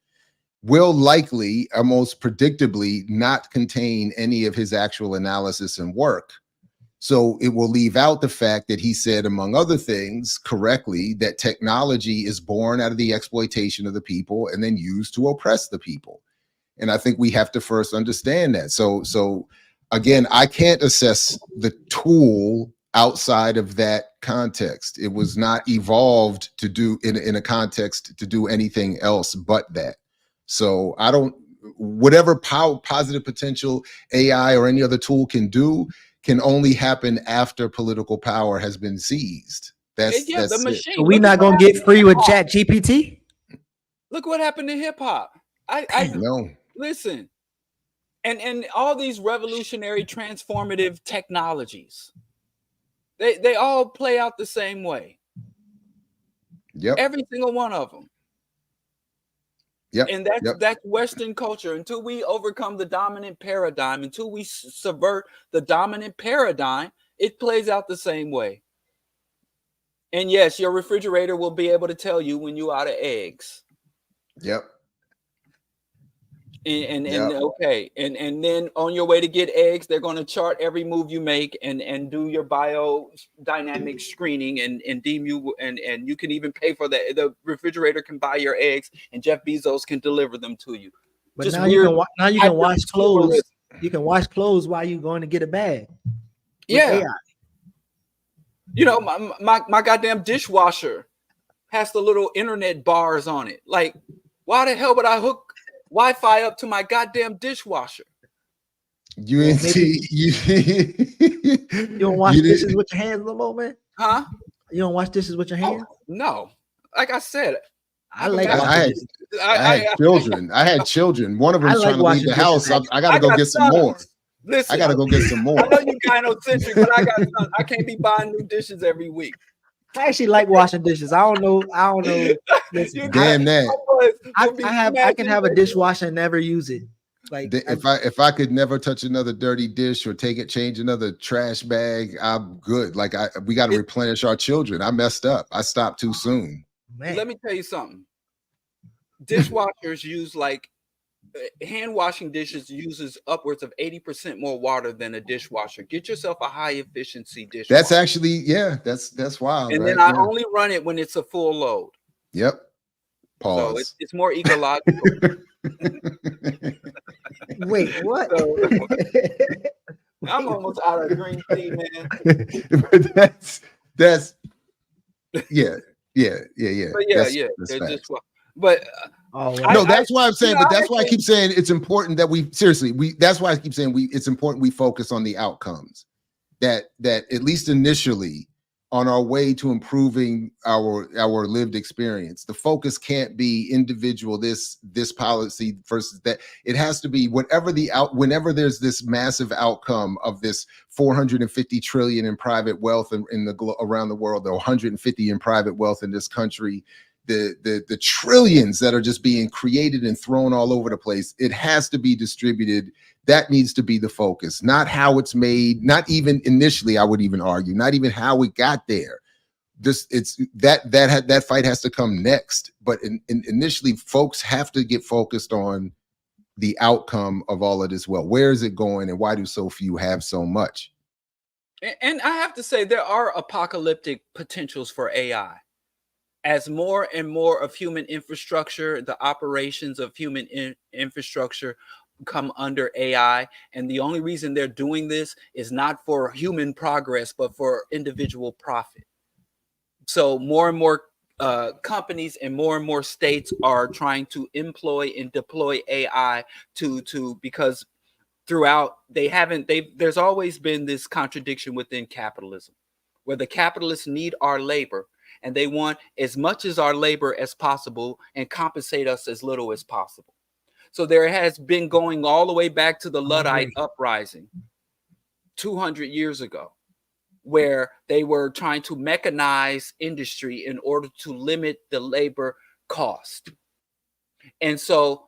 will likely, most predictably, not contain any of his actual analysis and work. So it will leave out the fact that he said, among other things, correctly, that technology is born out of the exploitation of the people and then used to oppress the people. And I think we have to first understand that. So again, I can't assess the tool outside of that context. It was not evolved to do in a context to do anything else but that. So I don't, whatever positive potential AI or any other tool can do can only happen after political power has been seized. That's the machine. So we not gonna get free with Chat GPT? Look what happened to hip hop. I know. Listen, and all these revolutionary transformative technologies, they all play out the same way. Yep. Every single one of them. Yep. And that's Western culture. Until we overcome the dominant paradigm, until we subvert the dominant paradigm, it plays out the same way. And yes, your refrigerator will be able to tell you when you're out of eggs. Yep. And okay, and then on your way to get eggs, they're going to chart every move you make and do your biodynamic screening and deem you and you can even pay for that. The refrigerator can buy your eggs and Jeff Bezos can deliver them to you. But Just now you can wash clothes. consumerism. You can wash clothes while you're going to get a bag. Yeah. AI. You know, my goddamn dishwasher has the little internet bars on it. Like, why the hell would I hook Wi-Fi up to my goddamn dishwasher? You don't wash dishes with your hands no more, man? Huh? You don't wash dishes with your hands? Oh, no. Like I said, I had children. I had children. One of them's trying to leave the house. I gotta go get some more. Listen, I gotta go get some more. I know you gynocentric, but I got sons. I can't be buying new dishes every week. I actually like washing dishes. I don't know. Listen, damn that. I can have a dishwasher and never use it. Like if I could never touch another dirty dish or change another trash bag, I'm good. Like we got to replenish our children. I messed up. I stopped too soon. Man. Let me tell you something. Dishwashers use hand washing dishes uses upwards of 80% more water than a dishwasher. Get yourself a high efficiency dishwasher. That's actually, that's wild. And then I only run it when it's a full load. Yep. Pause. So it's more ecological. Wait, what? So, I'm almost out of green tea, man. That's yeah. But no, that's why I'm saying. But that's why I keep saying it's important that that's why I keep saying it's important we focus on the outcomes. That at least initially, on our way to improving our lived experience, the focus can't be individual this policy versus that. It has to be whenever there's this massive outcome of this 450 trillion in private wealth around the world, the 150 in private wealth in this country. The trillions that are just being created and thrown all over the place, it has to be distributed. That needs to be the focus, not how it's made, not even initially, I would even argue, not even how it got there. That fight has to come next. But initially, folks have to get focused on the outcome of all of this. Well, where is it going and why do so few have so much? And I have to say, there are apocalyptic potentials for AI. As more and more of human infrastructure, the operations of human infrastructure come under AI. And the only reason they're doing this is not for human progress, but for individual profit. So more and more companies and more states are trying to employ and deploy AI because throughout there's always been this contradiction within capitalism, where the capitalists need our labor. And they want as much as our labor as possible and compensate us as little as possible. So there has been going all the way back to the Luddite uprising 200 years ago, where they were trying to mechanize industry in order to limit the labor cost. And so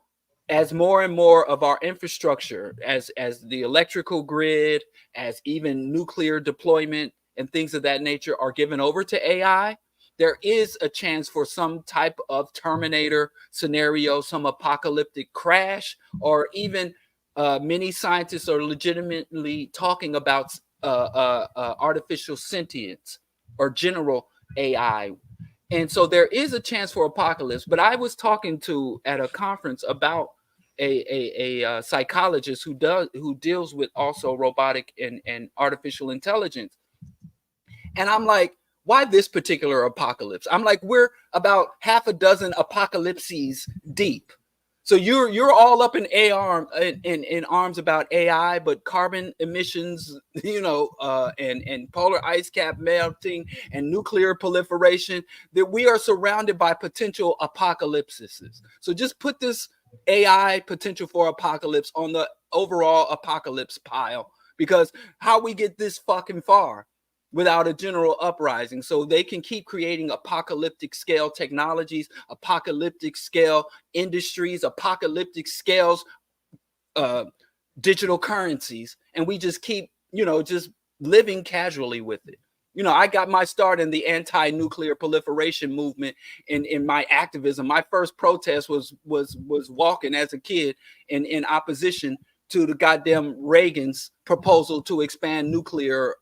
as more and more of our infrastructure, as the electrical grid, as even nuclear deployment and things of that nature are given over to AI, there is a chance for some type of Terminator scenario, some apocalyptic crash, or even many scientists are legitimately talking about artificial sentience or general AI. And so there is a chance for apocalypse. But I was talking at a conference about a psychologist who deals with also robotic and artificial intelligence. And I'm like, why this particular apocalypse? I'm like, we're about half a dozen apocalypses deep. So you're all up in arms about AI, but carbon emissions, and polar ice cap melting and nuclear proliferation, that we are surrounded by potential apocalypses. So just put this AI potential for apocalypse on the overall apocalypse pile, because how we get this fucking far without a general uprising? So they can keep creating apocalyptic scale technologies, apocalyptic scale industries, apocalyptic scales, digital currencies, and we just keep, just living casually with it. I got my start in the anti-nuclear proliferation movement in my activism. My first protest was walking as a kid in opposition to the goddamn Reagan's proposal to expand nuclear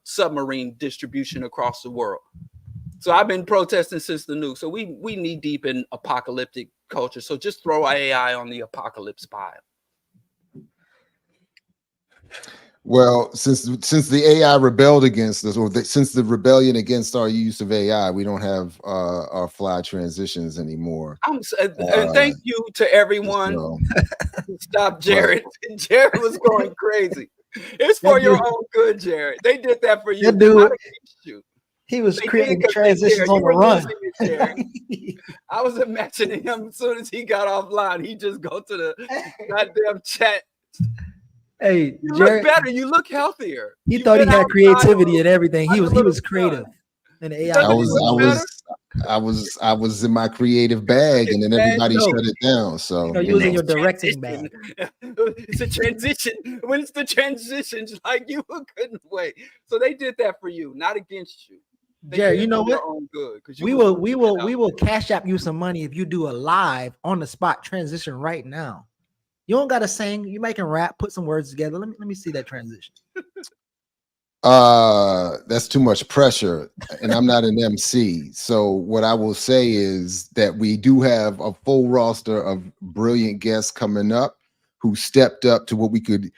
submarine distribution across the world. So I've been protesting since the nuke. So we knee deep in apocalyptic culture. So just throw AI on the apocalypse pile. Well, since the AI rebelled against us, or since the rebellion against our use of AI, we don't have our fly transitions anymore. And thank you to everyone. Stop Jared. Right. Jared was going crazy. It's for your own good, Jared. They did that for you. Not against you. He was creating transitions on the run. I was imagining him as soon as he got offline, he just go to the goddamn chat. Hey, you Jared, look better. You look healthier. He thought he had creativity and everything. He was creative. And AI. I was in my creative bag, and then everybody shut it down. So you was in your directing bag. It's a transition. When it's the transition, just like you couldn't wait. So they did that for you, not against you. Jerry, you know what? Good, we will cash app you some money if you do a live on the spot transition right now. You don't gotta sing. You making rap. Put some words together. Let me see that transition. That's too much pressure, and I'm not an MC. So what I will say is that we do have a full roster of brilliant guests coming up who stepped up to what we could,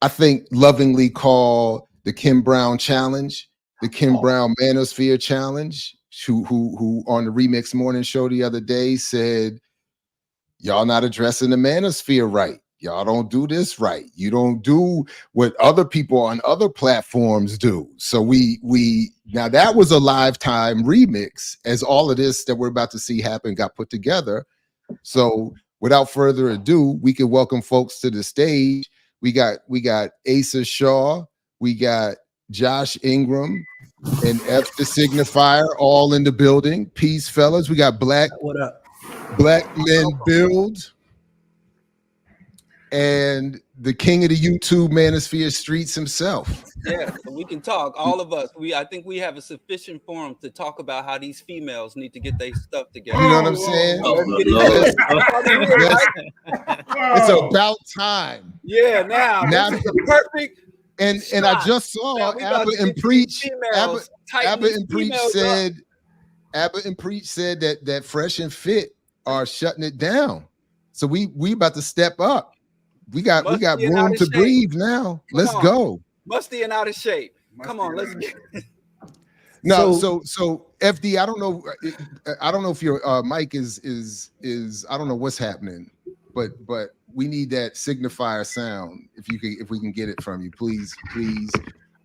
I think, lovingly call the Kim Brown Challenge, the Kim Brown Manosphere Challenge. Who on the Remix Morning Show the other day said, "Y'all not addressing the manosphere right. Y'all don't do this right. You don't do what other people on other platforms do." So we now that was a lifetime remix, as all of this that we're about to see happen got put together. So without further ado, we can welcome folks to the stage. We got Asa Shaw, we got Josh Ingram, and F the Signifier all in the building. Peace, fellas. We got Black Men Build, and the king of the YouTube Manosphere streets himself. Yeah, we can talk, all of us. I think we have a sufficient forum to talk about how these females need to get their stuff together. You know what I'm saying? It's about time. Yeah, now this is the perfect. And I just saw Abba and Preach. Abba and Preach said that Fresh and Fit are shutting it down. So we about to step up. We got room to breathe now. Let's go. Musty and out of shape. Come on, let's get it. No, so FD, I don't know if your mic is I don't know what's happening, but we need that signifier sound if we can get it from you, please.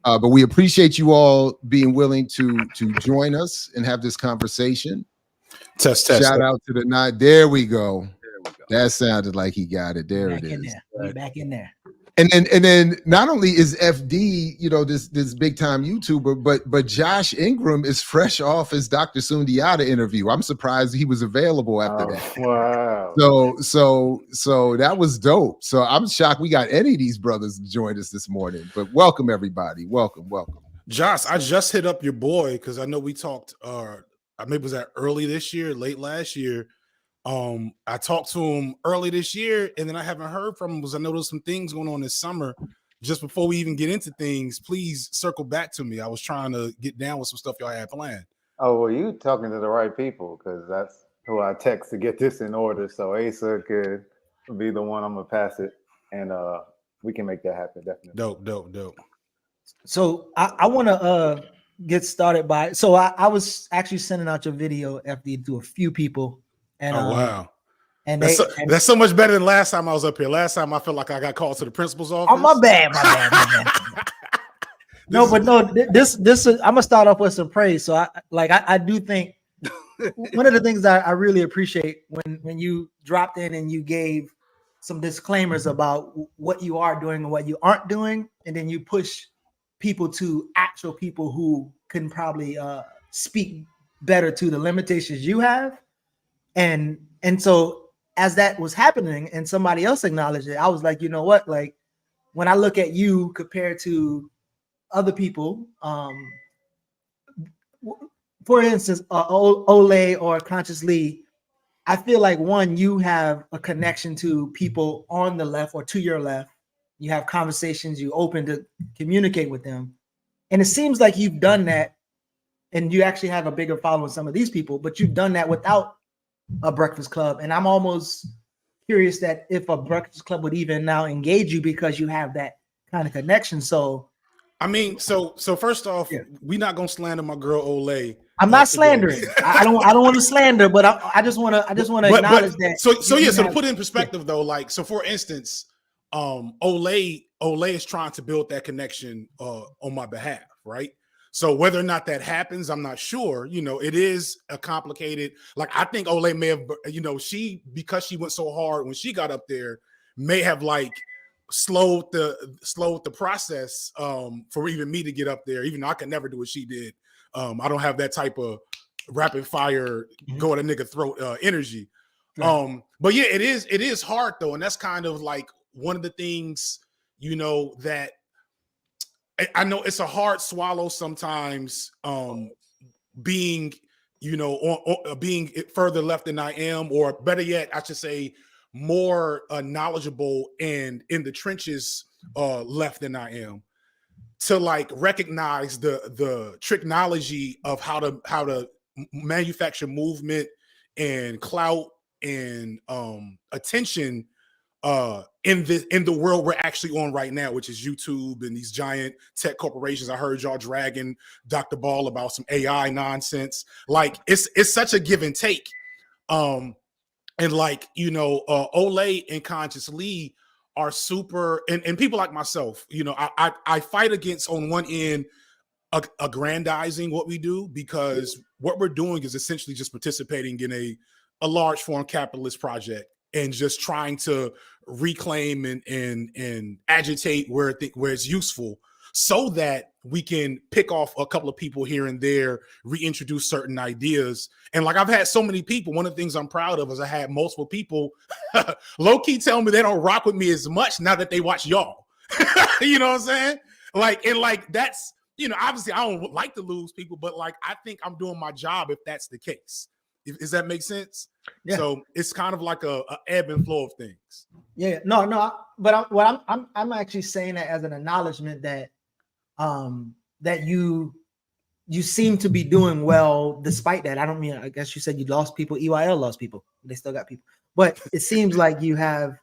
But we appreciate you all being willing to join us and have this conversation. Test. Shout out to the night. There we go. That sounded like he got it. There it is. Back in there. And then not only is FD, this big time YouTuber, but Josh Ingram is fresh off his Dr. Sundiata interview. I'm surprised he was available after that. Wow. So that was dope. So I'm shocked we got any of these brothers to join us this morning. But welcome everybody. Welcome. Josh, I just hit up your boy because I know we talked. Maybe was that early this year, late last year. I talked to him early this year, and then I haven't heard from him because I know there's some things going on this summer. just before we even get into things, please circle back to me. I was trying to get down with some stuff y'all had planned. Oh, well, you talking to the right people, because that's who I text to get this in order. So Asa could be the one I'm gonna pass it, and we can make that happen. Definitely. Dope. So I want to get started by. So I was actually sending out your video FD to a few people, and wow. And that's so much better than last time I was up here. Last time I felt like I got called to the principal's office. Oh, my bad. This is, I'm gonna start off with some praise. So I do think one of the things that I really appreciate when you dropped in and you gave some disclaimers about what you are doing and what you aren't doing, and then you push people to actual people who can probably speak better to the limitations you have, and so as that was happening and somebody else acknowledged it, I was like, you know what? Like when I look at you compared to other people, for instance, Ole or Consciously, I feel like one, you have a connection to people on the left or to your left. You have conversations, you open to communicate with them. And it seems like you've done that, and you actually have a bigger following with some of these people, but you've done that without a Breakfast Club. And I'm almost curious that if a Breakfast Club would even now engage you because you have that kind of connection. So I mean, so first off, we're not gonna slander my girl Ole. I'm not slandering. I don't want to slander, but I just want to acknowledge that. So to put it in perspective though, like, so for instance, Ole is trying to build that connection on my behalf, right? So whether or not that happens, I'm not sure. You know, it is a complicated. Like, I think Ole may have, because she went so hard when she got up there, may have like slowed the process for even me to get up there. Even though I could never do what she did. I don't have that type of rapid fire go at a nigga throat energy. Right. But yeah, it is hard though, and that's kind of like one of the things, that I know it's a hard swallow sometimes, being, being further left than I am, or better yet, I should say more knowledgeable and in the trenches left than I am, to like recognize the technology of how to manufacture movement and clout and attention in the world we're actually on right now, which is YouTube and these giant tech corporations. I heard y'all dragging Dr. Ball about some AI nonsense. Like it's such a give and take. And like, Ole and Conscious Lee are super, and people like myself, I fight against, on one end, aggrandizing what we do, because what we're doing is essentially just participating in a large form capitalist project and just trying to reclaim and agitate where it's useful, so that we can pick off a couple of people here and there, reintroduce certain ideas. And like, I've had so many people, one of the things I'm proud of is I had multiple people low-key tell me they don't rock with me as much now that they watch y'all. You know what I'm saying? Like, and like, that's, obviously I don't like to lose people, but like, I think I'm doing my job if that's the case. Does that make sense? Yeah. So it's kind of like a ebb and flow of things. Yeah, no. But I'm actually saying that as an acknowledgement that that you seem to be doing well despite that. I guess you said you lost people. EYL lost people. They still got people. But it seems like you have.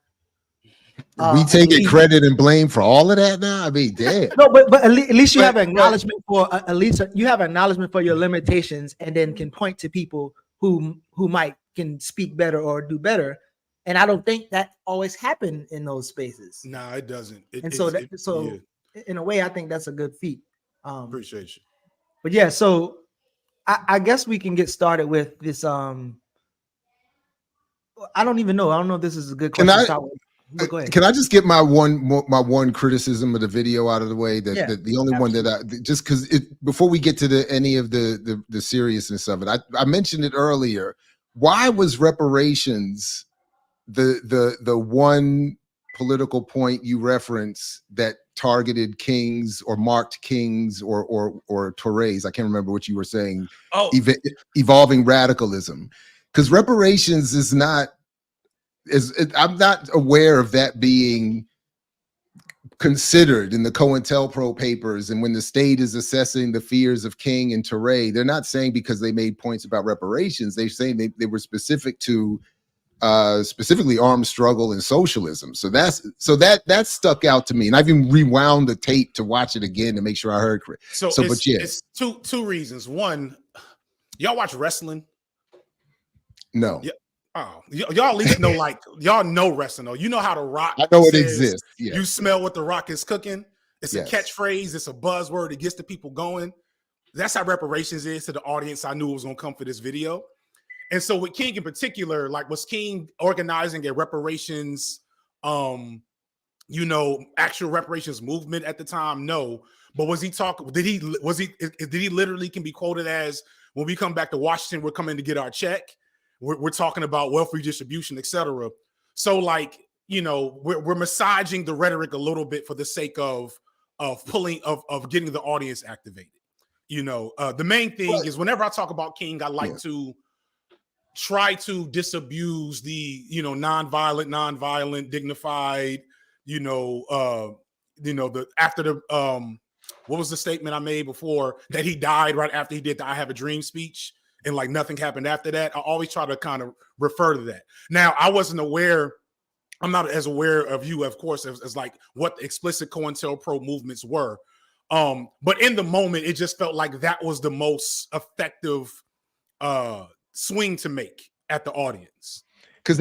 We taking credit and blame for all of that now. I mean, damn. No, but at least you have acknowledgement for acknowledgement for your limitations, and then can point to people who can speak better or do better. And I don't think that always happen in those spaces. No, it doesn't. In a way, I think that's a good feat. Appreciate you. But yeah, so I guess we can get started with this. I don't even know. I don't know if this is a good question. Go ahead. Can I just get my one criticism of the video out of the way? The only absolutely. One that I just because before we get to any of the seriousness of it, I mentioned it earlier. Why was reparations the one political point you reference that targeted kings or marked kings or Torres? I can't remember what you were saying. Evolving radicalism, because reparations is not. I'm not aware of that being considered in the COINTELPRO papers, and when the state is assessing the fears of King and Ture, they're not saying because they made points about reparations. They're saying they were specific to specifically armed struggle and socialism. So that stuck out to me, and I've even rewound the tape to watch it again to make sure I heard correct. It's two reasons. One, y'all watch wrestling? No. Yeah. Oh, y'all at least know, like, y'all know wrestling though. You know how The Rock, I know it exists. Yeah. You smell what The Rock is cooking. It's a catchphrase. It's a buzzword. It gets the people going. That's how reparations is to the audience. I knew it was gonna come for this video. And so with King in particular, like, was King organizing a reparations, actual reparations movement at the time? No. But was he talking? Did he literally can be quoted as, when we come back to Washington, we're coming to get our check. We're talking about wealth redistribution, etc. So, like, we're massaging the rhetoric a little bit for the sake of getting the audience activated. The main thing is, whenever I talk about King, I like to try to disabuse the nonviolent, dignified, what was the statement I made before, that he died right after he did the I Have a Dream speech, and like nothing happened after that. I always try to kind of refer to that. Now, I'm not as aware of you, of course, as like what the explicit COINTELPRO movements were. But in the moment, it just felt like that was the most effective swing to make at the audience. Because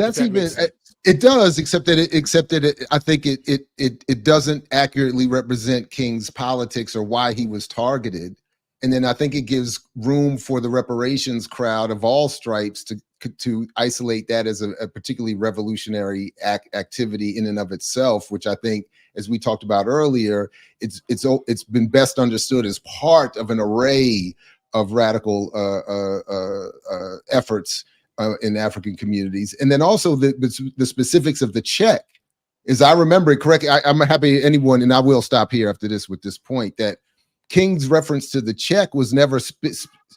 it does, except that I think it doesn't accurately represent King's politics or why he was targeted. And then I think it gives room for the reparations crowd of all stripes to isolate that as a particularly revolutionary activity in and of itself, which I think, as we talked about earlier, it's been best understood as part of an array of radical efforts in African communities. And then also the specifics of the check, as I remember it correctly. I'm happy anyone, and I will stop here after this with this point, that King's reference to the check was never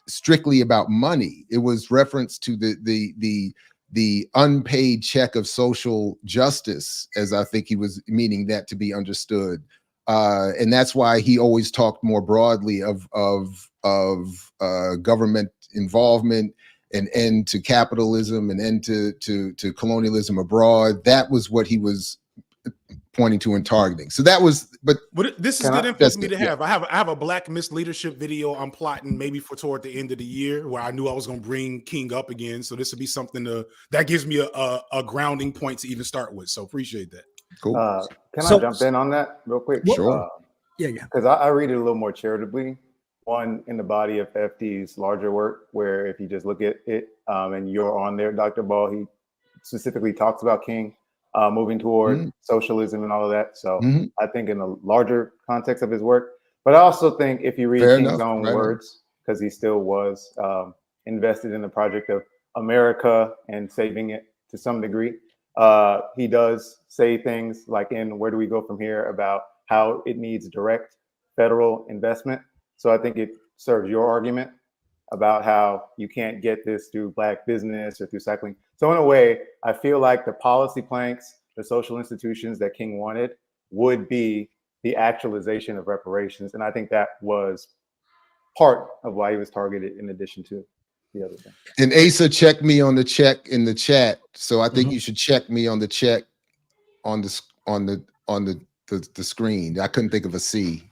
strictly about money. It was reference to the unpaid check of social justice, as I think he was meaning that to be understood. And that's why he always talked more broadly of government involvement, an end to capitalism, an end to colonialism abroad. That was what he was pointing to and targeting. So that was, but this is good info for me to have. I have a Black misleadership video I'm plotting maybe for toward the end of the year, where I knew I was going to bring King up again. So this would be something that gives me a grounding point to even start with. So appreciate that. Cool. Can I jump in on that real quick? Sure. Yeah. Because I read it a little more charitably. One, in the body of FD's larger work, where if you just look at it and you're on there, Dr. Ball, he specifically talks about King moving toward socialism and all of that. So I think in the larger context of his work, but I also think if you read King's own words, because he still was invested in the project of America and saving it to some degree, he does say things like in Where Do We Go From Here about how it needs direct federal investment. So I think it serves your argument about how you can't get this through Black business or through cycling. So in a way, I feel like the policy planks, the social institutions that King wanted would be the actualization of reparations. And I think that was part of why he was targeted, in addition to the other thing. And Asa checked me on the check in the chat. So I think you should check me on the check on the screen. I couldn't think of a C.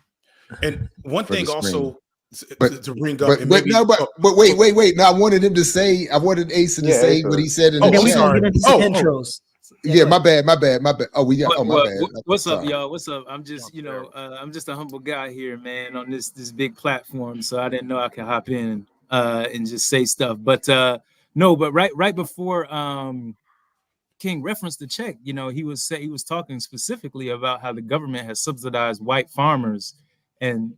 And one thing also to bring up, wait. Now I wanted him to say, I wanted Asa to say what he said in the chat. Yeah, my bad. Oh, my bad. What's up, y'all? What's up? I'm just, I'm just a humble guy here, man, on this big platform. So I didn't know I could hop in and just say stuff. But no, but right before King referenced the check, he was talking specifically about how the government has subsidized white farmers and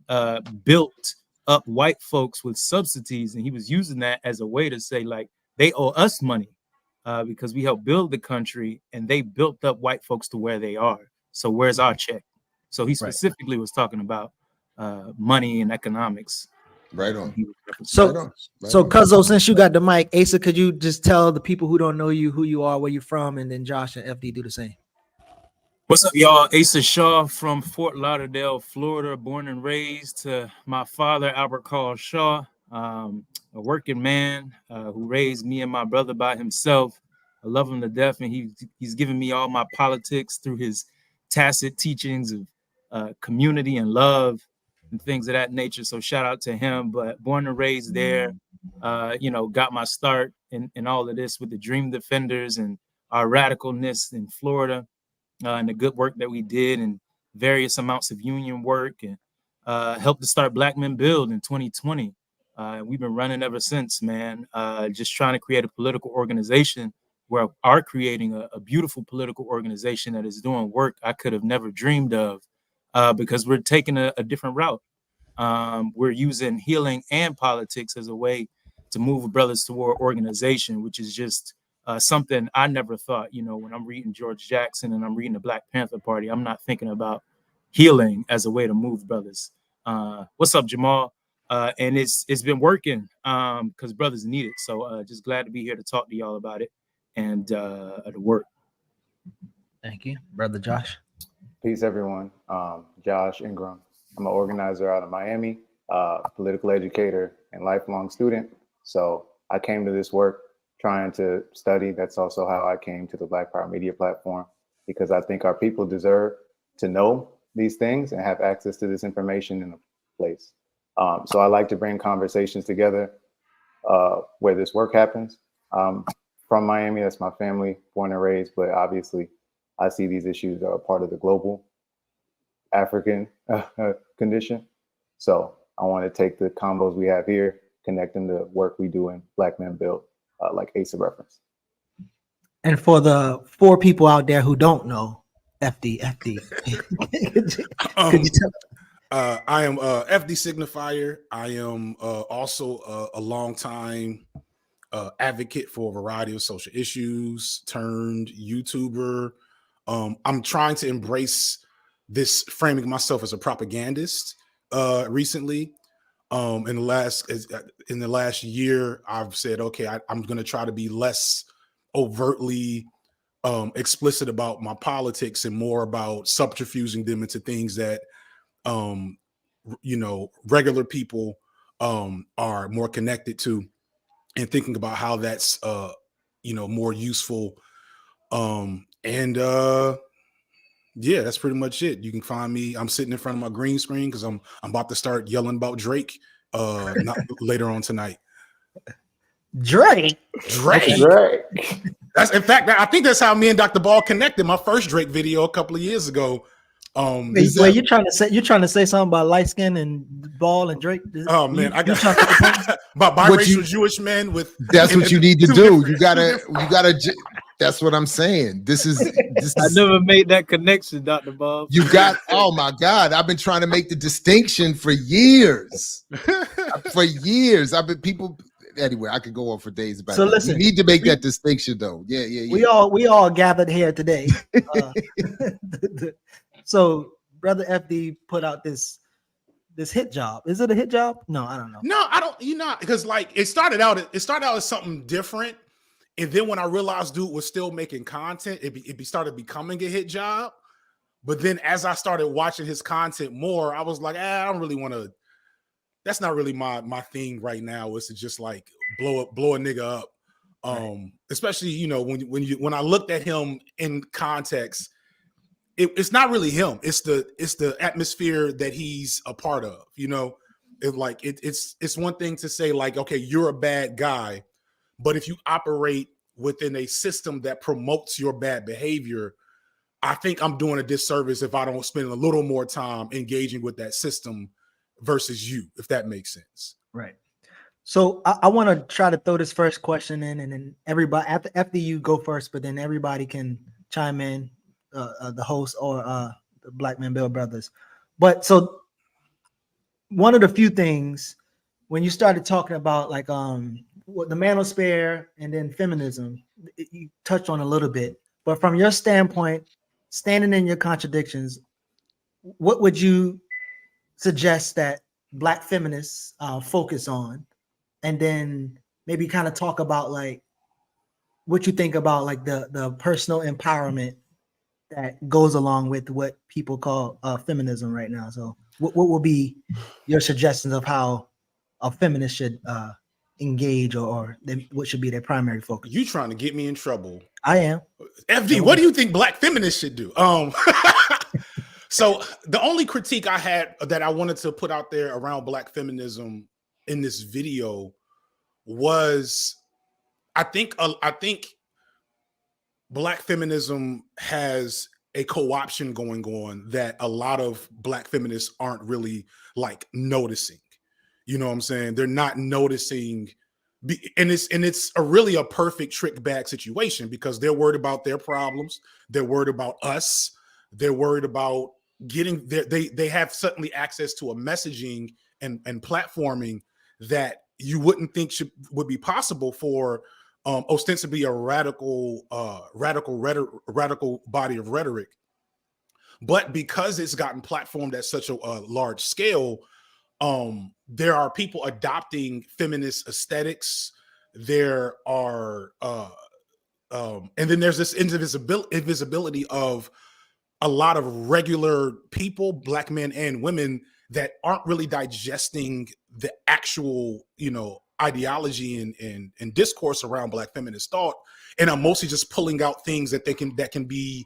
built up white folks with subsidies, and he was using that as a way to say, like, they owe us money because we helped build the country, and they built up white folks to where they are. So where's our check? So he specifically was talking about money and economics. Right on. So Cuzzo, since you got the mic, Asa, could you just tell the people who don't know you who you are, where you're from, and then Josh and FD do the same? What's up, y'all? Asa Shaw from Fort Lauderdale, Florida, born and raised to my father, Albert Carl Shaw, a working man who raised me and my brother by himself. I love him to death, and he's given me all my politics through his tacit teachings of community and love and things of that nature. So shout out to him. But born and raised there, got my start in all of this with the Dream Defenders and our radicalness in Florida. And the good work that we did and various amounts of union work, and helped to start Black Men Build in 2020. We've been running ever since, man, just trying to create a political organization where are creating a beautiful political organization that is doing work I could have never dreamed of, because we're taking a different route. We're using healing and politics as a way to move brothers toward organization, which is just something I never thought. When I'm reading George Jackson and I'm reading the Black Panther Party, I'm not thinking about healing as a way to move brothers. What's up, Jamal? And it's been working because brothers need it. So just glad to be here to talk to y'all about it and the work. Thank you, brother Josh. Peace, everyone. Josh Ingram. I'm an organizer out of Miami, political educator and lifelong student. So I came to this work trying to study. That's also how I came to the Black Power Media platform, because I think our people deserve to know these things and have access to this information in a place. So I like to bring conversations together where this work happens. From Miami, that's my family, born and raised, but obviously I see these issues are a part of the global African condition. So I want to take the combos we have here, connect them to work we do in Black Men Build, like Asa reference. And for the 4 people out there who don't know, FD. Could you tell? I am FD Signifier. I am also a longtime advocate for a variety of social issues, turned YouTuber. I'm trying to embrace this framing myself as a propagandist recently. In the last year, I've said, okay, I'm going to try to be less overtly explicit about my politics and more about subterfusing them into things that regular people are more connected to, and thinking about how that's more useful. Yeah, that's pretty much it. You can find me. I'm sitting in front of my green screen because I'm about to start yelling about Drake not later on tonight. Drake. That's, in fact, I think that's how me and Dr. Ball connected. My first Drake video a couple of years ago. Wait, you're trying to say something about light skin and Ball and Drake? Oh man, I got about biracial Jewish men with. That's what you need to do. You gotta. That's what I'm saying. This is I never made that connection, Dr. Bob. You got. Oh my God, I've been trying to make the distinction for years. I've been people. Anyway, I could go on for days about. So listen, we need to make that distinction, though. Yeah. We all gathered here today. So brother FD put out this hit job. Is it a hit job? No, I don't know. No, I don't. Because like it started out as something different, and then when I realized dude was still making content, it started becoming a hit job. But then as I started watching his content more, I was like, I don't really want to. That's not really my thing right now. Is to just like blow a nigga up. Especially when I looked at him in context. It's not really him. It's the atmosphere that he's a part of. It's one thing to say like, okay, you're a bad guy, but if you operate within a system that promotes your bad behavior, I think I'm doing a disservice if I don't spend a little more time engaging with that system versus you, if that makes sense. Right. So I want to try to throw this first question in, and then everybody after you go first, but then everybody can chime in. The host or the Black Men Build brothers. But so one of the few things when you started talking about like the Manosphere and then feminism, you touched on a little bit, but from your standpoint, standing in your contradictions, what would you suggest that Black feminists focus on? And then maybe kind of talk about like what you think about like the personal empowerment that goes along with what people call feminism right now. So what will be your suggestions of how a feminist should engage or what should be their primary focus? You trying to get me in trouble? I am. FD, what do you think black feminists should do? So the only critique I had that I wanted to put out there around black feminism in this video was I think black feminism has a co-option going on that a lot of black feminists aren't really like noticing. You know what I'm saying? They're not noticing, and it's really a perfect trick bag situation because they're worried about their problems. They're worried about us. They're worried about getting they have suddenly access to a messaging and platforming that you wouldn't think would be possible for ostensibly a radical body of rhetoric. But because it's gotten platformed at such a large scale, there are people adopting feminist aesthetics. There are and then there's this invisibility of a lot of regular people, black men and women, that aren't really digesting the actual, ideology and discourse around black feminist thought, and I'm mostly just pulling out things that can be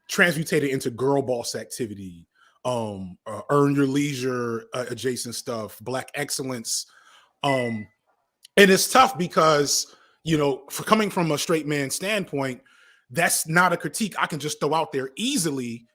transmutated into girl boss activity, earn your leisure adjacent stuff, black excellence, and it's tough because for coming from a straight man standpoint, that's not a critique I can just throw out there easily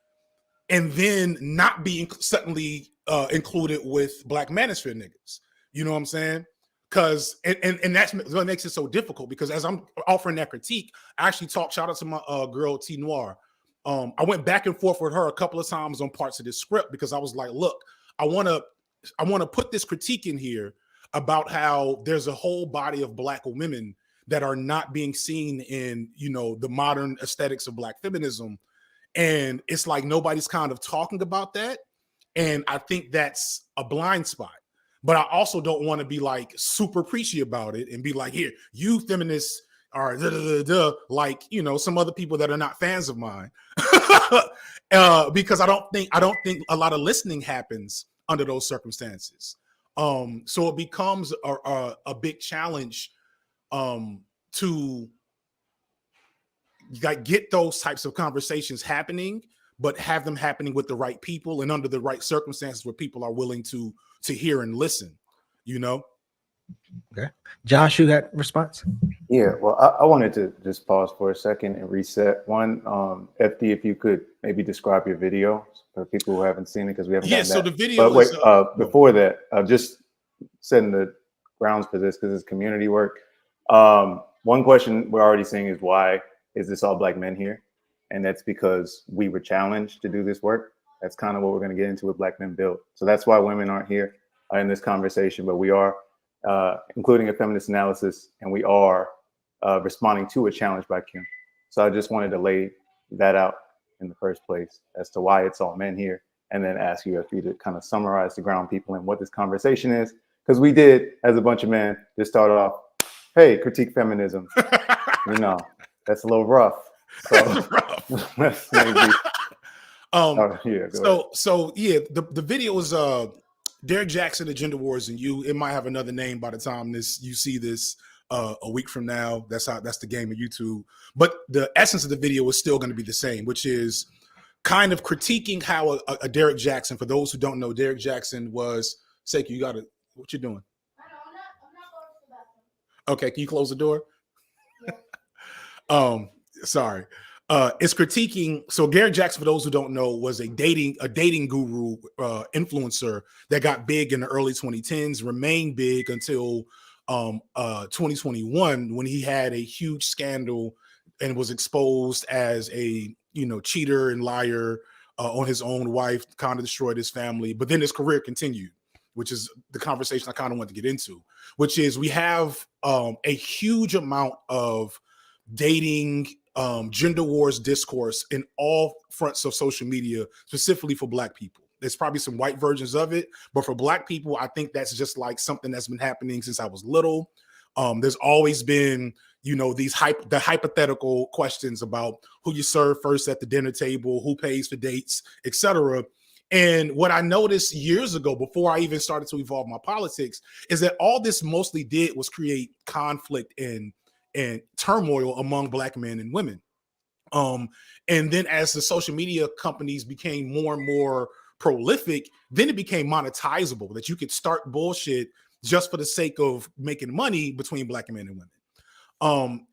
and then not be suddenly included with black manosphere niggas. You know what I'm saying? Because and that's what makes it so difficult, because as I'm offering that critique, I actually shout out to my girl T Noir. I went back and forth with her a couple of times on parts of this script because I was like, look, I want to put this critique in here about how there's a whole body of black women that are not being seen in, the modern aesthetics of black feminism. And it's like nobody's kind of talking about that. And I think that's a blind spot. But I also don't want to be like super preachy about it and be like, here, you feminists are like, some other people that are not fans of mine. Because I don't think a lot of listening happens under those circumstances. So it becomes a big challenge to get those types of conversations happening, but have them happening with the right people and under the right circumstances where people are willing to hear and listen, Okay. Josh, you got a response? Yeah, well, I wanted to just pause for a second and reset. One, FD, if you could maybe describe your video for people who haven't seen it, because we haven't gotten that. The video but wait, before that, just setting the grounds for this, because it's community work. One question we're already seeing is, why is this all black men here? And that's because we were challenged to do this work. That's kind of what we're going to get into with Black Men Build. So that's why women aren't here in this conversation, but we are, including a feminist analysis, and we are responding to a challenge by Kim. So I just wanted to lay that out in the first place as to why it's all men here, and then ask you to kind of summarize the ground people and what this conversation is. Because we did, as a bunch of men, just start off, hey, critique feminism. That's a little rough. So let's maybe. The video is Derek Jackson, The Gender Wars and You. It might have another name by the time you see this a week from now. That's the game of YouTube. But the essence of the video is still going to be the same, which is kind of critiquing how a Derek Jackson, for those who don't know, Derek Jackson was, Seiki, what you doing? I'm not going to the bathroom. Okay, can you close the door? Sorry. It's critiquing. So Derek Jackson, for those who don't know, was a dating guru, influencer that got big in the early 2010s, remained big until 2021, when he had a huge scandal and was exposed as a cheater and liar on his own wife, kind of destroyed his family. But then his career continued, which is the conversation I kind of want to get into, which is we have a huge amount of dating, gender wars discourse in all fronts of social media, specifically for Black people. There's probably some white versions of it, but for Black people, I think that's just like something that's been happening since I was little. There's always been, you know, the hypothetical questions about who you serve first at the dinner table, who pays for dates, etc. And what I noticed years ago, before I even started to evolve my politics, is that all this mostly did was create conflict and turmoil among Black men and women. And then as the social media companies became more and more prolific, then it became monetizable, that you could start bullshit just for the sake of making money between Black men and women.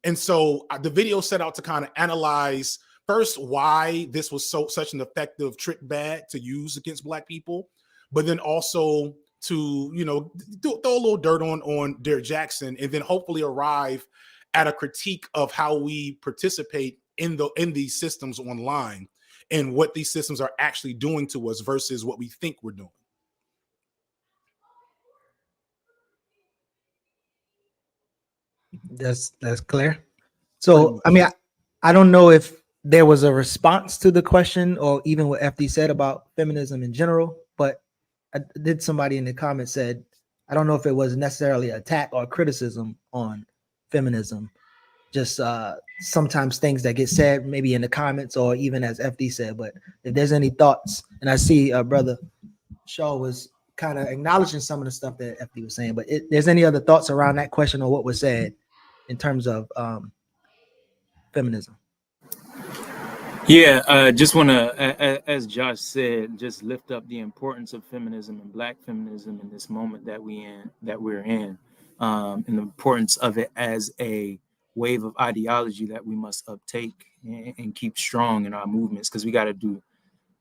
And so the video set out to kind of analyze first why this was such an effective trick bag to use against Black people, but then also to, you know, throw a little dirt on Derek Jackson, and then hopefully arrive at a critique of how we participate in these systems online and what these systems are actually doing to us versus what we think we're doing. That's clear. So, I mean, I don't know if there was a response to the question or even what FD said about feminism in general, but somebody in the comments said, I don't know if it was necessarily an attack or criticism on feminism, just sometimes things that get said maybe in the comments or even as FD said. But if there's any thoughts, and I see brother Shaw was kind of acknowledging some of the stuff that FD was saying, but there's any other thoughts around that question or what was said in terms of feminism? Yeah, just want to, as Josh said, just lift up the importance of feminism and Black feminism in this moment that we're in, and the importance of it as a wave of ideology that we must uptake and keep strong in our movements, because we got to do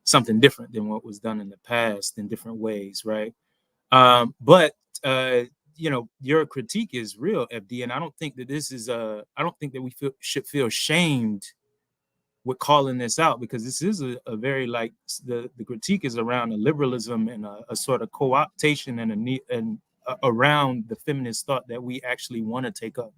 something different than what was done in the past in different ways, right? But you know, your critique is real, FD, and I don't think that this is I don't think that we should feel shamed with calling this out, because this is a very, like, the critique is around a liberalism and a sort of co-optation and around the feminist thought that we actually want to take up,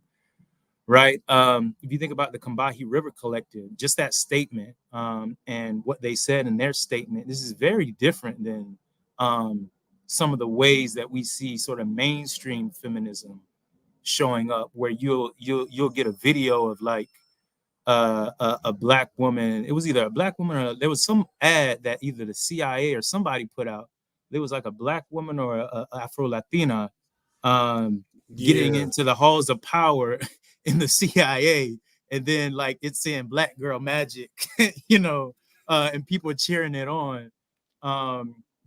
right? If you think about the Combahee River Collective, just that statement and what they said in their statement, this is very different than some of the ways that we see sort of mainstream feminism showing up, where you'll get a video of like a Black woman. It was either a Black woman or there was some ad that either the CIA or somebody put out. There was like a Black woman or a Afro-Latina getting into the halls of power in the CIA, and then like it's saying Black girl magic, you know, and people are cheering it on.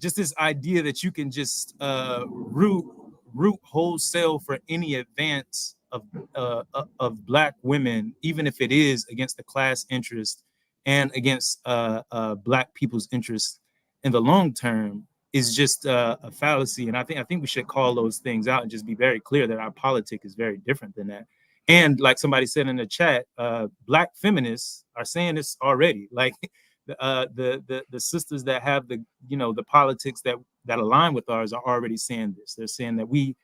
Just this idea that you can just root wholesale for any advance of Black women, even if it is against the class interest and against Black people's interests in the long term, is just a fallacy. And I think we should call those things out and just be very clear that our politic is very different than that. And like somebody said in the chat, Black feminists are saying this already. Like the sisters that have the, you know, the politics that align with ours are already saying this. They're saying that we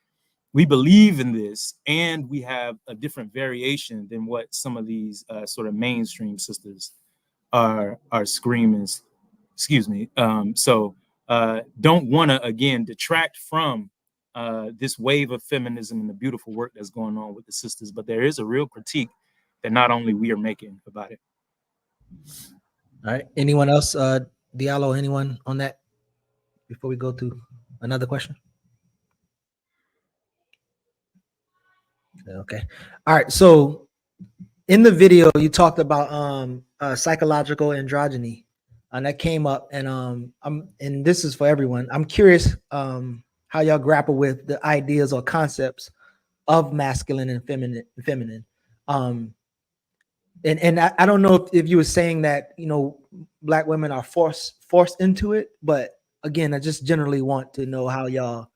believe in this, and we have a different variation than what some of these sort of mainstream sisters are screaming. Excuse me. So don't want to, again, detract from this wave of feminism and the beautiful work that's going on with the sisters, but there is a real critique that not only we are making about it. All right. Anyone else? Diallo, anyone on that before we go to another question? Okay. All right. So in the video, you talked about psychological androgyny, and that came up. And and this is for everyone. I'm curious how y'all grapple with the ideas or concepts of masculine and feminine. And I don't know if you were saying that, you know, Black women are forced into it, but again, I just generally want to know how y'all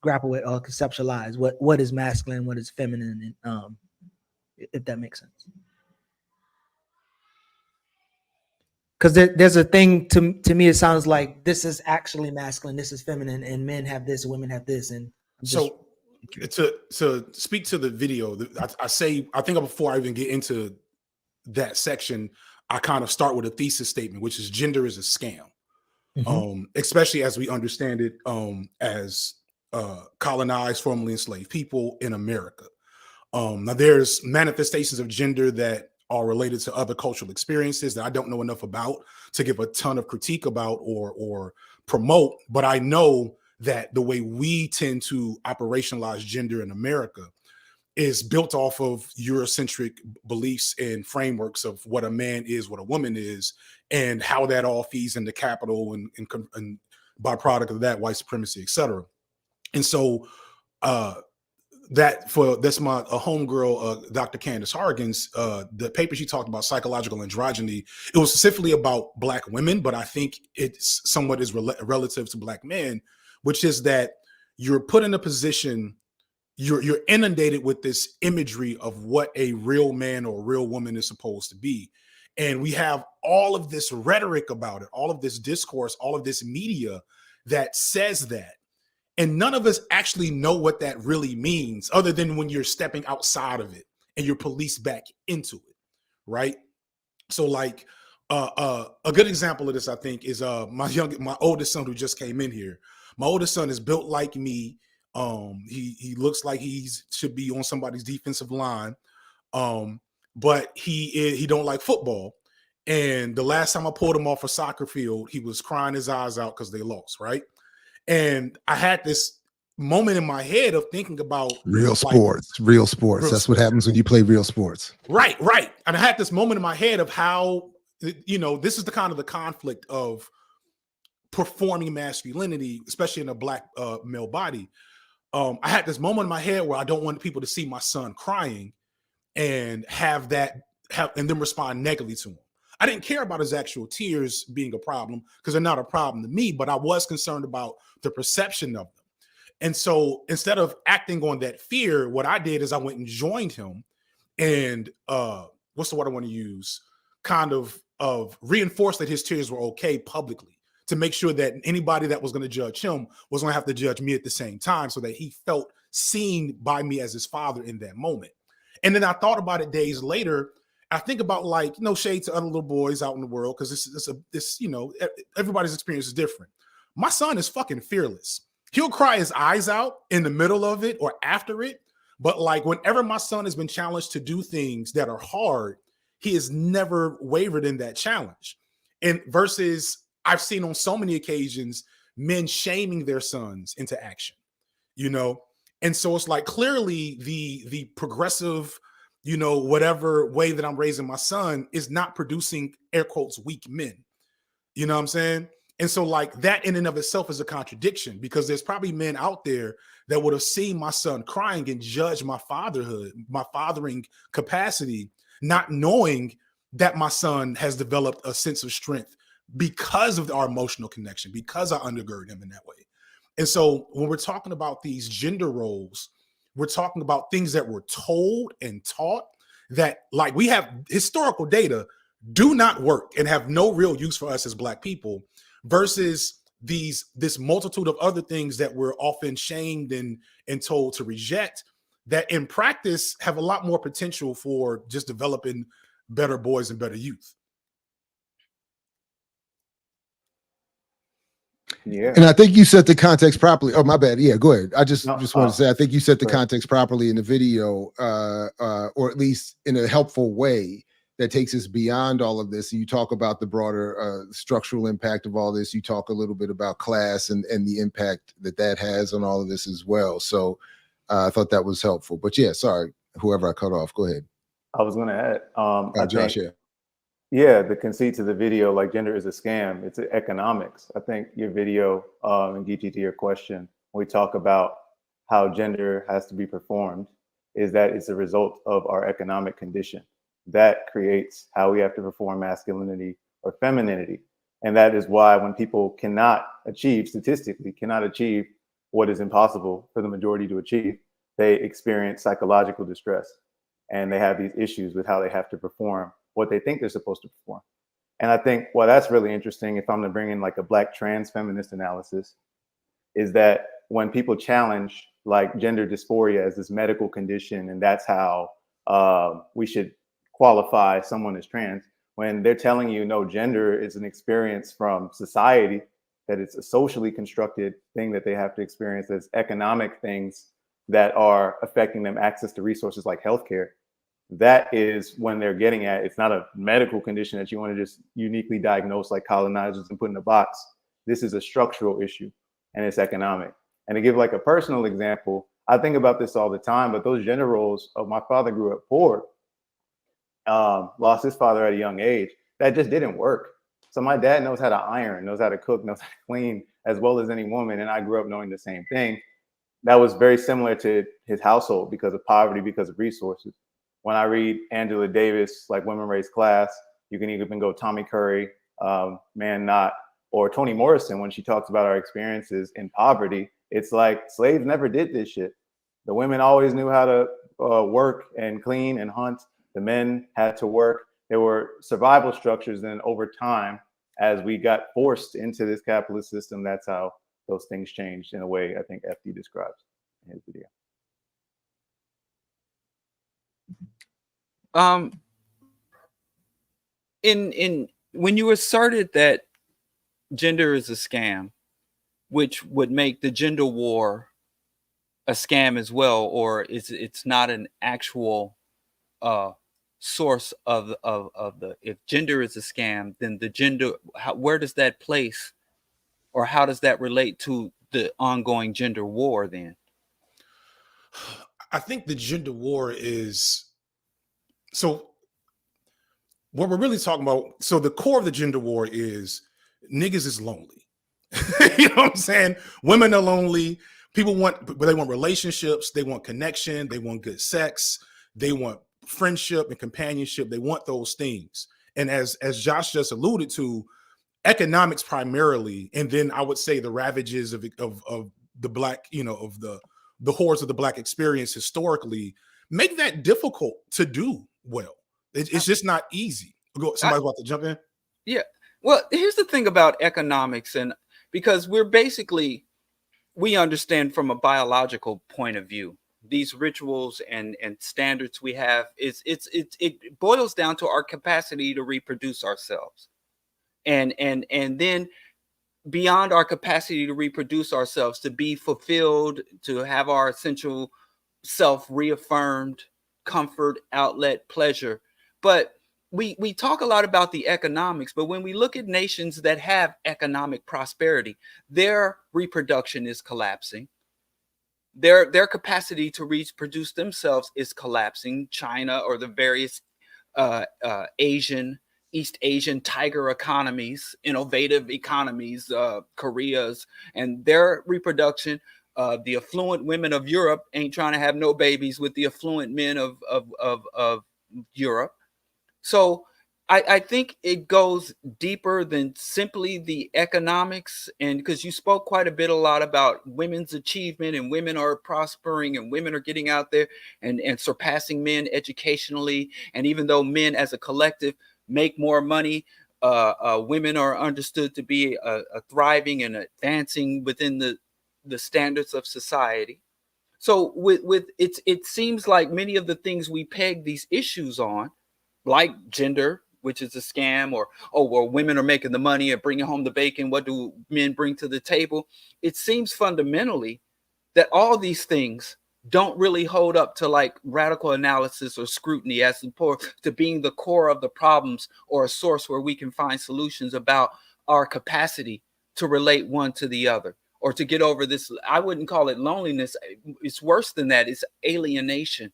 grapple with or conceptualize what is masculine, what is feminine, and if that makes sense. Because there's a thing to me, it sounds like this is actually masculine, this is feminine, and men have this, women have this. And so to speak to the video, I think before I even get into that section, I kind of start with a thesis statement, which is gender is a scam. Especially as we understand it as colonized, formerly enslaved people in America. Now there's manifestations of gender that are related to other cultural experiences that I don't know enough about to give a ton of critique about or promote, but I know that the way we tend to operationalize gender in America is built off of Eurocentric beliefs and frameworks of what a man is, what a woman is, and how that all feeds into capital and byproduct of that, white supremacy, etc. And so that's my homegirl, Dr. Candace Hargens, the paper she talked about, psychological androgyny, it was specifically about Black women, but I think it's somewhat is relative to Black men, which is that you're put in a position, you're inundated with this imagery of what a real man or a real woman is supposed to be. And we have all of this rhetoric about it, all of this discourse, all of this media that says that. And none of us actually know what that really means, other than when you're stepping outside of it and you're policed back into it, right? So like a good example of this, I think, is my oldest son who just came in here. My oldest son is built like me. He looks like he should be on somebody's defensive line, but he don't like football. And the last time I pulled him off a soccer field, he was crying his eyes out because they lost, right? And I had this moment in my head of thinking about real sports. That's what happens when you play real sports. Right. And I had this moment in my head of how, this is the kind of the conflict of performing masculinity, especially in a Black male body. I had this moment in my head where I don't want people to see my son crying and have and then respond negatively to him. I didn't care about his actual tears being a problem because they're not a problem to me, but I was concerned about the perception of them. And so instead of acting on that fear, what I did is I went and joined him and what's the word I want to use? Kind of reinforce that his tears were okay publicly, to make sure that anybody that was going to judge him was going to have to judge me at the same time, so that he felt seen by me as his father in that moment. And then I thought about it days later. I think about, like, no shade to other little boys out in the world, because this everybody's experience is different. My son is fucking fearless. He'll cry his eyes out in the middle of it or after it. But like, whenever my son has been challenged to do things that are hard, he has never wavered in that challenge. And versus I've seen on so many occasions men shaming their sons into action, And so it's like, clearly the progressive, whatever way that I'm raising my son is not producing, air quotes, weak men. You know what I'm saying? And so like that in and of itself is a contradiction, because there's probably men out there that would have seen my son crying and judged my fatherhood, my fathering capacity, not knowing that my son has developed a sense of strength because of our emotional connection, because I undergird him in that way. And so when we're talking about these gender roles, we're talking about things that we're told and taught that, like, we have historical data do not work and have no real use for us as Black people, versus this multitude of other things that we're often shamed and told to reject, that in practice have a lot more potential for just developing better boys and better youth. Yeah. And I think you set the context properly. Oh, my bad. Yeah, go ahead. I just wanted to say, I think you set the context properly in the video, or at least in a helpful way that takes us beyond all of this. You talk about the broader structural impact of all this. You talk a little bit about class and the impact that has on all of this as well. So I thought that was helpful. But yeah, sorry, whoever I cut off, go ahead. I was going to add, Josh, yeah, the conceit to the video, like, gender is a scam. It's economics. I think your video, and Geechee, to your question, when we talk about how gender has to be performed, is that it's a result of our economic condition. That creates how we have to perform masculinity or femininity. And that is why when people statistically cannot achieve what is impossible for the majority to achieve, they experience psychological distress. And they have these issues with how they have to perform what they think they're supposed to perform. And I think, well, that's really interesting, if I'm to bring in like a Black trans feminist analysis, is that when people challenge like gender dysphoria as this medical condition, and that's how we should qualify someone as trans, when they're telling you, no, gender is an experience from society, that it's a socially constructed thing that they have to experience, as economic things that are affecting them access to resources like healthcare. That is when they're getting at, it's not a medical condition that you want to just uniquely diagnose like colonizers and put in a box. This is a structural issue, and it's economic. And to give like a personal example, I think about this all the time, but those gender roles of my father grew up poor, lost his father at a young age. That just didn't work. So my dad knows how to iron, knows how to cook, knows how to clean as well as any woman. And I grew up knowing the same thing. That was very similar to his household because of poverty, because of resources. When I read Angela Davis, like Women Race Class, you can even go Tommy Curry, Man Not, or Toni Morrison when she talks about our experiences in poverty. It's like slaves never did this shit. The women always knew how to work and clean and hunt. The men had to work. There were survival structures. And over time, as we got forced into this capitalist system, that's how those things changed in a way I think FD describes in his video. When you asserted that gender is a scam, which would make the gender war a scam as well, or it's not an actual source of the, if gender is a scam, then the gender, where does that place, or how does that relate to the ongoing gender war then? I think the gender war is, so what we're really talking about, so the core of the gender war is niggas is lonely. You know what I'm saying? Women are lonely. People they want relationships. They want connection. They want good sex. They want friendship and companionship. They want those things. And as Josh just alluded to, economics primarily, and then I would say the ravages of the Black, you know, of the horrors of the Black experience historically make that difficult to do well. It's just not easy. Somebody's about to jump in. Yeah. Well, here's the thing about economics, and because we understand from a biological point of view, these rituals and standards we have, it boils down to our capacity to reproduce ourselves. And then beyond our capacity to reproduce ourselves, to be fulfilled, to have our essential self reaffirmed, comfort, outlet, pleasure. But we talk a lot about the economics, but when we look at nations that have economic prosperity, their reproduction is collapsing. Their capacity to reproduce themselves is collapsing. China or the various East Asian tiger economies, innovative economies, Korea's, and their reproduction. The affluent women of Europe ain't trying to have no babies with the affluent men of Europe. So I think it goes deeper than simply the economics, and because you spoke quite a lot about women's achievement, and women are prospering, and women are getting out there and surpassing men educationally. And even though men as a collective make more money, women are understood to be a thriving and advancing within the standards of society. So it seems like many of the things we peg these issues on, like gender, which is a scam, or well, women are making the money and bringing home the bacon, what do men bring to the table? It seems fundamentally that all these things don't really hold up to like radical analysis or scrutiny as opposed to being the core of the problems, or a source where we can find solutions about our capacity to relate one to the other, or to get over this. I wouldn't call it loneliness. It's worse than that. It's alienation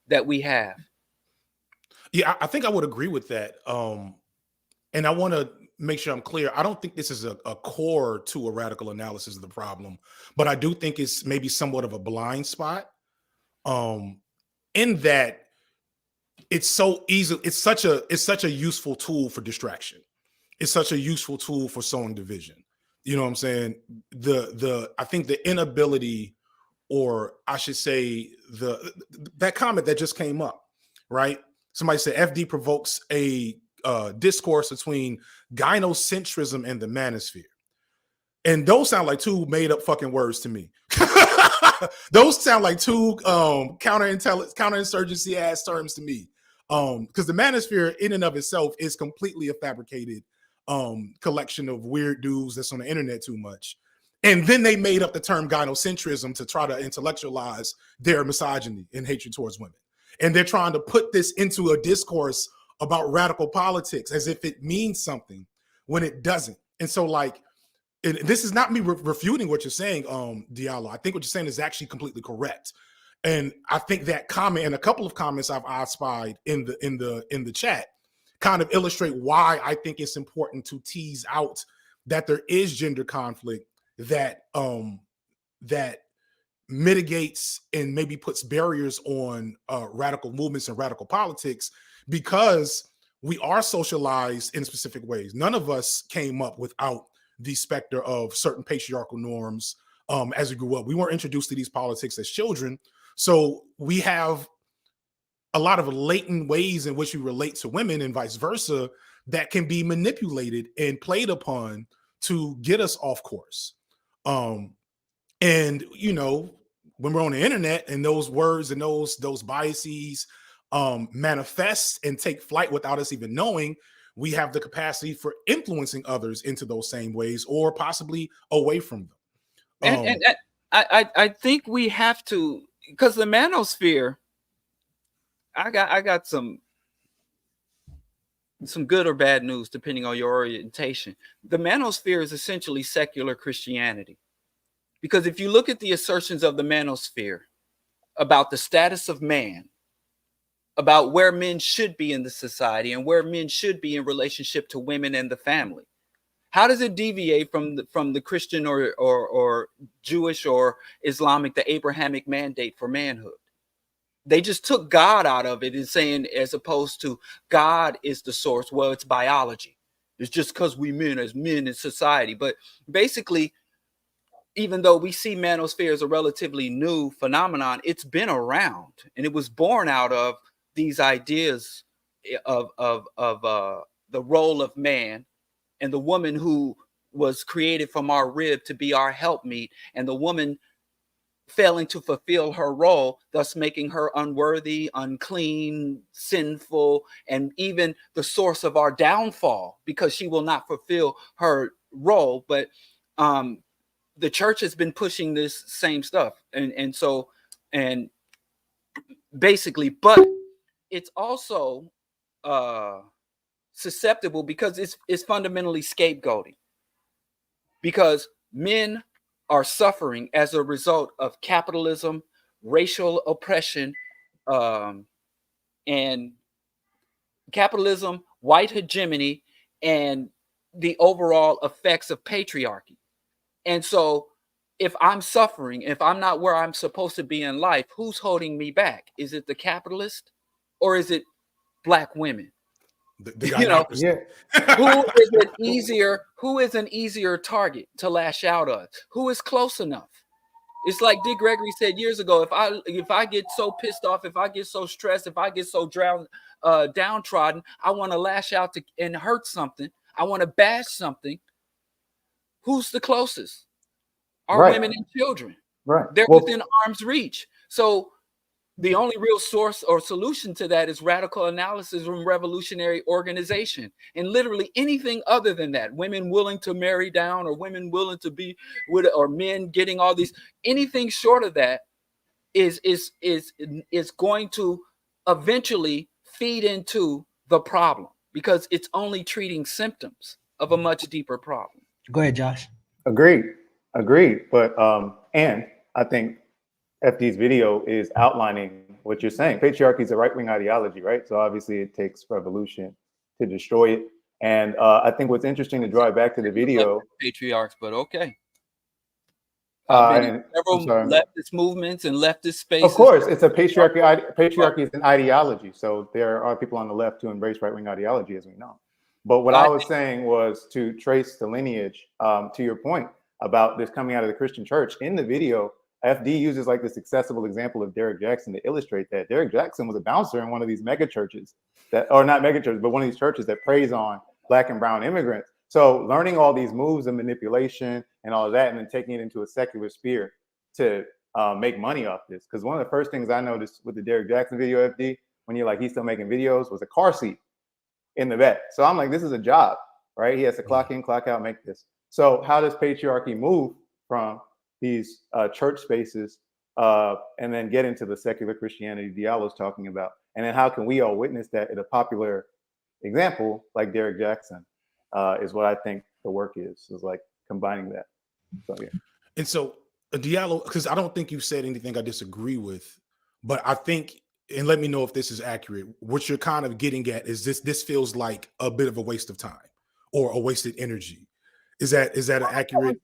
that we have. Yeah, I think I would agree with that. And I want to make sure I'm clear. I don't think this is a core to a radical analysis of the problem, but I do think it's maybe somewhat of a blind spot. In that it's so easy, it's such a useful tool for distraction. It's such a useful tool for sowing division. You know what I'm saying? I think the inability, or I should say that comment that just came up, right? Somebody said FD provokes a discourse between gynocentrism and the manosphere. And those sound like two made up fucking words to me. Those sound like two counterinsurgency ass terms to me. Because the manosphere in and of itself is completely a fabricated collection of weird dudes that's on the internet too much. And then they made up the term gynocentrism to try to intellectualize their misogyny and hatred towards women. And they're trying to put this into a discourse about radical politics as if it means something when it doesn't. And so, like, and this is not me refuting what you're saying, Diallo. I think what you're saying is actually completely correct. And I think that comment and a couple of comments I've spied in the chat kind of illustrate why I think it's important to tease out that there is gender conflict that that mitigates and maybe puts barriers on radical movements and radical politics, because we are socialized in specific ways. None of us came up without the specter of certain patriarchal norms as we grew up. We weren't introduced to these politics as children, so we have a lot of latent ways in which we relate to women and vice versa that can be manipulated and played upon to get us off course. And you know, when we're on the internet and those words and those biases manifest and take flight without us even knowing, we have the capacity for influencing others into those same ways or possibly away from them. And I think we have to, because the manosphere, I got some good or bad news depending on your orientation. The manosphere is essentially secular Christianity. Because if you look at the assertions of the manosphere about the status of man, about where men should be in the society and where men should be in relationship to women and the family, how does it deviate from the Christian or Jewish or Islamic, the Abrahamic mandate for manhood? They just took God out of it and saying, as opposed to God is the source. Well, it's biology. It's just because we men as men in society. But basically, even though we see manosphere as a relatively new phenomenon, it's been around, and it was born out of these ideas of the role of man and the woman who was created from our rib to be our helpmeet, and the woman failing to fulfill her role, thus making her unworthy, unclean, sinful, and even the source of our downfall because she will not fulfill her role. But the church has been pushing this same stuff, and so basically, but it's also susceptible because it's fundamentally scapegoating, because men are suffering as a result of capitalism, racial oppression, and capitalism, white hegemony, and the overall effects of patriarchy. And so if I'm suffering, if I'm not where I'm supposed to be in life, who's holding me back? Is it the capitalist or is it Black women? You know, who is an easier target to lash out on? Who is close enough? It's like Dick Gregory said years ago, if I get so pissed off, if I get so stressed, if I get so downtrodden, I want to lash out and hurt something. I want to bash something. Who's the closest? Our women and children. Right. They're within arm's reach. So the only real source or solution to that is radical analysis and revolutionary organization. And literally anything other than that, women willing to marry down, or women willing to be with, or men getting all these, anything short of that is going to eventually feed into the problem, because it's only treating symptoms of a much deeper problem. Go ahead, Josh. Agreed. But and I think FD's video is outlining what you're saying. Patriarchy is a right-wing ideology, right? So obviously it takes revolution to destroy it. And I think what's interesting to draw it back to the video. Patriarchs, but okay. Several leftist movements and leftist spaces. Of course, it's a patriarchy. Patriarchy is an ideology. So there are people on the left who embrace right-wing ideology, as we know. But what I was saying was to trace the lineage to your point about this coming out of the Christian church. In the video, FD uses like this accessible example of Derek Jackson to illustrate that. Derek Jackson was a bouncer in one of these mega churches or not mega churches, but one of these churches that preys on Black and brown immigrants. So learning all these moves of manipulation and all of that, and then taking it into a secular sphere to make money off this. Because one of the first things I noticed with the Derek Jackson video, FD, when he's still making videos, was a car seat in the back. So I'm like, this is a job, right? He has to clock in, clock out, make this. So how does patriarchy move from these church spaces and then get into the secular Christianity Diallo's talking about. And then how can we all witness that in a popular example like Derek Jackson is what I think the work is like combining that. So, yeah. And so Diallo, because I don't think you said anything I disagree with, but I think, and let me know if this is accurate, what you're kind of getting at is this feels like a bit of a waste of time or a wasted energy. Is that an accurate?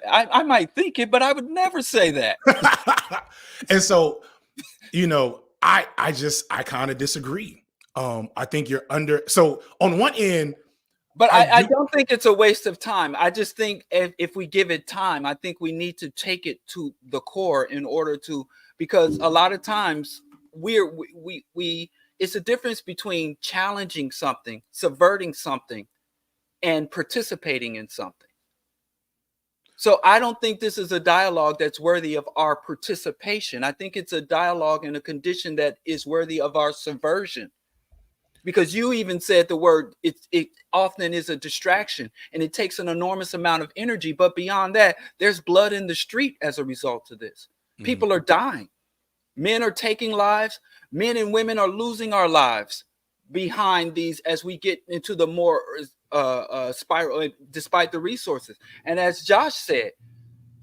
I might think it, but I would never say that. And so, you know, I kind of disagree. I think you're so on one end, but I don't think it's a waste of time. I just think if we give it time, I think we need to take it to the core in order to, because a lot of times it's a difference between challenging something, subverting something, and participating in something. So I don't think this is a dialogue that's worthy of our participation. I think it's a dialogue in a condition that is worthy of our subversion. Because you even said the word, it often is a distraction and it takes an enormous amount of energy. But beyond that, there's blood in the street as a result of this. People are dying. Men are taking lives. Men and women are losing our lives behind these as we get into the more spiral, despite the resources. And as Josh said,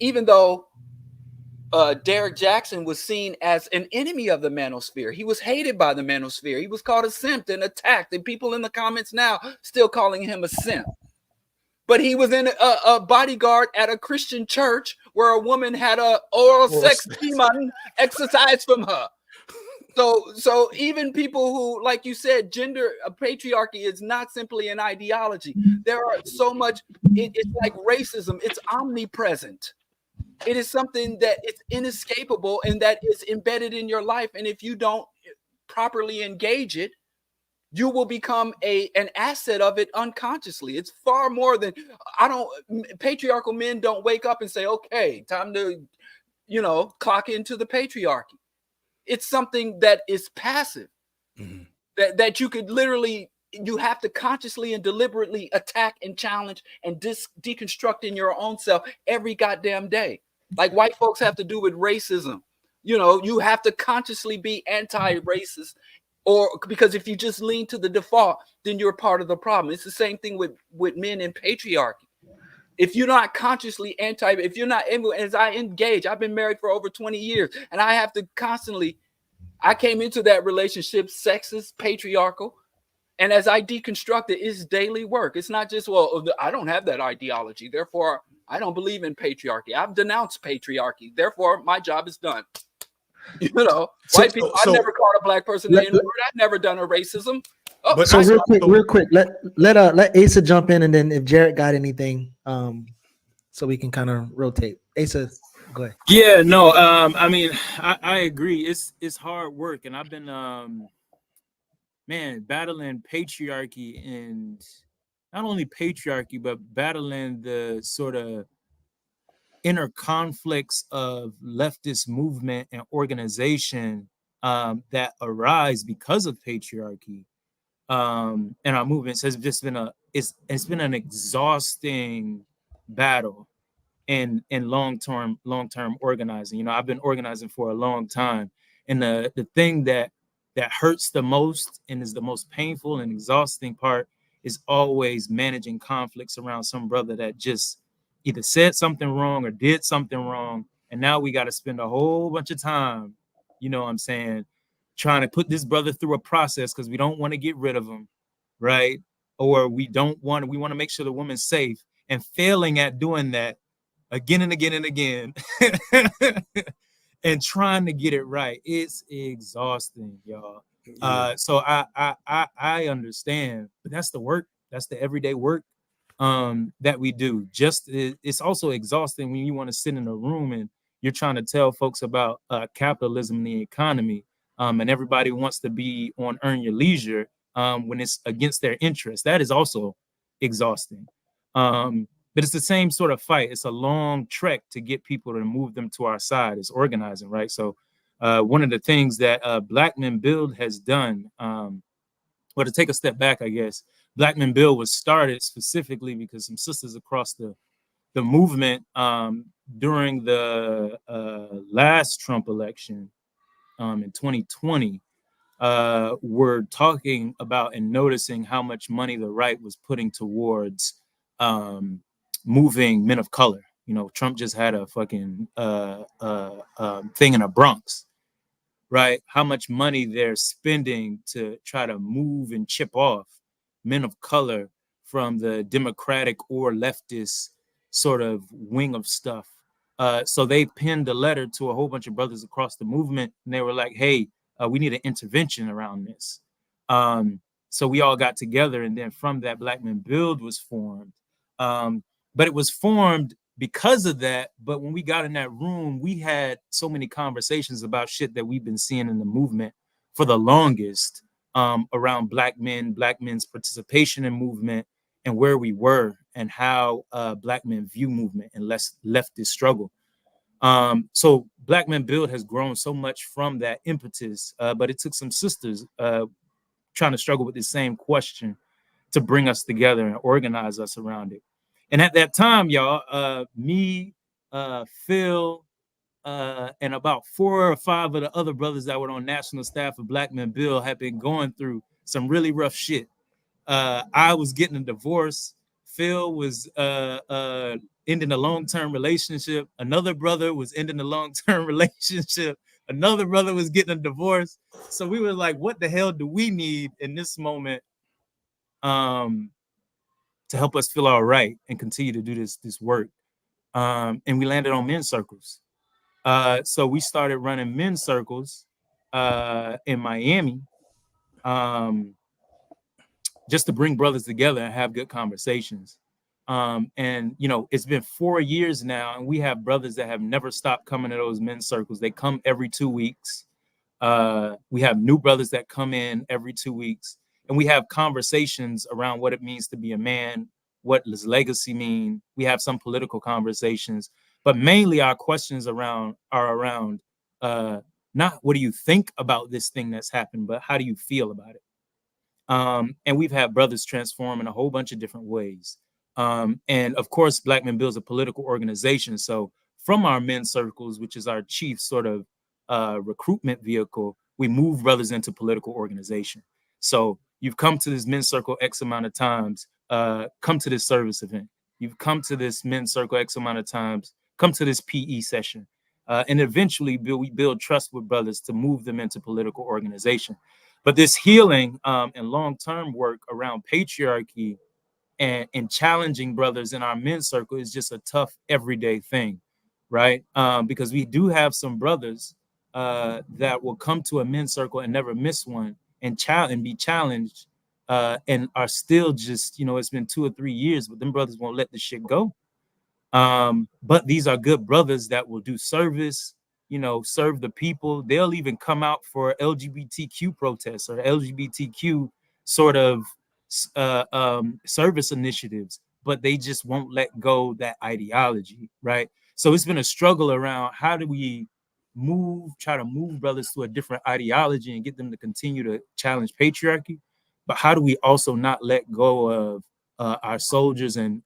even though Derek Jackson was seen as an enemy of the Manosphere, he was hated by the Manosphere. He was called a simp and attacked, and people in the comments now still calling him a simp. But he was in a bodyguard at a Christian church where a woman had a oral sex demon exercised from her. So even people who, like you said, gender patriarchy is not simply an ideology. There are so much, it's like racism. It's omnipresent. It is something that it's inescapable and that is embedded in your life. And if you don't properly engage it, you will become an asset of it unconsciously. It's far more than, patriarchal men don't wake up and say, okay, time to, clock into the patriarchy. It's something that is passive, that you could literally, you have to consciously and deliberately attack and challenge and deconstruct in your own self every goddamn day. Like white folks have to do with racism. You have to consciously be anti-racist, or because if you just lean to the default, then you're part of the problem. It's the same thing with men in patriarchy. If you're not consciously if you're not, as I engage, I've been married for over 20 years, and I have to constantly, I came into that relationship sexist, patriarchal, and as I deconstruct it, it's daily work. It's not just, well, I don't have that ideology, therefore I don't believe in patriarchy. I've denounced patriarchy, therefore my job is done. White people, I've never called a black person the N-word. I've never done a racism. So real quick, let Asa jump in, and then if Jarrett got anything, so we can kind of rotate. Asa, go ahead. Yeah, no, I mean, I agree. It's hard work, and I've been battling patriarchy, and not only patriarchy, but battling the sort of inner conflicts of leftist movement and organization that arise because of patriarchy. And our movements has just been it's been an exhausting battle in long-term organizing. I've been organizing for a long time, and the thing that hurts the most and is the most painful and exhausting part is always managing conflicts around some brother that just either said something wrong or did something wrong, and now we got to spend a whole bunch of time, trying to put this brother through a process because we don't want to get rid of him, right? Or we want to make sure the woman's safe, and failing at doing that again and again and again and trying to get it right. It's exhausting, y'all. So I understand, but that's the work. That's the everyday work that we do. It's also exhausting when you want to sit in a room and you're trying to tell folks about capitalism and the economy, and everybody wants to be on Earn Your Leisure when it's against their interests. That is also exhausting. But it's the same sort of fight. It's a long trek to get people to move them to our side. It's organizing, right? So one of the things that Black Men Build has done, well, to take a step back, I guess, Black Men Build was started specifically because some sisters across the movement during the last Trump election in 2020 were talking about and noticing how much money the right was putting towards moving men of color. You know, Trump just had a fucking thing in the Bronx, right? How much money they're spending to try to move and chip off men of color from the Democratic or leftist sort of wing of stuff. So they penned a letter to a whole bunch of brothers across the movement, and they were like, hey, we need an intervention around this. So we all got together, and then from that, Black Men Build was formed. But it was formed because of that. But when we got in that room, we had so many conversations about shit that we've been seeing in the movement for the longest, around Black men's participation in movement, and where we were, and how Black men view movement and leftist struggle. So Black Men Build has grown so much from that impetus, but it took some sisters trying to struggle with the same question to bring us together and organize us around it. And at that time, y'all, me, Phil, and about 4 or 5 of the other brothers that were on national staff of Black Men Build had been going through some really rough shit. I was getting a divorce. Phil was ending a long-term relationship. Another brother was ending a long-term relationship. Another brother was getting a divorce. So we were like, what the hell do we need in this moment to help us feel all right and continue to do this work? And we landed on men's circles. So we started running men's circles in Miami, just to bring brothers together and have good conversations. And, you know, it's been 4 years now, and we have brothers that have never stopped coming to those men's circles. They come every 2 weeks. We have new brothers that come in every 2 weeks, and we have conversations around what it means to be a man, what does legacy mean. We have some political conversations, but mainly our questions are around not what do you think about this thing that's happened, but how do you feel about it? And we've had brothers transform in a whole bunch of different ways. And of course, Black Men Build is a political organization. So from our men's circles, which is our chief sort of recruitment vehicle, we move brothers into political organization. So you've come to this men's circle X amount of times, come to this service event. You've come to this men's circle X amount of times, come to this PE session. And eventually we build trust with brothers to move them into political organization. But this healing and long-term work around patriarchy and challenging brothers in our men's circle is just a tough everyday thing, right? Because we do have some brothers that will come to a men's circle and never miss one and be challenged and are still just, you know, it's been 2 or 3 years, but them brothers won't let the shit go. But these are good brothers that will do service, you know, serve the people. They'll even come out for LGBTQ protests or LGBTQ sort of service initiatives, but they just won't let go that ideology, right? So it's been a struggle around how do we try to move brothers to a different ideology and get them to continue to challenge patriarchy, but how do we also not let go of our soldiers and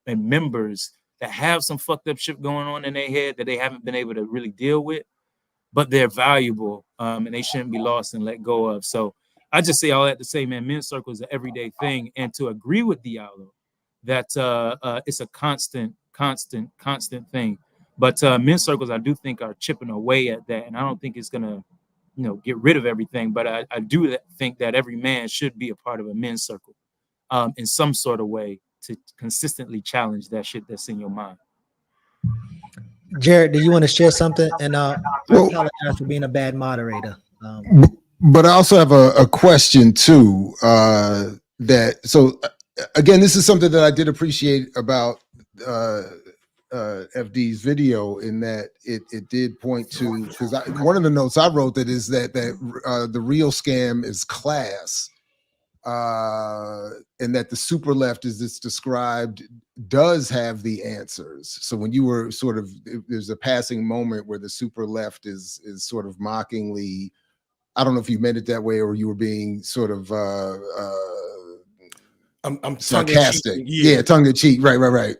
members that have some fucked up shit going on in their head that they haven't been able to really deal with, but they're valuable and they shouldn't be lost and let go of. So I just say all that to say, man, men's circle is an everyday thing. And to agree with Diallo that it's a constant thing. But men's circles, I do think, are chipping away at that. And I don't think it's going to, you know, get rid of everything. But I do think that every man should be a part of a men's circle in some sort of way to consistently challenge that shit that's in your mind. Jared, do you want to share something? And I apologize for being a bad moderator. But I also have a question too. So again, this is something that I did appreciate about FD's video, in that it did point to, because one of the notes I wrote that is that the real scam is class. And that the super left, as it's described, does have the answers. So when you were sort of, there's a passing moment where the super left is sort of mockingly, I don't know if you meant it that way or you were being sort of I'm sarcastic. Yeah, tongue in cheek. Right.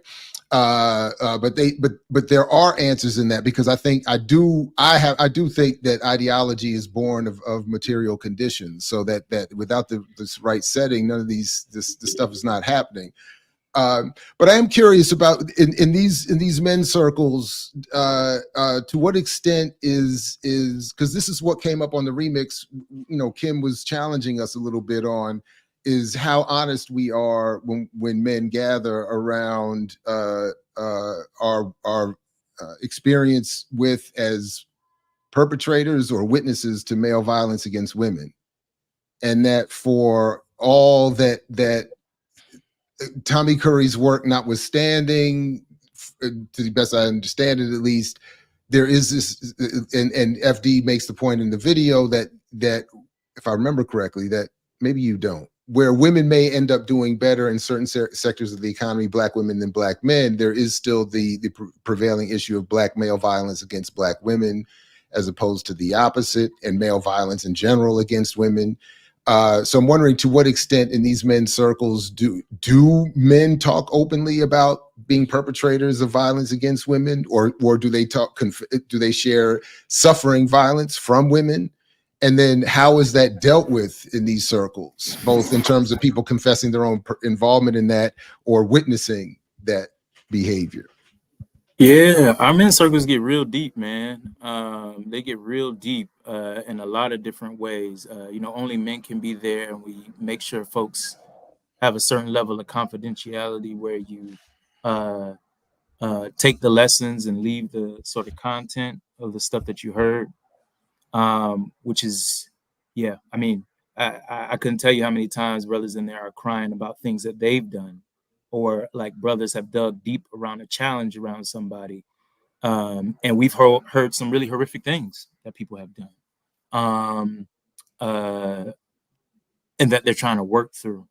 But there are answers in that, because I do think that ideology is born of material conditions, so that without this right setting, none of this stuff is not happening. But I am curious about in these men's circles, to what extent is because this is what came up on the remix. You know, Kim was challenging us a little bit on is how honest we are when men gather around our experience with as perpetrators or witnesses to male violence against women, and that for all that Tommy Curry's work notwithstanding, to the best I understand it, at least, there is this, and FD makes the point in the video that if I remember correctly, that maybe you don't, where women may end up doing better in certain sectors of the economy, black women than black men, there is still the prevailing issue of black male violence against black women, as opposed to the opposite, and male violence in general against women. So I'm wondering, to what extent in these men's circles do men talk openly about being perpetrators of violence against women, or do they share suffering violence from women? And then how is that dealt with in these circles, both in terms of people confessing their own involvement in that or witnessing that behavior? Yeah, our men's circles get real deep, man. They get real deep in a lot of different ways. Only men can be there, and we make sure folks have a certain level of confidentiality where you take the lessons and leave the sort of content of the stuff that you heard, which is, yeah, I mean, I couldn't tell you how many times brothers in there are crying about things that they've done, or like brothers have dug deep around a challenge around somebody. And we've heard some really horrific things that people have done, and that they're trying to work through.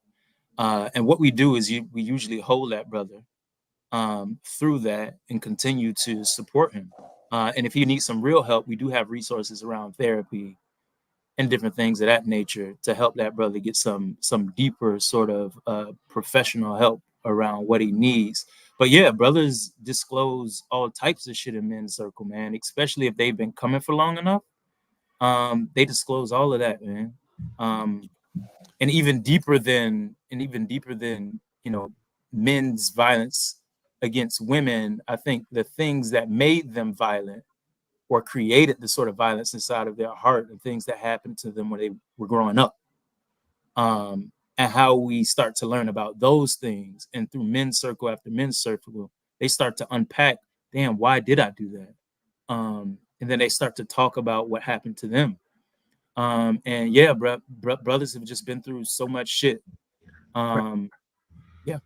And what we do is we usually hold that brother through that and continue to support him. And if he needs some real help, we do have resources around therapy and different things of that nature to help that brother get some deeper sort of professional help around what he needs. But yeah, brothers disclose all types of shit in men's circle, man, especially if they've been coming for long enough. They disclose all of that, man. And even deeper than men's violence against women, I think the things that made them violent or created the sort of violence inside of their heart and things that happened to them when they were growing up, and how we start to learn about those things. And through men's circle after men's circle, they start to unpack, damn, why did I do that? And then they start to talk about what happened to them. And yeah, brothers have just been through so much shit. Yeah.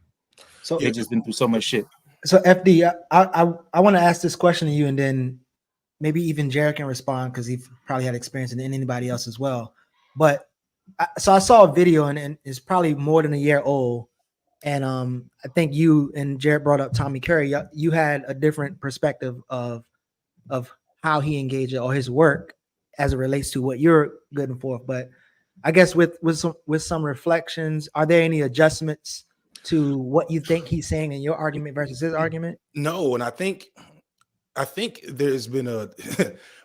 So they've just been through so much shit. So FD, I want to ask this question to you, and then maybe even Jared can respond, because he probably had experience in anybody else as well. But I saw a video, and it's probably more than a year old. And I think you and Jared brought up Tommy Curry. You had a different perspective of how he engaged or his work as it relates to what you're good and forth. But I guess with some reflections, are there any adjustments to what you think he's saying in your argument versus his argument? No, and I think there's been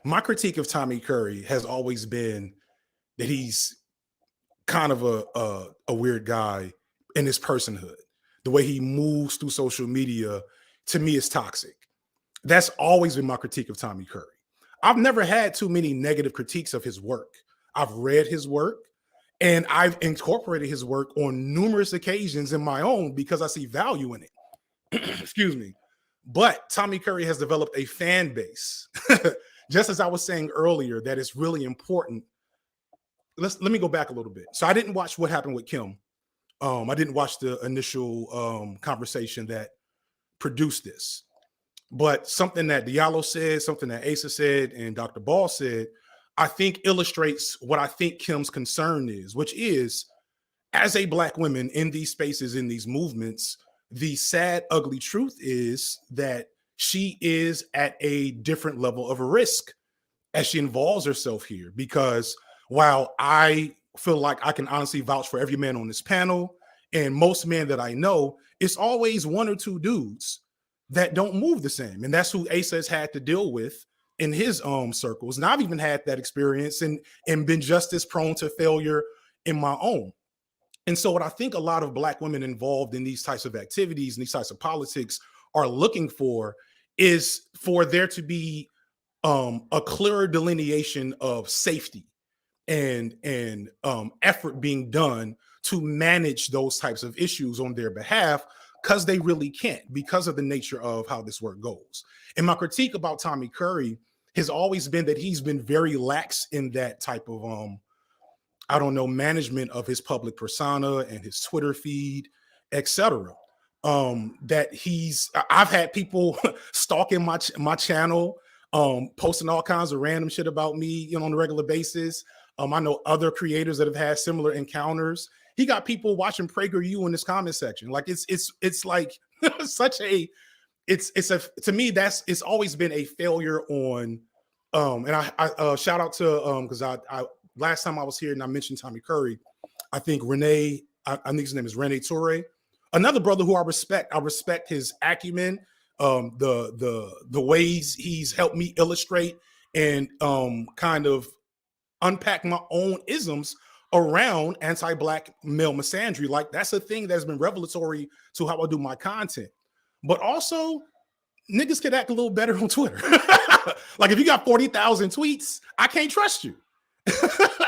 my critique of Tommy Curry has always been that he's kind of a weird guy in his personhood. The way he moves through social media, to me, is toxic. That's always been my critique of Tommy Curry. I've never had too many negative critiques of his work. I've read his work, and I've incorporated his work on numerous occasions in my own because I see value in it. Excuse me. But Tommy Curry has developed a fan base, just as I was saying earlier, that is really important. Let me go back a little bit. So I didn't watch what happened with Kim. I didn't watch the initial conversation that produced this. But something that Diallo said, something that Asa said, and Dr. Ball said, I think illustrates what I think Kim's concern is, which is, as a Black woman in these spaces, in these movements, the sad, ugly truth is that she is at a different level of risk as she involves herself here. Because while I feel like I can honestly vouch for every man on this panel and most men that I know, it's always one or two dudes that don't move the same. And that's who Asa has had to deal with in his circles. And I've even had that experience and been just as prone to failure in my own. And so what I think a lot of Black women involved in these types of activities and these types of politics are looking for is for there to be a clearer delineation of safety and effort being done to manage those types of issues on their behalf, because they really can't, because of the nature of how this work goes. And my critique about Tommy Curry has always been that he's been very lax in that type of I don't know, management of his public persona and his Twitter feed, etc. I've had people stalking my channel, posting all kinds of random shit about me, you know, on a regular basis. I know other creators that have had similar encounters. He got people watching PragerU in this comment section. Like it's like such a, to me, it's always been a failure on, and I shout out to, because I last time I was here and I mentioned Tommy Curry, I think Renee, I think his name is Rene Toure, another brother who I respect. I respect his acumen, the ways he's helped me illustrate and kind of unpack my own isms around anti-Black male misandry. Like, that's a thing that's been revelatory to how I do my content. But also, niggas could act a little better on Twitter. Like, if you got 40,000 tweets, I can't trust you.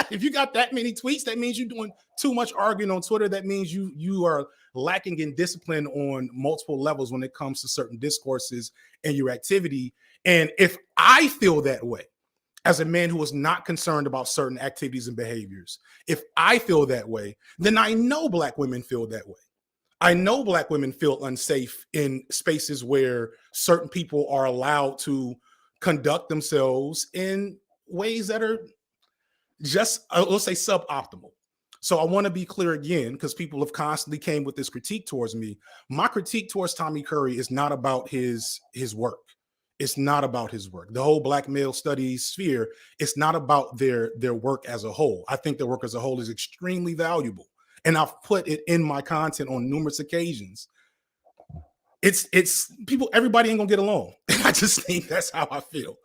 If you got that many tweets, that means you're doing too much arguing on Twitter. That means you are lacking in discipline on multiple levels when it comes to certain discourses and your activity. And if I feel that way as a man who is not concerned about certain activities and behaviors, if I feel that way, then I know Black women feel that way. I know Black women feel unsafe in spaces where certain people are allowed to conduct themselves in ways that are just, let's say, suboptimal. So I want to be clear again, because people have constantly came with this critique towards me. My critique towards Tommy Curry is not about his work. It's not about his work. The whole Black male studies sphere, it's not about their work as a whole. I think their work as a whole is extremely valuable. And I've put it in my content on numerous occasions. It's people, everybody ain't gonna get along. I just think that's how I feel.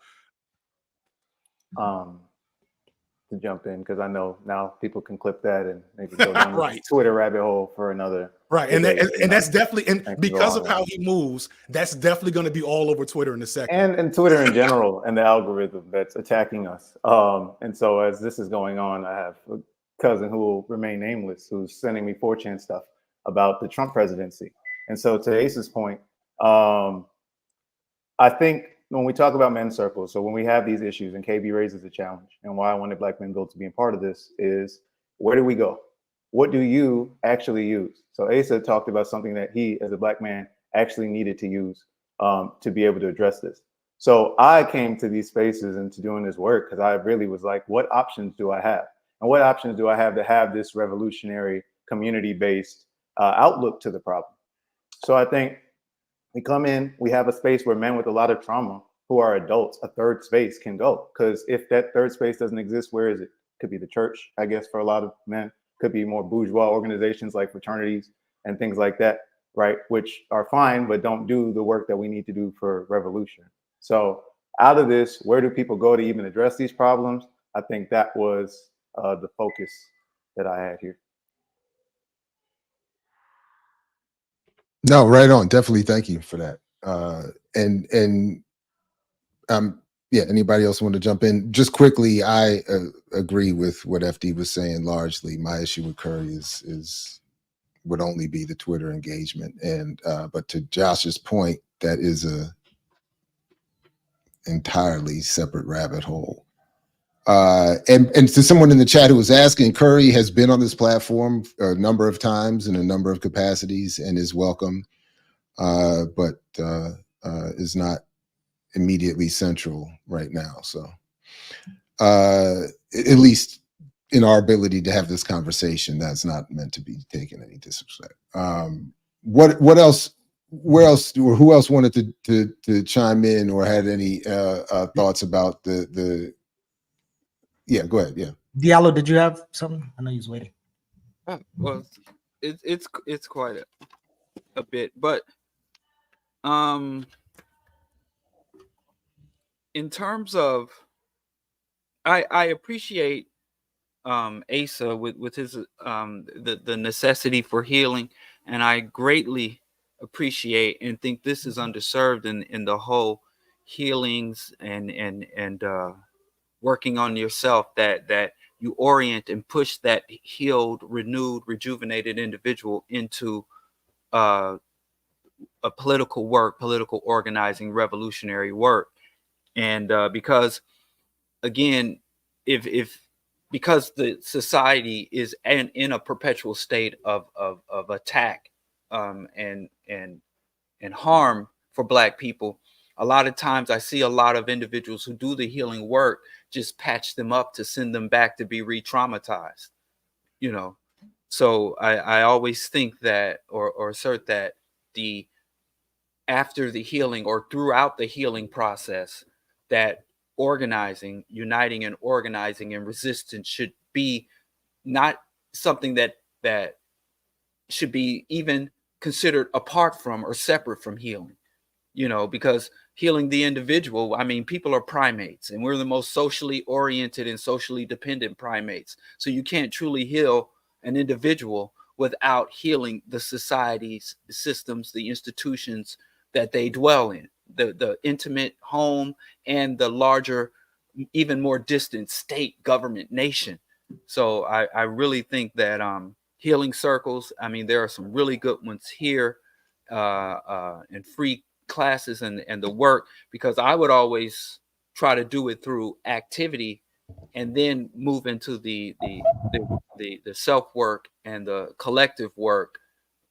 To jump in, because I know now people can clip that and maybe go down right. the Twitter rabbit hole for another. Right, and that's definitely, and because of how he moves, that's definitely going to be all over Twitter in a second. And Twitter in general, and the algorithm that's attacking us. And so as this is going on, I have a cousin who will remain nameless, who's sending me 4chan stuff about the Trump presidency. And so to Ace's point, I think when we talk about men's circles, so when we have these issues, and KB raises a challenge, and why I wanted Black Men Build to be a part of this is, where do we go? What do you actually use? So Asa talked about something that he, as a Black man, actually needed to use to be able to address this. So I came to these spaces and to doing this work because I really was like, what options do I have? And what options do I have to have this revolutionary, community-based outlook to the problem? So I think we come in, we have a space where men with a lot of trauma who are adults, a third space can go. Because if that third space doesn't exist, where is it? Could be the church, I guess, for a lot of men. Could be more bourgeois organizations like fraternities and things like that, right? Which are fine, but don't do the work that we need to do for revolution. So out of this, where do people go to even address these problems? I think that was the focus that I had here. No, right on. Definitely. Thank you for that. Yeah, anybody else want to jump in? Just quickly, I agree with what FD was saying largely. My issue with Curry would only be the Twitter engagement. And but to Josh's point, that is a entirely separate rabbit hole. And to someone in the chat who was asking, Curry has been on this platform a number of times in a number of capacities and is welcome, but is not immediately central right now. So at least in our ability to have this conversation, that's not meant to be taken any disrespect. What else? Where else, or who else wanted to chime in or had any thoughts about the yeah, go ahead. Yeah, Diallo, did you have something? I know you was waiting. Well, it's quite a bit, but In terms of, I appreciate Asa with his the necessity for healing, and I greatly appreciate and think this is underserved in the whole healings and working on yourself, that you orient and push that healed, renewed, rejuvenated individual into a political work, political organizing, revolutionary work. And because again, if because the society is in a perpetual state of attack and harm for Black people, a lot of times I see a lot of individuals who do the healing work just patch them up to send them back to be re-traumatized, you know. So I always think that or assert that the after the healing or throughout the healing process, that organizing, uniting and organizing and resistance should be not something that should be even considered apart from or separate from healing, you know, because healing the individual, I mean, people are primates and we're the most socially oriented and socially dependent primates. So you can't truly heal an individual without healing the societies, the systems, the institutions that they dwell in, the intimate home and the larger, even more distant state, government, nation. So I really think that healing circles, I mean, there are some really good ones here and free classes and the work, because I would always try to do it through activity and then move into the self work and the collective work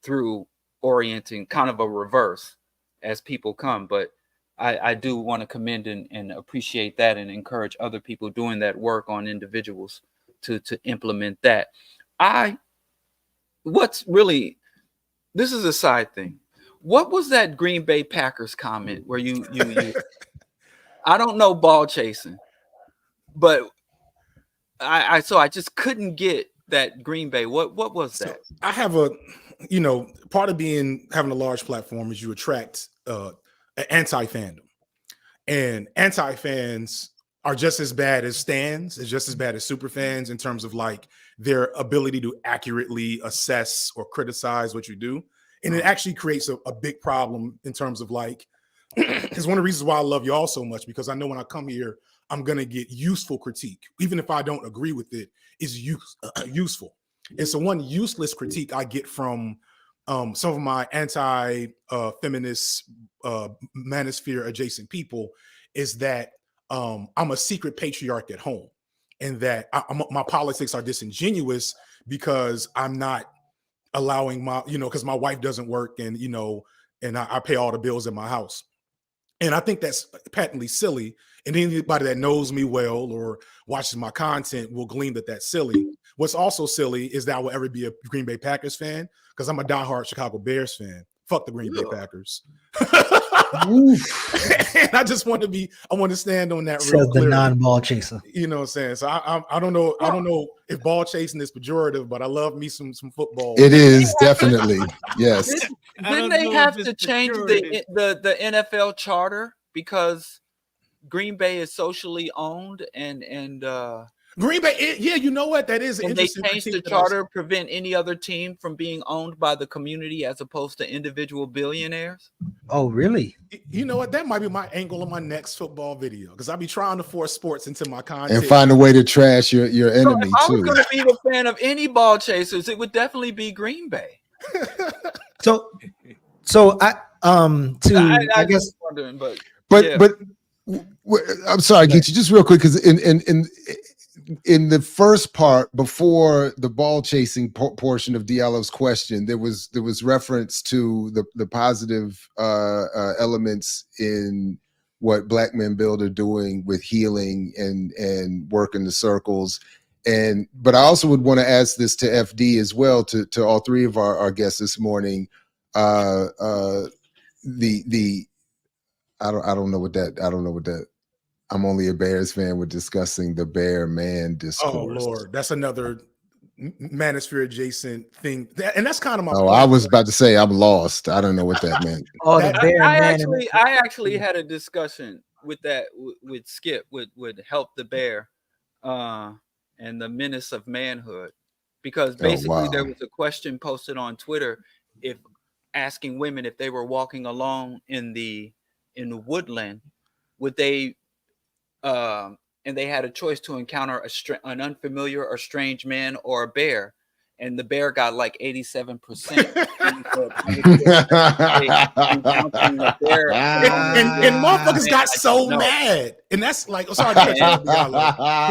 through orienting, kind of a reverse as people come. But I do want to commend and appreciate that and encourage other people doing that work on individuals to implement that. What's really, this is a side thing. What was that Green Bay Packers comment where you I don't know ball chasing, but I just couldn't get that Green Bay. What was that? I have part of having a large platform is you attract anti-fandom, and anti-fans are just as bad as stans, is just as bad as super fans in terms of like their ability to accurately assess or criticize what you do. And it actually creates a big problem in terms of like, it's one of the reasons why I love y'all so much, because I know when I come here, I'm going to get useful critique. Even if I don't agree with it, is useful. And so one useless critique I get from some of my anti-feminist manosphere adjacent people is that I'm a secret patriarch at home, and that my politics are disingenuous because I'm not allowing my, because my wife doesn't work and, and I pay all the bills in my house. And I think that's patently silly. And anybody that knows me well or watches my content will glean that that's silly. What's also silly is that I will ever be a Green Bay Packers fan, because I'm a diehard Chicago Bears fan. Fuck the Green Bay Packers. And I just want to stand on that real clearly. The non-ball chaser. You know what I'm saying? So I don't know if ball chasing is pejorative, but I love me some football. It is definitely, yes. Didn't they have to change the NFL charter because Green Bay is socially owned and Green Bay, you know what? That is and they changed the charter to prevent any other team from being owned by the community as opposed to individual billionaires. Oh, really? You know what? That might be my angle on my next football video, because I'll be trying to force sports into my content and find a way to trash your enemy if I was too. going to be the fan of any ball chasers, it would definitely be Green Bay. So I guess wondering, but I'm sorry, Geechee, just real quick, because in the first part, before the ball chasing portion of Diallo's question, there was reference to the positive elements in what Black Men Build are doing with healing and working the circles. But I also would want to ask this to FD as well, to all three of our guests this morning. I don't know what that. I'm only a Bears fan. We're discussing the Bear Man discourse. Oh Lord, that's another manosphere adjacent thing, and that's kind of my. Oh, point. I was about to say I'm lost. I don't know what that meant. Oh, the bear I actually had a discussion with that with Skip would help the bear, and the menace of manhood, because basically there was a question posted on Twitter if asking women if they were walking alone in the woodland, would they and they had a choice to encounter an unfamiliar or strange man or a bear, and the bear got like 87%. And motherfuckers got so mad, and that's like, sorry, but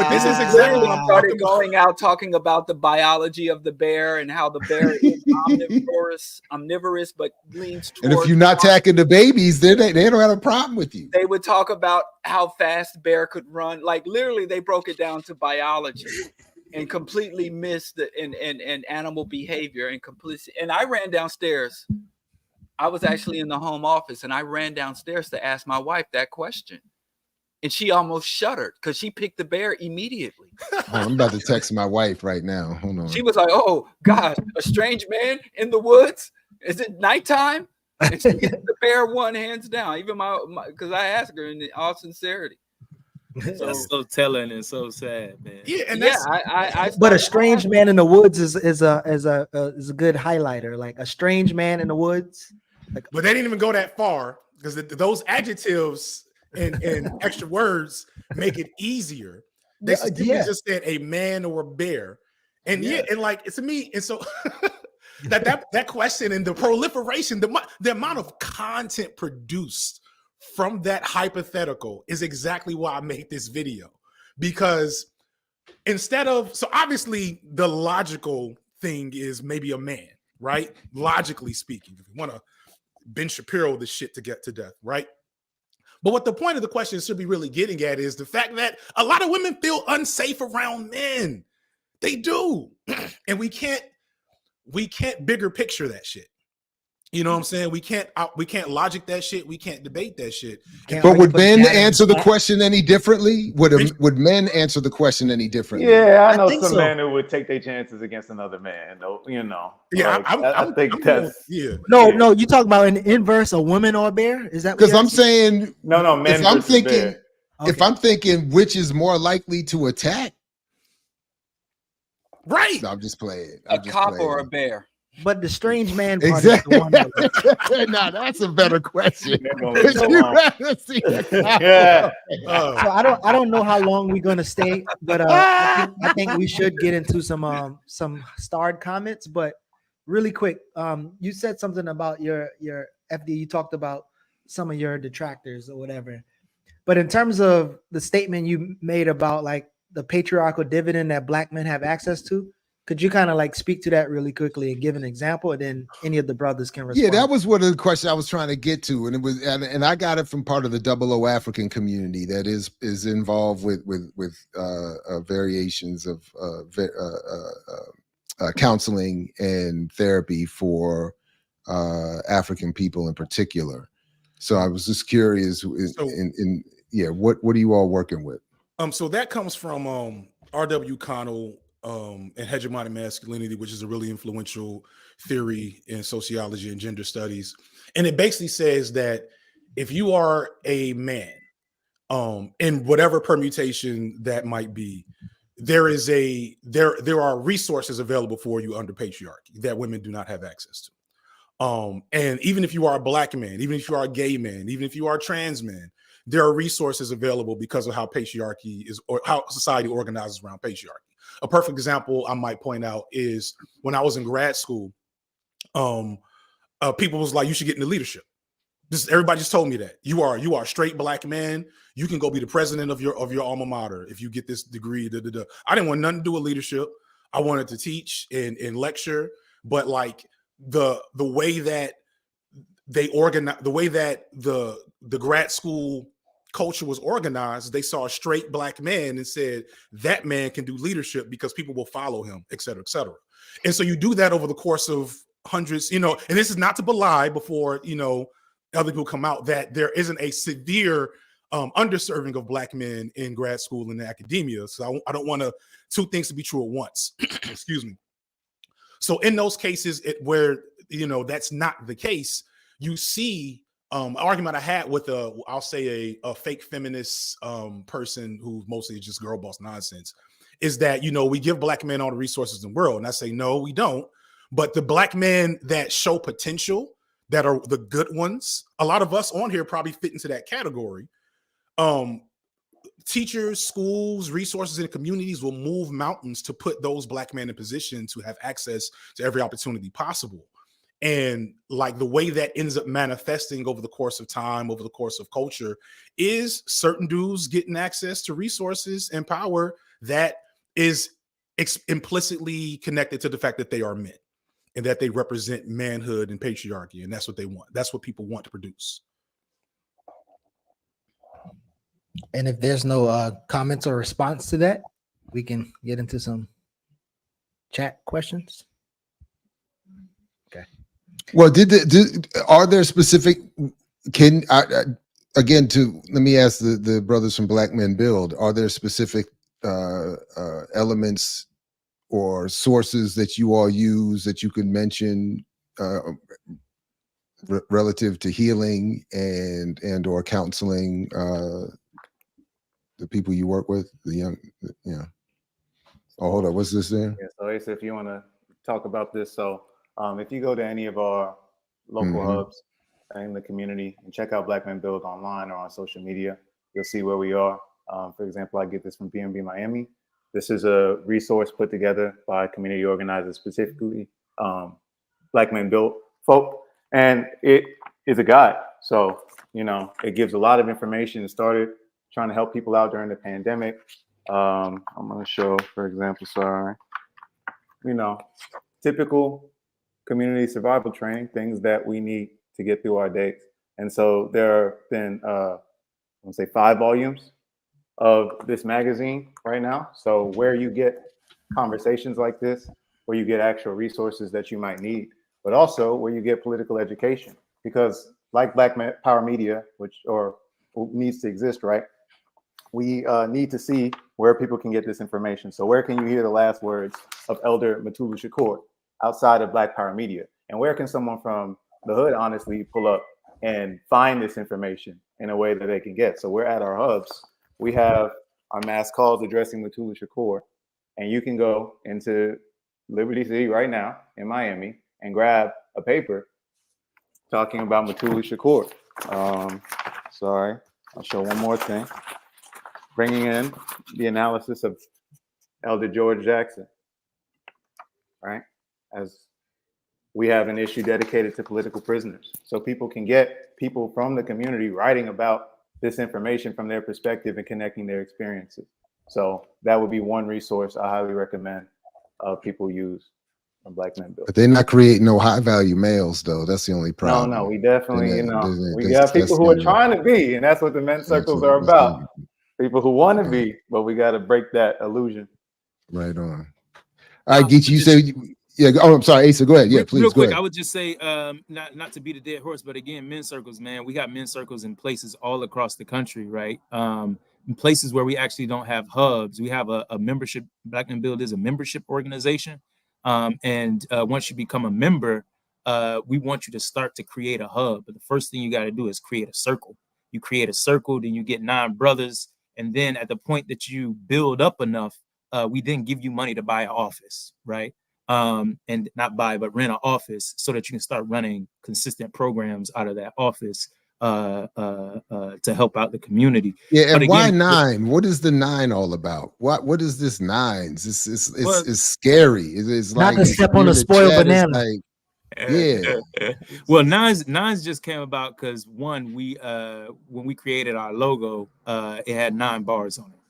this is exactly what I'm started going out talking about the biology of the bear and how the bear is omnivorous, but leans towards. And if you're not attacking the babies, they don't have a problem with you. They would talk about how fast bear could run. Like literally, they broke it down to biology. And completely missed the and animal behavior and completely. And I ran downstairs. I was actually in the home office, and I ran downstairs to ask my wife that question, and she almost shuddered because she picked the bear immediately. Oh, I'm about to text my wife right now. Hold on. She was like, "Oh God, a strange man in the woods? Is it nighttime?" And she gets the bear one hands down. Even my because I asked her in all sincerity. That's so telling and so sad, man. Yeah, and that's but a strange man in the woods is a good highlighter. Like a strange man in the woods. Like, but they didn't even go that far because those adjectives and extra words make it easier. They just said a man or a bear, and and like it's to me, and so that question and the proliferation, the amount of content produced from that hypothetical is exactly why I made this video, because instead of, so obviously the logical thing is maybe a man, right? Logically speaking, if you want to Ben Shapiro this shit to get to death, right? But what the point of the question should be really getting at is the fact that a lot of women feel unsafe around men. They do. And we can't bigger picture that shit. You know what I'm saying? We can't logic that shit. We can't debate that shit. But would men answer the question any differently? Would men answer the question any differently? Yeah, I know some men who would take their chances against another man. You know. Yeah, like, I think that's No. You talk about an inverse, a woman or a bear? Is that because I'm saying no men? If I'm thinking, bear. If I'm thinking which is more likely to attack, right? No, I'm just playing. A cop or a bear? But the strange man part exactly. is the one. Nah, that's a better question. So I don't know how long we're gonna stay, but I think we should get into some starred comments. But really quick, you said something about your FD. You talked about some of your detractors or whatever. But in terms of the statement you made about like the patriarchal dividend that Black men have access to, could you kind of like speak to that really quickly and give an example, and then any of the brothers can respond? Yeah, that was one of the questions I was trying to get to, and it was, and I got it from part of the 00 African community that is involved with variations of counseling and therapy for African people in particular. So I was just curious, what are you all working with? So that comes from R.W. Connell. And hegemonic masculinity, which is a really influential theory in sociology and gender studies. And it basically says that if you are a man, in whatever permutation that might be, there are resources available for you under patriarchy that women do not have access to. And even if you are a Black man, even if you are a gay man, even if you are a trans man, there are resources available because of how patriarchy is, or how society organizes around patriarchy. A perfect example I might point out is when I was in grad school, people was like, you should get into leadership. Everybody just told me that you are a straight Black man. You can go be the president of your alma mater if you get this degree. I didn't want nothing to do with leadership. I wanted to teach and lecture, but like the way that they organize, the way that the grad school culture was organized, they saw a straight Black man and said that man can do leadership because people will follow him, et cetera, et cetera. And so you do that over the course of hundreds, and this is not to belie before, other people come out that there isn't a severe underserving of Black men in grad school and academia. So I don't want two things to be true at once. Excuse me. So in those cases where, you know, that's not the case, you see an argument I had with I'll say a fake feminist person who mostly is just girl boss nonsense, is that, you know, we give Black men all the resources in the world. And I say, no, we don't. But the Black men that show potential, that are the good ones, a lot of us on here probably fit into that category. Teachers, schools, resources, and communities will move mountains to put those Black men in position to have access to every opportunity possible. And like the way that ends up manifesting over the course of time, over the course of culture, is certain dudes getting access to resources and power that is implicitly connected to the fact that they are men and that they represent manhood and patriarchy. And that's what they want. That's what people want to produce. And if there's no comments or response to that, we can get into some chat questions. Okay. Well, are there specific? Again, let me ask the brothers from Black Men Build. Are there specific elements or sources that you all use that you could mention relative to healing and or counseling? The people you work with, the young, yeah. Oh, hold on, what's this there? Yeah, so Asa, if you want to talk about this, so if you go to any of our local hubs in the community and check out Black Men Build online or on social media, you'll see where we are. For example, I get this from BNB Miami. This is a resource put together by community organizers, specifically Black Men Build folk, and it is a guide. So, you know, it gives a lot of information. It started trying to help people out during the pandemic. I'm going to show, for example, you know, typical community survival training, things that we need to get through our days. And so there have been, I want to say 5 volumes of this magazine right now. So where you get conversations like this, where you get actual resources that you might need, but also where you get political education. Because like Black Power Media, which needs to exist, right? We need to see where people can get this information. So where can you hear the last words of Elder Mutulu Shakur outside of Black Power Media? And where can someone from the hood honestly pull up and find this information in a way that they can get? So we're at our hubs. We have our mass calls addressing Mutulu Shakur. And you can go into Liberty City right now in Miami and grab a paper talking about Mutulu Shakur. Sorry, I'll show one more thing. Bringing in the analysis of Elder George Jackson, right? As we have an issue dedicated to political prisoners. So people can get people from the community writing about this information from their perspective and connecting their experiences. So that would be one resource I highly recommend people use from Black Men Build. But they're not creating no high value males though. That's the only problem. No, we definitely, we got people who are trying to be, and that's what the men's circles are about. People who want to be, but we got to break that illusion. Right on. All right, Geechee, you say, yeah. Oh, I'm sorry, Asa, go ahead. Yeah, please. Real quick, go ahead. I would just say, not to beat a dead horse, but again, men's circles, man. We got men's circles in places all across the country, right? In places where we actually don't have hubs. We have a membership. Black Men Build is a membership organization, and once you become a member, we want you to start to create a hub. But the first thing you got to do is create a circle. You create a circle, then you get 9 brothers. And then at the point that you build up enough, we then give you money to buy an office, right? And not buy, but rent an office so that you can start running consistent programs out of that office to help out the community. Yeah, and again, why 9? What is the 9 all about? What is this 9s? It's scary. It's not like to step on a spoiled banana. Like, yeah. Well, nines just came about because one, when we created our logo, it had 9 bars on it,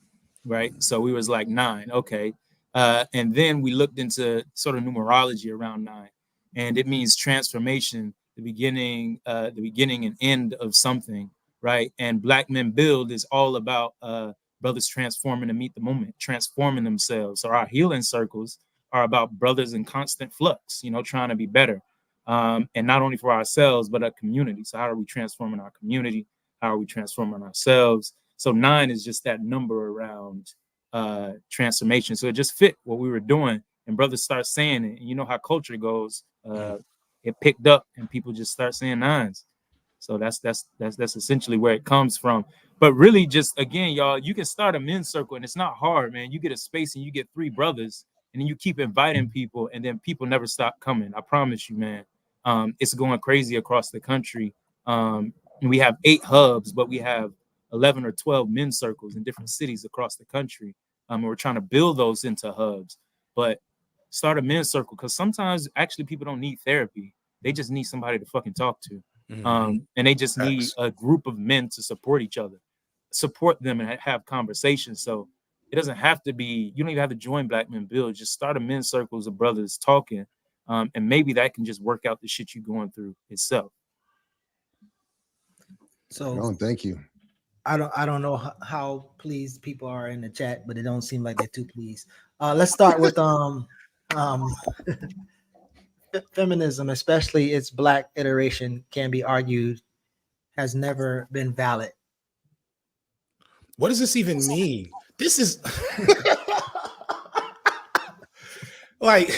right? So we was like 9, okay. And then we looked into sort of numerology around 9, and it means transformation, the beginning and end of something, right? And Black Men Build is all about brothers transforming to meet the moment, transforming themselves. So our healing circles are about brothers in constant flux, trying to be better. And not only for ourselves, but a community. So how are we transforming our community? How How are we transforming ourselves? So 9 is just that number around transformation. So it just fit what we were doing, and brothers start saying it. And you know how culture goes. It picked up, and people just start saying 9s. So that's essentially where it comes from. But really, just again, y'all, you can start a men's circle, and it's not hard, man. You get a space, and you get 3 brothers, and then you keep inviting people, and then people never stop coming. I promise you, man. It's going crazy across the country. And we have 8 hubs, but we have 11 or 12 men's circles in different cities across the country. And we're trying to build those into hubs. But start a men's circle, because sometimes actually people don't need therapy. They just need somebody to fucking talk to. And they just need a group of men to support each other, support them, and have conversations. So it doesn't have to be, you don't even have to join Black Men Build. Just start a men's circles of brothers talking. And maybe that can just work out the shit you're going through itself. So thank you. I don't know how pleased people are in the chat, but it don't seem like they're too pleased. Let's start with feminism, especially its Black iteration, can be argued has never been valid. What does this even mean? This is like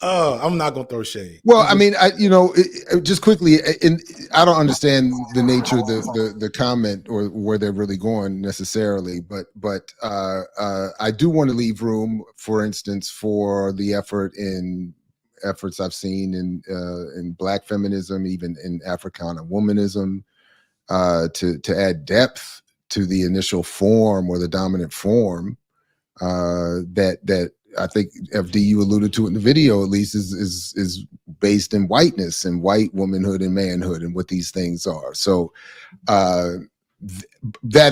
I'm not gonna throw shade. Well, I mean, just quickly, I don't understand the nature of the comment or where they're really going necessarily, but I do want to leave room, for instance, for the efforts I've seen in Black feminism, even in Africana womanism, to add depth to the initial form or the dominant form that I think FD you alluded to in the video, at least, is based in whiteness and white womanhood and manhood and what these things are. So that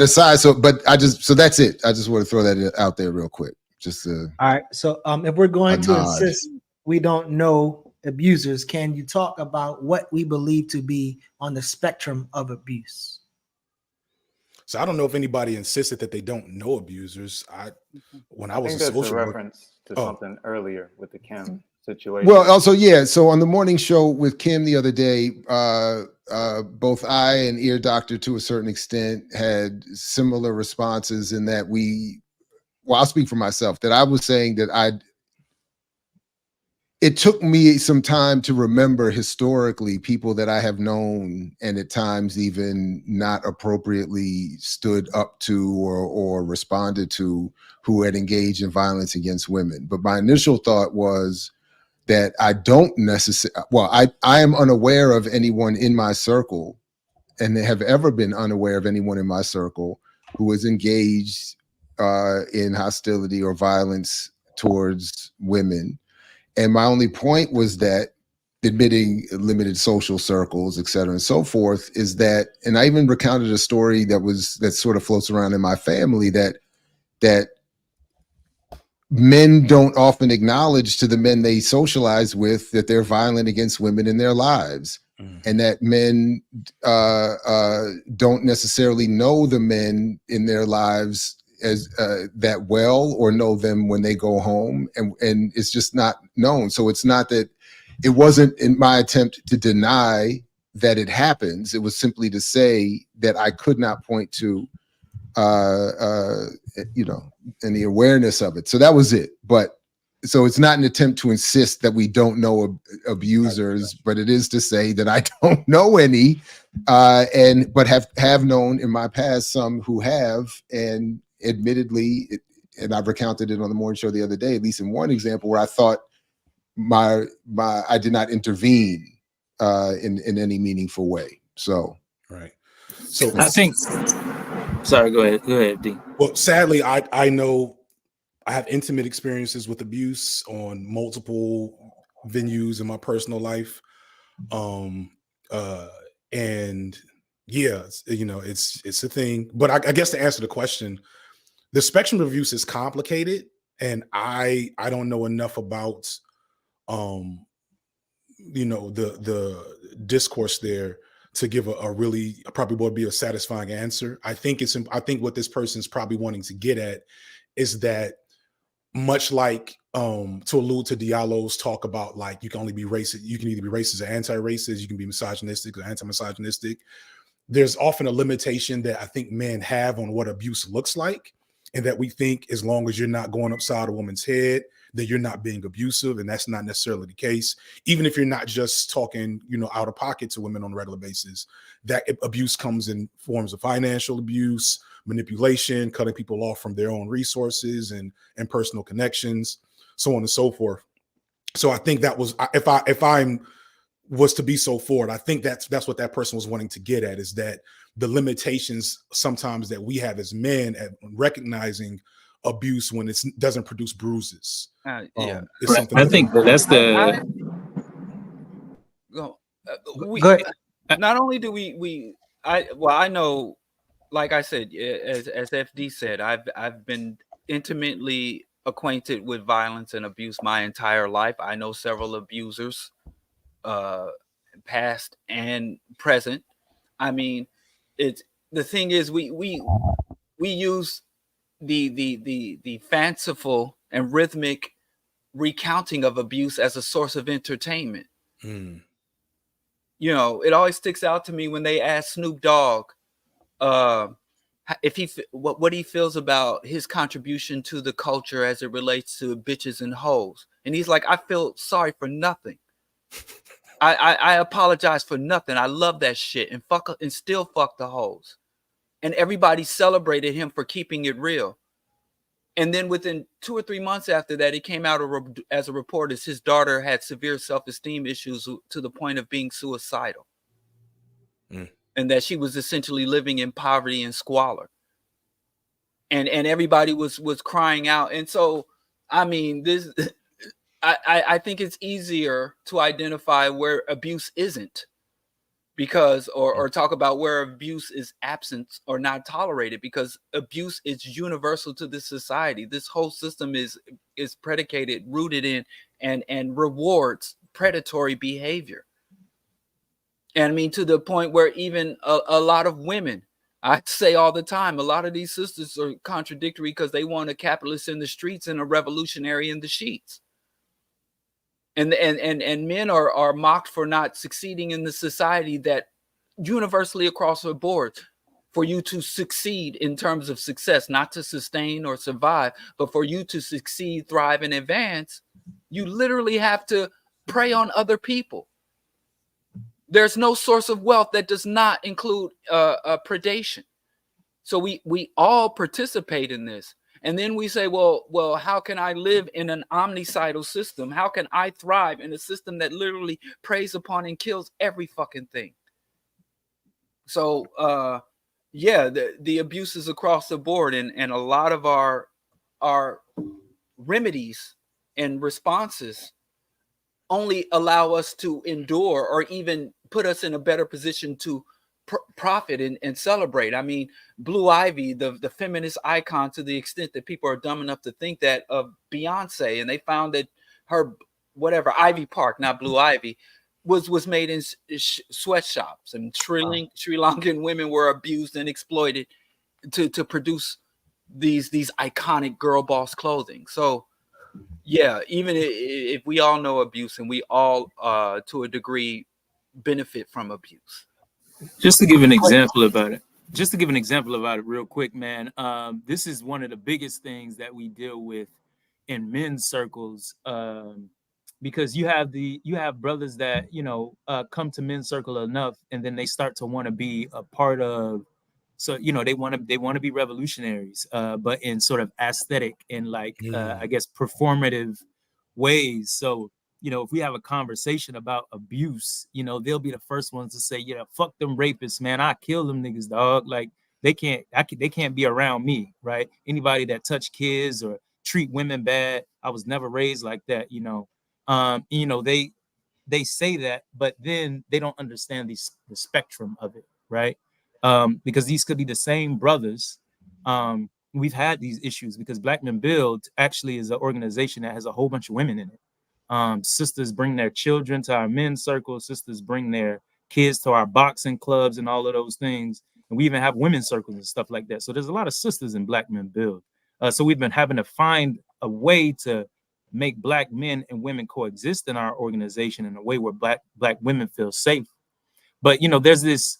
aside, so that's it. I just want to throw that out there real quick. Just all right. So if we're going to insist we don't know abusers, can you talk about what we believe to be on the spectrum of abuse? So I don't know if anybody insisted that they don't know abusers. When I was a social worker, reference to something earlier with the Kim situation. Well, also, yeah. So on the morning show with Kim the other day, both I and Ear Doctor, to a certain extent, had similar responses in that I'll speak for myself, that I was saying that it took me some time to remember historically people that I have known and at times even not appropriately stood up to or responded to, who had engaged in violence against women. But my initial thought was that I don't necessarily, I am unaware of anyone in my circle, and have ever been unaware of anyone in my circle who is engaged in hostility or violence towards women. And my only point was that, admitting limited social circles, et cetera, and so forth, is that, and I even recounted a story that sort of floats around in my family, that men don't often acknowledge to the men they socialize with that they're violent against women in their lives. And that men don't necessarily know the men in their lives as that well, or know them when they go home, and it's just not known. So it's not that, it wasn't in my attempt to deny that it happens. It was simply to say that I could not point to any awareness of it. So that was it. But so it's not an attempt to insist that we don't know abusers, but it is to say that I don't know any, but have known in my past some who have, and admittedly, and I've recounted it on the morning show the other day, at least in one example where I thought I did not intervene in any meaningful way. So right. So I think. Sorry, go ahead, D. Well, sadly, I know I have intimate experiences with abuse on multiple venues in my personal life, and yeah, it's a thing. But I guess to answer the question, the spectrum of abuse is complicated, and I don't know enough about the discourse there to give a really probably would be a satisfying answer. I think what this person's probably wanting to get at is that, much like to allude to Diallo's talk about, like, you can only be racist, you can either be racist or anti-racist, you can be misogynistic or anti-misogynistic. there's often a limitation that I think men have on what abuse looks like, and that we think as long as you're not going upside a woman's head, that you're not being abusive, and that's not necessarily the case. Even if you're not just talking, out of pocket to women on a regular basis, that abuse comes in forms of financial abuse, manipulation, cutting people off from their own resources and personal connections, so on and so forth. So I think that was, if I'm was to be so forward, I think that's what that person was wanting to get at, is that the limitations sometimes that we have as men at recognizing abuse when it doesn't produce bruises. Yeah, is something I think that's the. Not only do I know, like I said, as FD said, I've been intimately acquainted with violence and abuse my entire life. I know several abusers, past and present. I mean, it's the thing is we use the fanciful and rhythmic recounting of abuse as a source of entertainment. It always sticks out to me when they ask Snoop Dogg if what he feels about his contribution to the culture as it relates to bitches and hoes, and he's like, I feel sorry for nothing. I apologize for nothing. I love that shit and still fuck the hoes. And everybody celebrated him for keeping it real. And then within 2 or 3 months after that, it came out as a report as his daughter had severe self-esteem issues to the point of being suicidal. And that she was essentially living in poverty and squalor. And everybody was crying out. And so, I mean, I think it's easier to identify where abuse isn't, because or talk about where abuse is absent or not tolerated, because abuse is universal to this society. This whole system is predicated, rooted in, and rewards predatory behavior. And I mean, to the point where even a lot of women, I say all the time, a lot of these sisters are contradictory because they want a capitalist in the streets and a revolutionary in the sheets. And men are mocked for not succeeding in the society that universally across the board, for you to succeed in terms of success, not to sustain or survive, but for you to succeed, thrive, and advance, you literally have to prey on other people. There's no source of wealth that does not include predation. So we all participate in this. And then we say, well, how can I live in an omnicidal system? How can I thrive in a system that literally preys upon and kills every fucking thing? So, the abuse is across the board, and a lot of our remedies and responses only allow us to endure, or even put us in a better position to profit and celebrate. I mean, Blue Ivy, the feminist icon, to the extent that people are dumb enough to think that of Beyonce, and they found that her Ivy Park, not Blue Ivy, was made in sweatshops, and Sri Lankan women were abused and exploited to produce these iconic girl boss clothing. So yeah, even if we all know abuse, and we all to a degree benefit from abuse. Just to give an example about it real quick, man. This is one of the biggest things that we deal with in men's circles, because you have brothers that come to men's circle enough, and then they start to want to be a part of. So they want to be revolutionaries, but in sort of aesthetic and I guess performative ways. So if we have a conversation about abuse, they'll be the first ones to say, fuck them rapists, man. I kill them niggas, dog. Like they can't be around me, right? Anybody that touch kids or treat women bad, I was never raised like that, they say that, but then they don't understand the spectrum of it, right? Because these could be the same brothers. We've had these issues because Black Men Build actually is an organization that has a whole bunch of women in it. Sisters bring their children to our men's circle. Sisters bring their kids to our boxing clubs and all of those things. And we even have women's circles and stuff like that. So there's a lot of sisters in Black Men Build. So we've been having to find a way to make Black men and women coexist in our organization in a way where Black women feel safe. But there's this,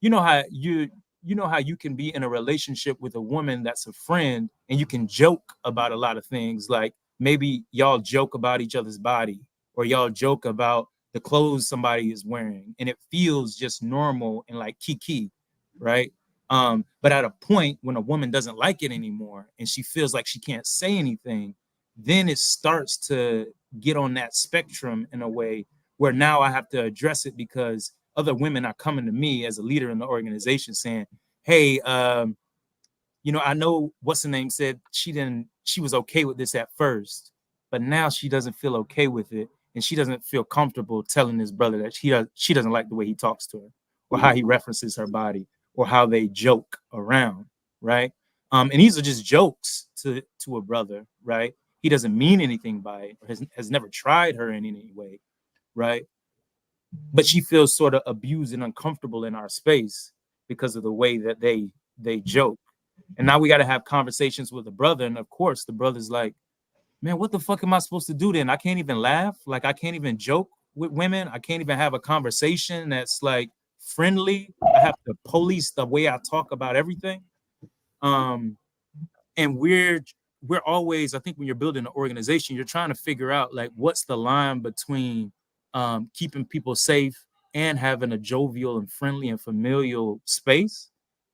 you know how you can be in a relationship with a woman that's a friend and you can joke about a lot of things. Like maybe y'all joke about each other's body, or y'all joke about the clothes somebody is wearing, and it feels just normal and like kiki, right? But at a point when a woman doesn't like it anymore and she feels like she can't say anything, then it starts to get on that spectrum in a way where now I have to address it, because other women are coming to me as a leader in the organization saying, hey, I know what's the name said she was okay with this at first, but now she doesn't feel okay with it, and she doesn't feel comfortable telling this brother that she doesn't like the way he talks to her, or how he references her body, or how they joke around, right? And these are just jokes to a brother, right? He doesn't mean anything by it, or has never tried her in any way, right? But she feels sort of abused and uncomfortable in our space because of the way that they joke. And now we got to have conversations with the brother. And of course, the brother's like, man, what the fuck am I supposed to do then? I can't even laugh. Like, I can't even joke with women. I can't even have a conversation that's like friendly. I have to police the way I talk about everything. And we're always, I think when you're building an organization, you're trying to figure out like, what's the line between keeping people safe and having a jovial and friendly and familial space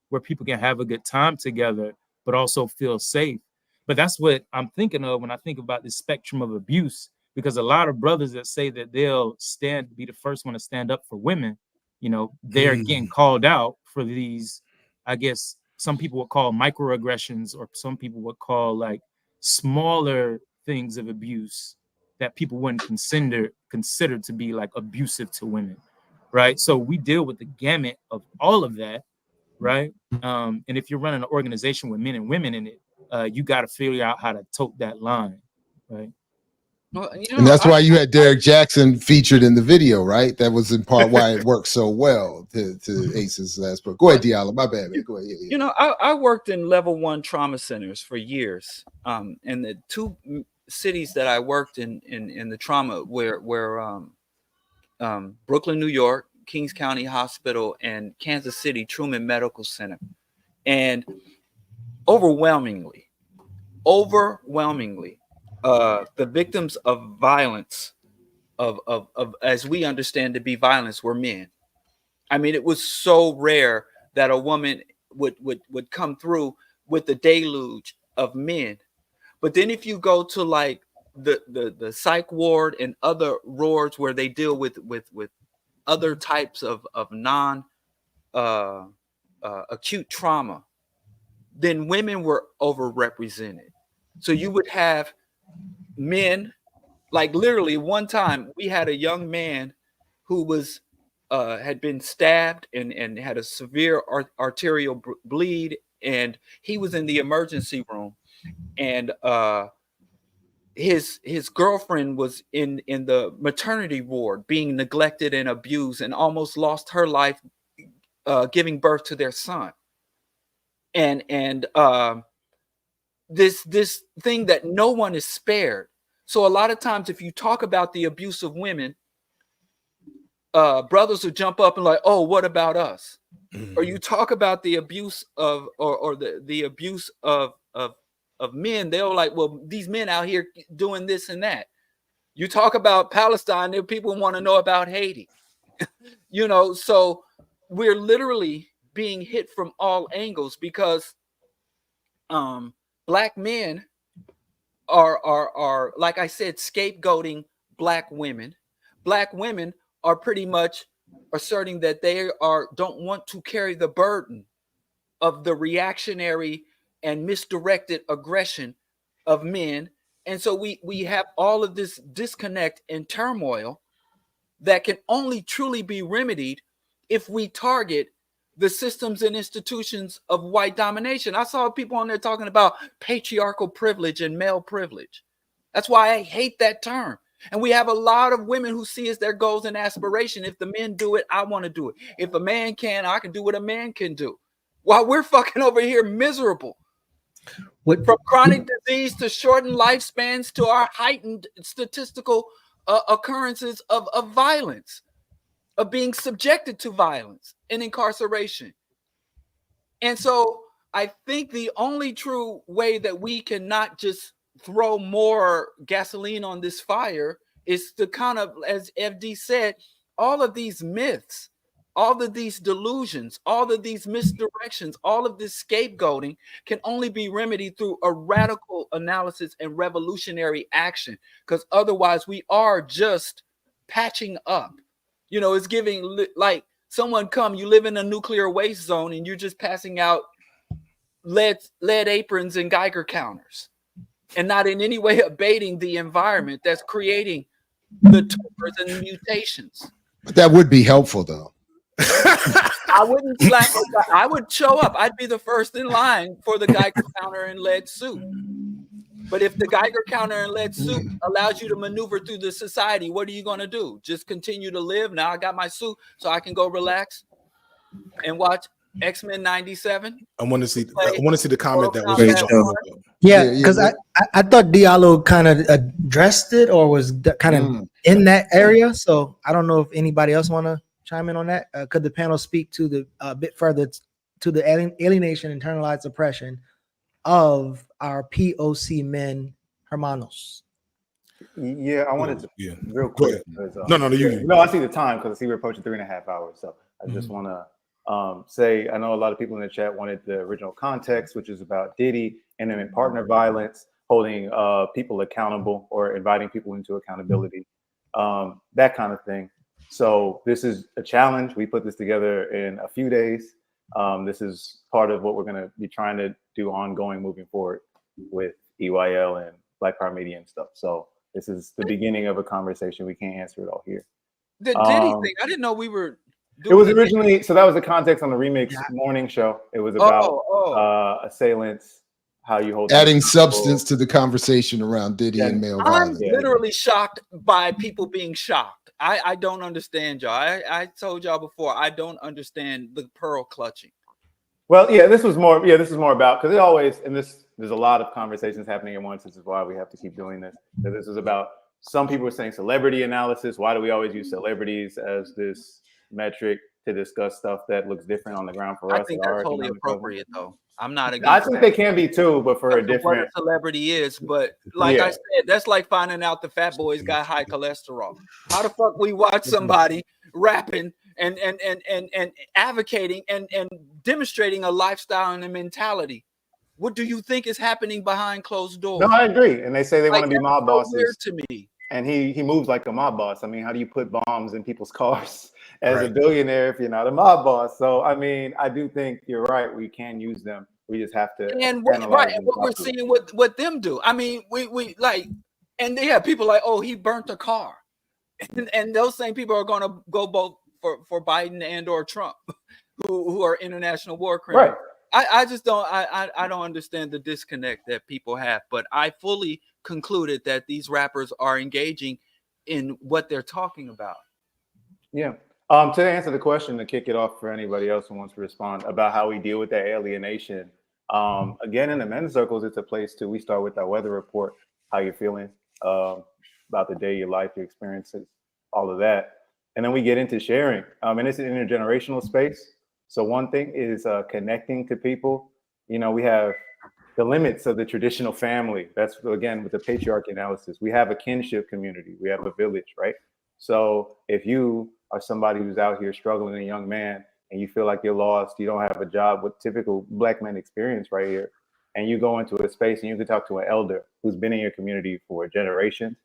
where people can have a good time together, but also feel safe. But that's what I'm thinking of when I think about this spectrum of abuse, because a lot of brothers that say that they'll be the first one to stand up for women, they're getting called out for these, I guess some people would call microaggressions, or some people would call like smaller things of abuse that people wouldn't consider to be like abusive to women, right? So we deal with the gamut of all of that, right? And if you're running an organization with men and women in it, you got to figure out how to tote that line, right? Well, and that's why you had Derek Jackson featured in the video, right? That was in part why it worked so well to Ace's last book. Go ahead, Diallo. My bad, man. Go ahead. Yeah. I worked in level 1 trauma centers for years. And the two cities that I worked in the trauma were Brooklyn, New York, Kings County Hospital, and Kansas City Truman Medical Center. And overwhelmingly, the victims of violence, of as we understand to be violence, were men. I mean, it was so rare that a woman would come through with the deluge of men. But then if you go to like the psych ward and other wards where they deal with other types of non acute trauma, then women were overrepresented. So you would have men, like literally one time we had a young man who was had been stabbed and had a severe arterial bleed, and he was in the emergency room, and his girlfriend was in the maternity ward being neglected and abused, and almost lost her life giving birth to their son. And this thing that no one is spared. So a lot of times if you talk about the abuse of women, brothers will jump up and like, oh, what about us? Or you talk about the abuse of or the abuse of men, they'll like, well, these men out here doing this and that. You talk about Palestine, people want to know about Haiti. So we're literally being hit from all angles, because Black men are like I said, scapegoating Black women. Black women are pretty much asserting that they don't want to carry the burden of the reactionary and misdirected aggression of men. And so we have all of this disconnect and turmoil that can only truly be remedied if we target the systems and institutions of white domination. I saw people on there talking about patriarchal privilege and male privilege. That's why I hate that term. And we have a lot of women who see as their goals and aspiration, if the men do it, I want to do it. If a man can, I can do what a man can do. While we're fucking over here miserable. From chronic disease to shortened lifespans to our heightened statistical occurrences of violence. of being subjected to violence and incarceration. And so I think the only true way that we can not just throw more gasoline on this fire is to kind of, as FD said, all of these myths, all of these delusions, all of these misdirections, all of this scapegoating can only be remedied through a radical analysis and revolutionary action, because otherwise we are just patching up. You know, it's giving like someone come, you live in a nuclear waste zone and you're just passing out lead aprons and Geiger counters and not in any way abating the environment that's creating the tumors and mutations. But that would be helpful, though. I wouldn't slap. I would show up. I'd be the first in line for the Geiger counter and lead suit. But if the Geiger counter and lead suit allows you to maneuver through the society, what are you going to do? Just continue to live? Now I got my suit, so I can go relax and watch X-Men 97. I want to see the comment that was because I thought Diallo kind of addressed it or was kind of in that area. So I don't know if anybody else want to chime in on that. Could the panel speak to the bit further to the alienation, internalized oppression of our POC men, hermanos? Yeah, I wanted to real quick. No, I see the time because I see we're approaching 3.5 hours. So I just want to say, I know a lot of people in the chat wanted the original context, which is about Diddy and then partner violence, holding people accountable or inviting people into accountability, that kind of thing. So this is a challenge. We put this together in a few days. This is part of what we're going to be trying to do ongoing moving forward with EYL and Black Power Media and stuff. So this is the beginning of a conversation. We can't answer it all here. The Diddy thing, I didn't know we were doing it was originally, so that was the context on the Remix morning show. It was about assailants, how you hold adding substance to the conversation around Diddy and male violence. I'm literally shocked by people being shocked. I don't understand y'all. I told y'all before, I don't understand the pearl clutching. Well, this is more about, because it always, and there's a lot of conversations happening at once. This is why we have to keep doing this. So this is about, some people are saying celebrity analysis. Why do we always use celebrities as this metric to discuss stuff that looks different on the ground for us? I think that's totally appropriate, though. I'm not against I think they can be too, but for a different. What a celebrity is, but like I said, that's like finding out the fat boys got high cholesterol. How the fuck we watch somebody rapping and advocating and demonstrating a lifestyle and a mentality? What do you think is happening behind closed doors? No, I agree. And they say they want to be mob bosses. Weird to me. And he moves like a mob boss. I mean, how do you put bombs in people's cars as a billionaire if you're not a mob boss? So, I mean, I do think you're right. We can use them. We just have to. And what we're seeing what them do. I mean, we like, and people like, oh, he burnt a car. And those same people are going to go both for Biden and or Trump, who are international war criminals. Right. I just don't. I don't understand the disconnect that people have. But I fully concluded that these rappers are engaging in what they're talking about. Yeah. To answer the question, to kick it off for anybody else who wants to respond about how we deal with that alienation. Again, in the men's circles, it's a place we start with our weather report, how you're feeling about the day, your life, your experiences, all of that. And then we get into sharing. And it's an intergenerational space. So one thing is connecting to people. You know, we have the limits of the traditional family. That's, again, with the patriarchy analysis. We have a kinship community. We have a village, right? So if you are somebody who's out here struggling, a young man, and you feel like you're lost, you don't have a job, what typical Black men experience right here, and you go into a space and you can talk to an elder who's been in your community for generations,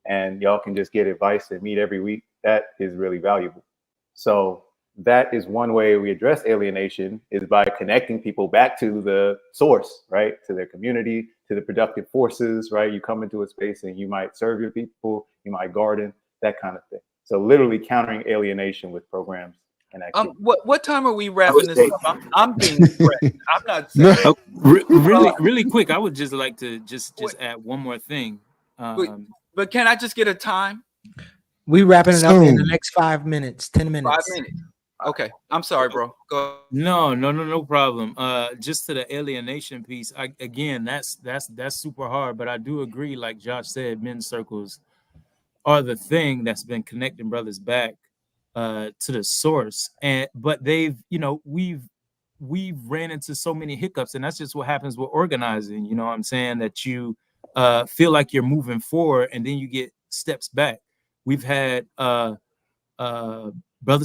and y'all can just get advice and meet every week, that is really valuable. So that is one way we address alienation, is by connecting people back to the source, right? To their community, to the productive forces, right? You come into a space and you might serve your people, you might garden, that kind of thing. So literally countering alienation with programs and activities. What time are we wrapping this up? I'm being direct. I'm not saying. Really quick. I would just like to just add one more thing. But can I just get a time? We wrapping it up in the next 5 minutes, 10 minutes. 5 minutes. Okay. I'm sorry, bro. Go. No problem. Just to the alienation piece. Again, that's super hard. But I do agree, like Josh said, men's circles are the thing that's been connecting brothers back to the source. But they've, you know, we've ran into so many hiccups, and that's just what happens with organizing. You know what I'm saying? That you feel like you're moving forward, and then you get steps back. We've had brothers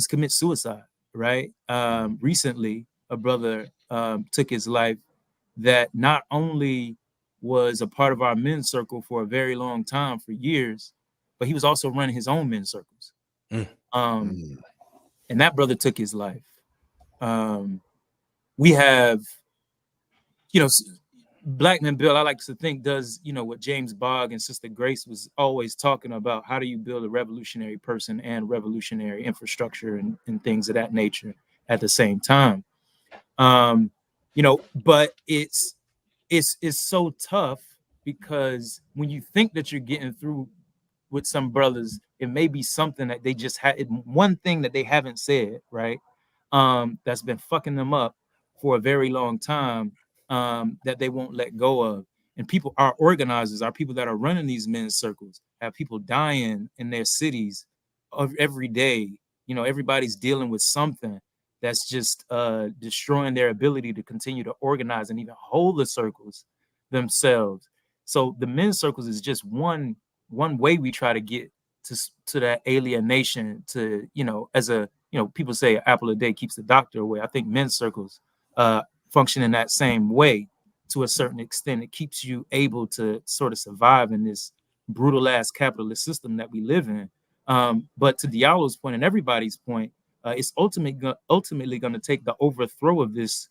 commit suicide, right? Recently, a brother took his life that not only was a part of our men's circle for a very long time, for years, but he was also running his own men's circles. And that brother took his life. We have, you know, Black Men Build, I like to think, does, you know, what James Bogg and Sister Grace was always talking about. How do you build a revolutionary person and revolutionary infrastructure and things of that nature at the same time? You know, but it's so tough, because when you think that you're getting through with some brothers, it may be something that they just had, one thing that they haven't said, right? That's been fucking them up for a very long time, that they won't let go of. And people, our organizers, our people that are running these men's circles, have people dying in their cities every day. You know, everybody's dealing with something that's just destroying their ability to continue to organize and even hold the circles themselves. So the men's circles is just one way we try to get to that alienation, to, you know, as a, you know, people say an apple a day keeps the doctor away. I think men's circles function in that same way to a certain extent. It keeps you able to sort of survive in this brutal ass capitalist system that we live in. But to Diallo's point and everybody's point, it's ultimately going to take the overthrow of this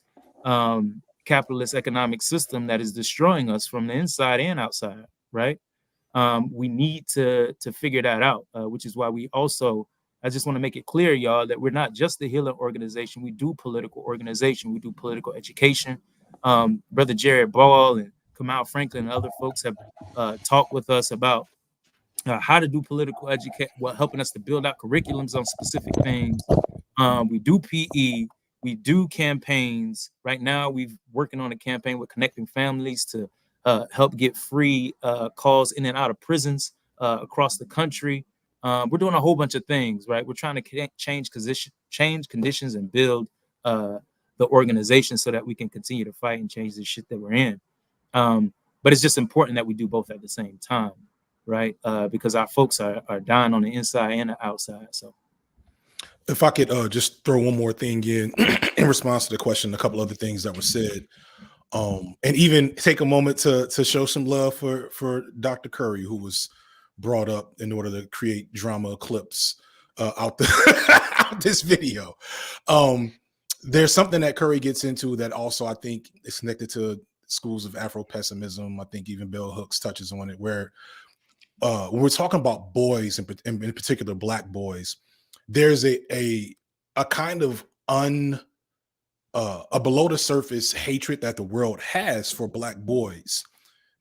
capitalist economic system that is destroying us from the inside and outside, right? We need to figure that out, which is why we also, I just want to make it clear, y'all, that we're not just the healing organization. We do political organization. We do political education. Brother Jared Ball and Kamal Franklin and other folks have talked with us about how to do political education, helping us to build out curriculums on specific things. We do PE, we do campaigns. Right now, we're working on a campaign with Connecting Families to help get free calls in and out of prisons across the country. We're doing a whole bunch of things, right? We're trying to change conditions and build the organization so that we can continue to fight and change the shit that we're in. But it's just important that we do both at the same time, right? Because our folks are dying on the inside and the outside. So, if I could just throw one more thing in response to the question, a couple other things that were said, and even take a moment to show some love for Dr. Curry, who was brought up in order to create drama clips out this video. There's something that Curry gets into that also I think is connected to schools of Afro-pessimism. I think even Bell Hooks touches on it, where when we're talking about boys, in particular Black boys, there's a kind of a below the surface hatred that the world has for Black boys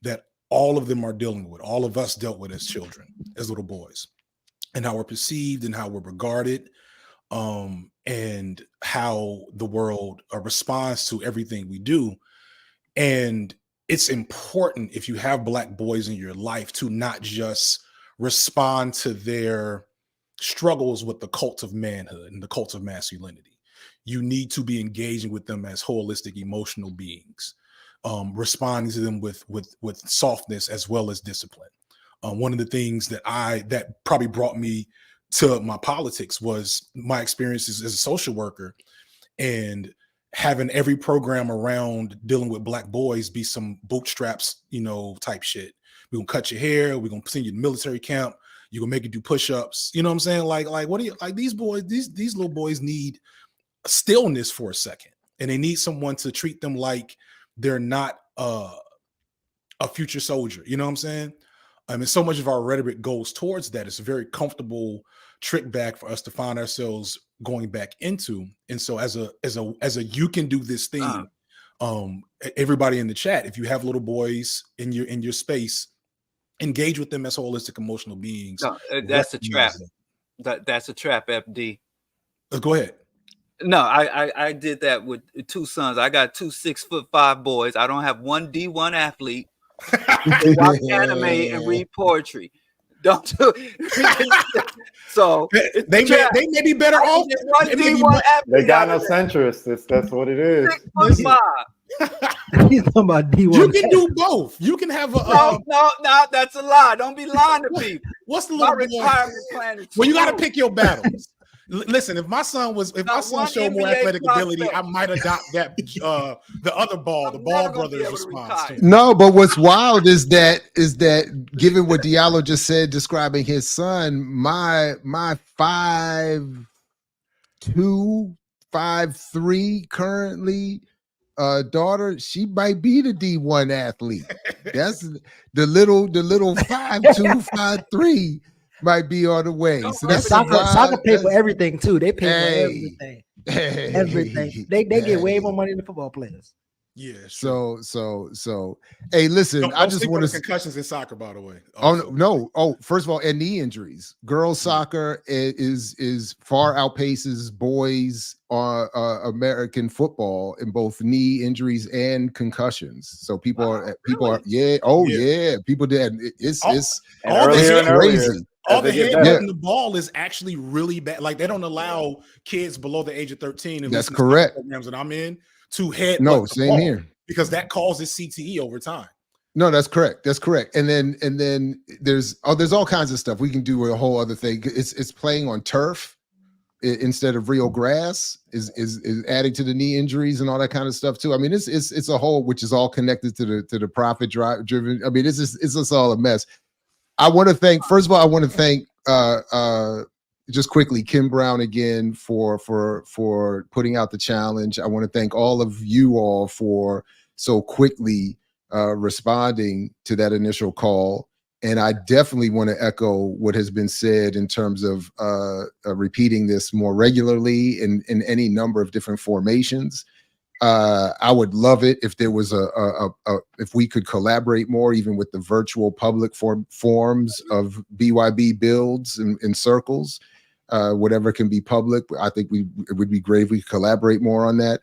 that all of them are dealing with. All of us dealt with as children, as little boys, and how we're perceived and how we're regarded, and how the world responds to everything we do. And it's important, if you have Black boys in your life, to not just respond to their struggles with the cult of manhood and the cult of masculinity. You need to be engaging with them as holistic emotional beings, responding to them with softness as well as discipline. One of the things that probably brought me to my politics was my experiences as a social worker, and having every program around dealing with Black boys be some bootstraps, type shit. We're gonna cut your hair, we're gonna send you to military camp, you're gonna make you do push-ups. You know what I'm saying? Like what do you, like, these boys, these little boys need stillness for a second, and they need someone to treat them like they're not a future soldier. You know what I'm saying? I mean, so much of our rhetoric goes towards that. It's a very comfortable trick bag for us to find ourselves going back into. And so as a you can do this thing, everybody in the chat, if you have little boys in your space, engage with them as holistic emotional beings. No, that's a trap. That's a trap, FD. Go ahead. No, I did that with two sons. I got 2 6'5" boys. I don't have one D1 athlete. They watch anime and read poetry. Don't do so. They may be better off. They gynocentrists. That's what it is. He's talking about D1. You can do both. You can have a no, that's a lie. Don't be lying to people. What's the little retirement plan? Well, you got to pick your battles. Listen, if my son showed more athletic ability, I might adopt that the other ball, the Ball brothers response. No, but what's wild is that given what Diallo just said describing his son, my 5'2", 5'3" currently daughter, she might be the D1 athlete. That's the little 5'2", 5'3" might be on the way. So that's soccer pay for everything too. They pay for everything. Everything. They get way more money than football players. Yeah. Sure. So. Hey, listen. I just want to concussions in soccer, by the way. Also. Oh no. Oh, first of all, and knee injuries. Girls soccer is far outpaces boys American football in both knee injuries and concussions. So people are people did. It's crazy. All the head the ball is actually really bad. Like they don't allow kids below the age of 13. That's correct. Programs that I'm in to head. No, same here. Because that causes CTE over time. No, that's correct. That's correct. And then there's all kinds of stuff. We can do a whole other thing. It's playing on turf instead of real grass is adding to the knee injuries and all that kind of stuff too. I mean, it's a whole which is all connected to the profit driven. I mean, it's just all a mess. I want to thank just quickly Kim Brown again for putting out the challenge. I want to thank all of you all for so quickly responding to that initial call. And I definitely want to echo what has been said in terms of repeating this more regularly in any number of different formations. I would love it if there was if we could collaborate more, even with the virtual public forms of BYB builds and circles, whatever can be public. I think it would be great if we could collaborate more on that.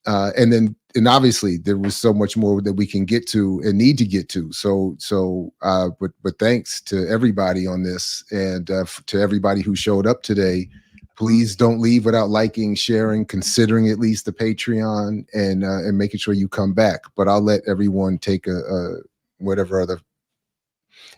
And obviously there was so much more that we can get to and need to get to. But thanks to everybody on this and to everybody who showed up today. Please don't leave without liking, sharing, considering at least the Patreon and making sure you come back. But I'll let everyone take a whatever other.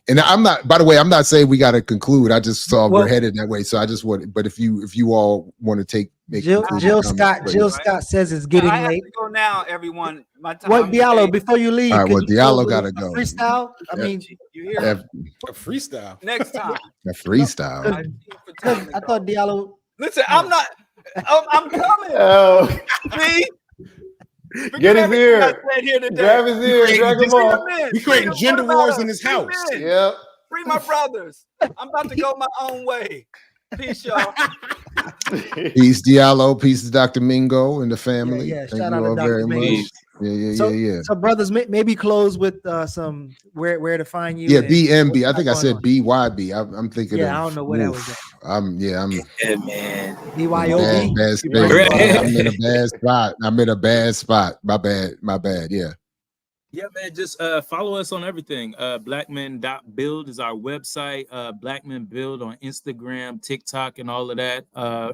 And I'm not, by the way, I'm not saying we got to conclude. I just saw we're headed that way. So I just want, but if you all want to Jill Scott says it's getting late. Go now, everyone. My time. What Diallo? Before you leave, all right, well, Diallo gotta go. Freestyle. I mean, you hear a freestyle next time. A freestyle. I thought Diallo. Listen, I'm not. I'm coming. Oh, see. Get his ear. Grab his ear. Drag him off. We creating gender wars in his house. Yep. Free my brothers. I'm about to go my own way. Peace, y'all. Peace, Diallo. Peace to Dr. Mingo and the family. Yeah, thank shout you out all to Dr. very Mingo. much. Yeah. So, brothers, maybe close with some where to find you. Yeah, BMB. I think I said BYB. I'm thinking. Yeah, I don't know what that was. I'm man. BYOB. I'm in a bad spot. I'm in a bad spot. My bad. Yeah. Yeah, man. Just follow us on everything. Blackman.build is our website. Blackman Build on Instagram, TikTok, and all of that.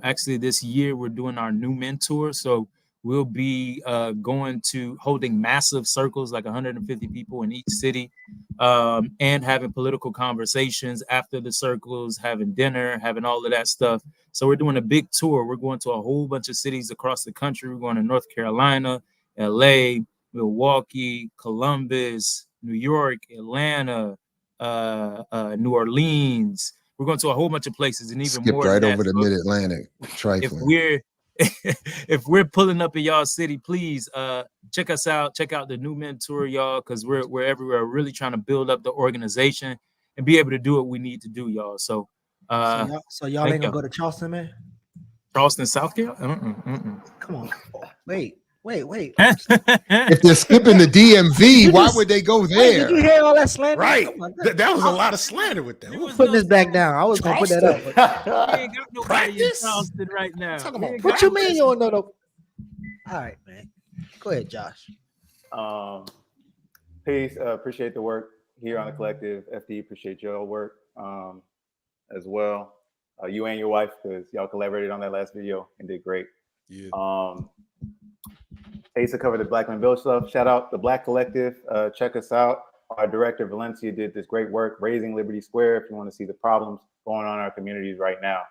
Actually, this year we're doing our new mentor. So we'll be holding massive circles, like 150 people in each city, and having political conversations after the circles, having dinner, having all of that stuff. So we're doing a big tour. We're going to a whole bunch of cities across the country. We're going to North Carolina, LA, Milwaukee, Columbus, New York, Atlanta, New Orleans. We're going to a whole bunch of places, and even more. Right over the Mid-Atlantic. Trifling. If we're pulling up in y'all city, please check us out. Check out the new mentor, y'all, because we're everywhere. We're really trying to build up the organization and be able to do what we need to do, y'all. So y'all ain't gonna go to Charleston, man? Charleston, South Carolina? Come on, wait. If they're skipping the DMV, why would they go there? Did you hear all that slander? Right. That was a lot of slander with that. Putting this back down. I was gonna put that up. We ain't got nobody in Charleston right now. What you mean you don't know? All right, man. Go ahead, Josh. Peace. Appreciate the work here on the collective. FD, appreciate your work. as well. You and your wife, because y'all collaborated on that last video and did great. Yeah. Asa covered the Black Men Build stuff. Shout out the Black Collective. Check us out. Our director, Valencia, did this great work, Raising Liberty Square. If you want to see the problems going on in our communities right now,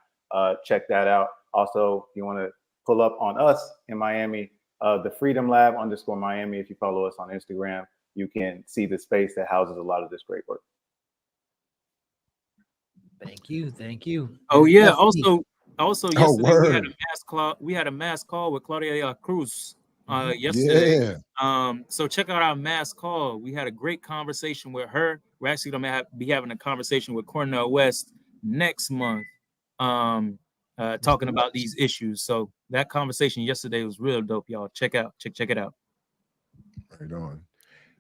check that out. Also, if you want to pull up on us in Miami, the Freedom Lab _Miami. If you follow us on Instagram, you can see the space that houses a lot of this great work. Thank you. Thank you. Oh, yeah. Also yesterday we had a mass call with Claudia Cruz yesterday. Yeah. So check out our mass call. We had a great conversation with her. We're actually gonna be having a conversation with Cornell West next month, talking about these issues. So that conversation yesterday was real dope, y'all. Check it out. Right on.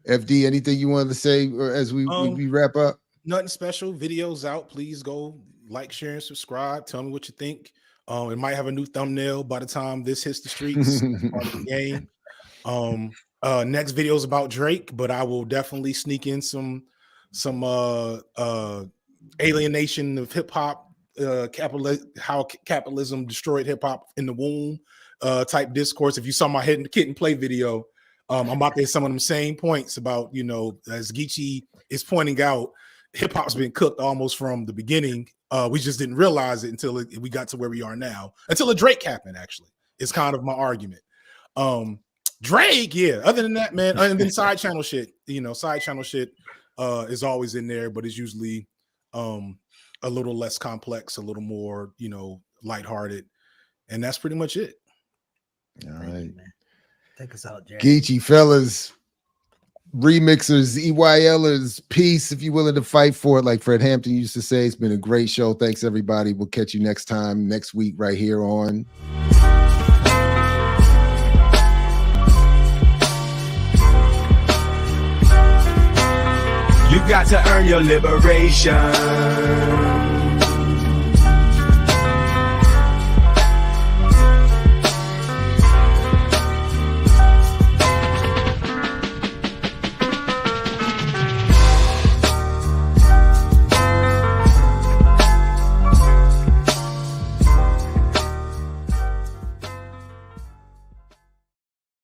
FD, anything you wanted to say as we wrap up? Nothing special. Videos out. Please go like, share, and subscribe. Tell me what you think. It might have a new thumbnail by the time this hits the streets. Part of the game. Next video is about Drake, but I will definitely sneak in some alienation of hip hop, how capitalism destroyed hip hop in the womb type discourse. If you saw my Kid and Play video, I'm about to hit some of them same points about, as Geechee is pointing out, hip hop's been cooked almost from the beginning. We just didn't realize it until we got to where we are now. Until a Drake happened, actually. It's kind of my argument. Drake, yeah. Other than that, man, and then side channel shit. Side channel shit is always in there, but it's usually a little less complex, a little more, lighthearted, and that's pretty much it. All right, take us out, Jerry. Geechee fellas. Remixers, EYLers, peace if you're willing to fight for it, like Fred Hampton used to say. It's been a great show. Thanks, everybody. We'll catch you next time, next week, right here on You got to earn your liberation.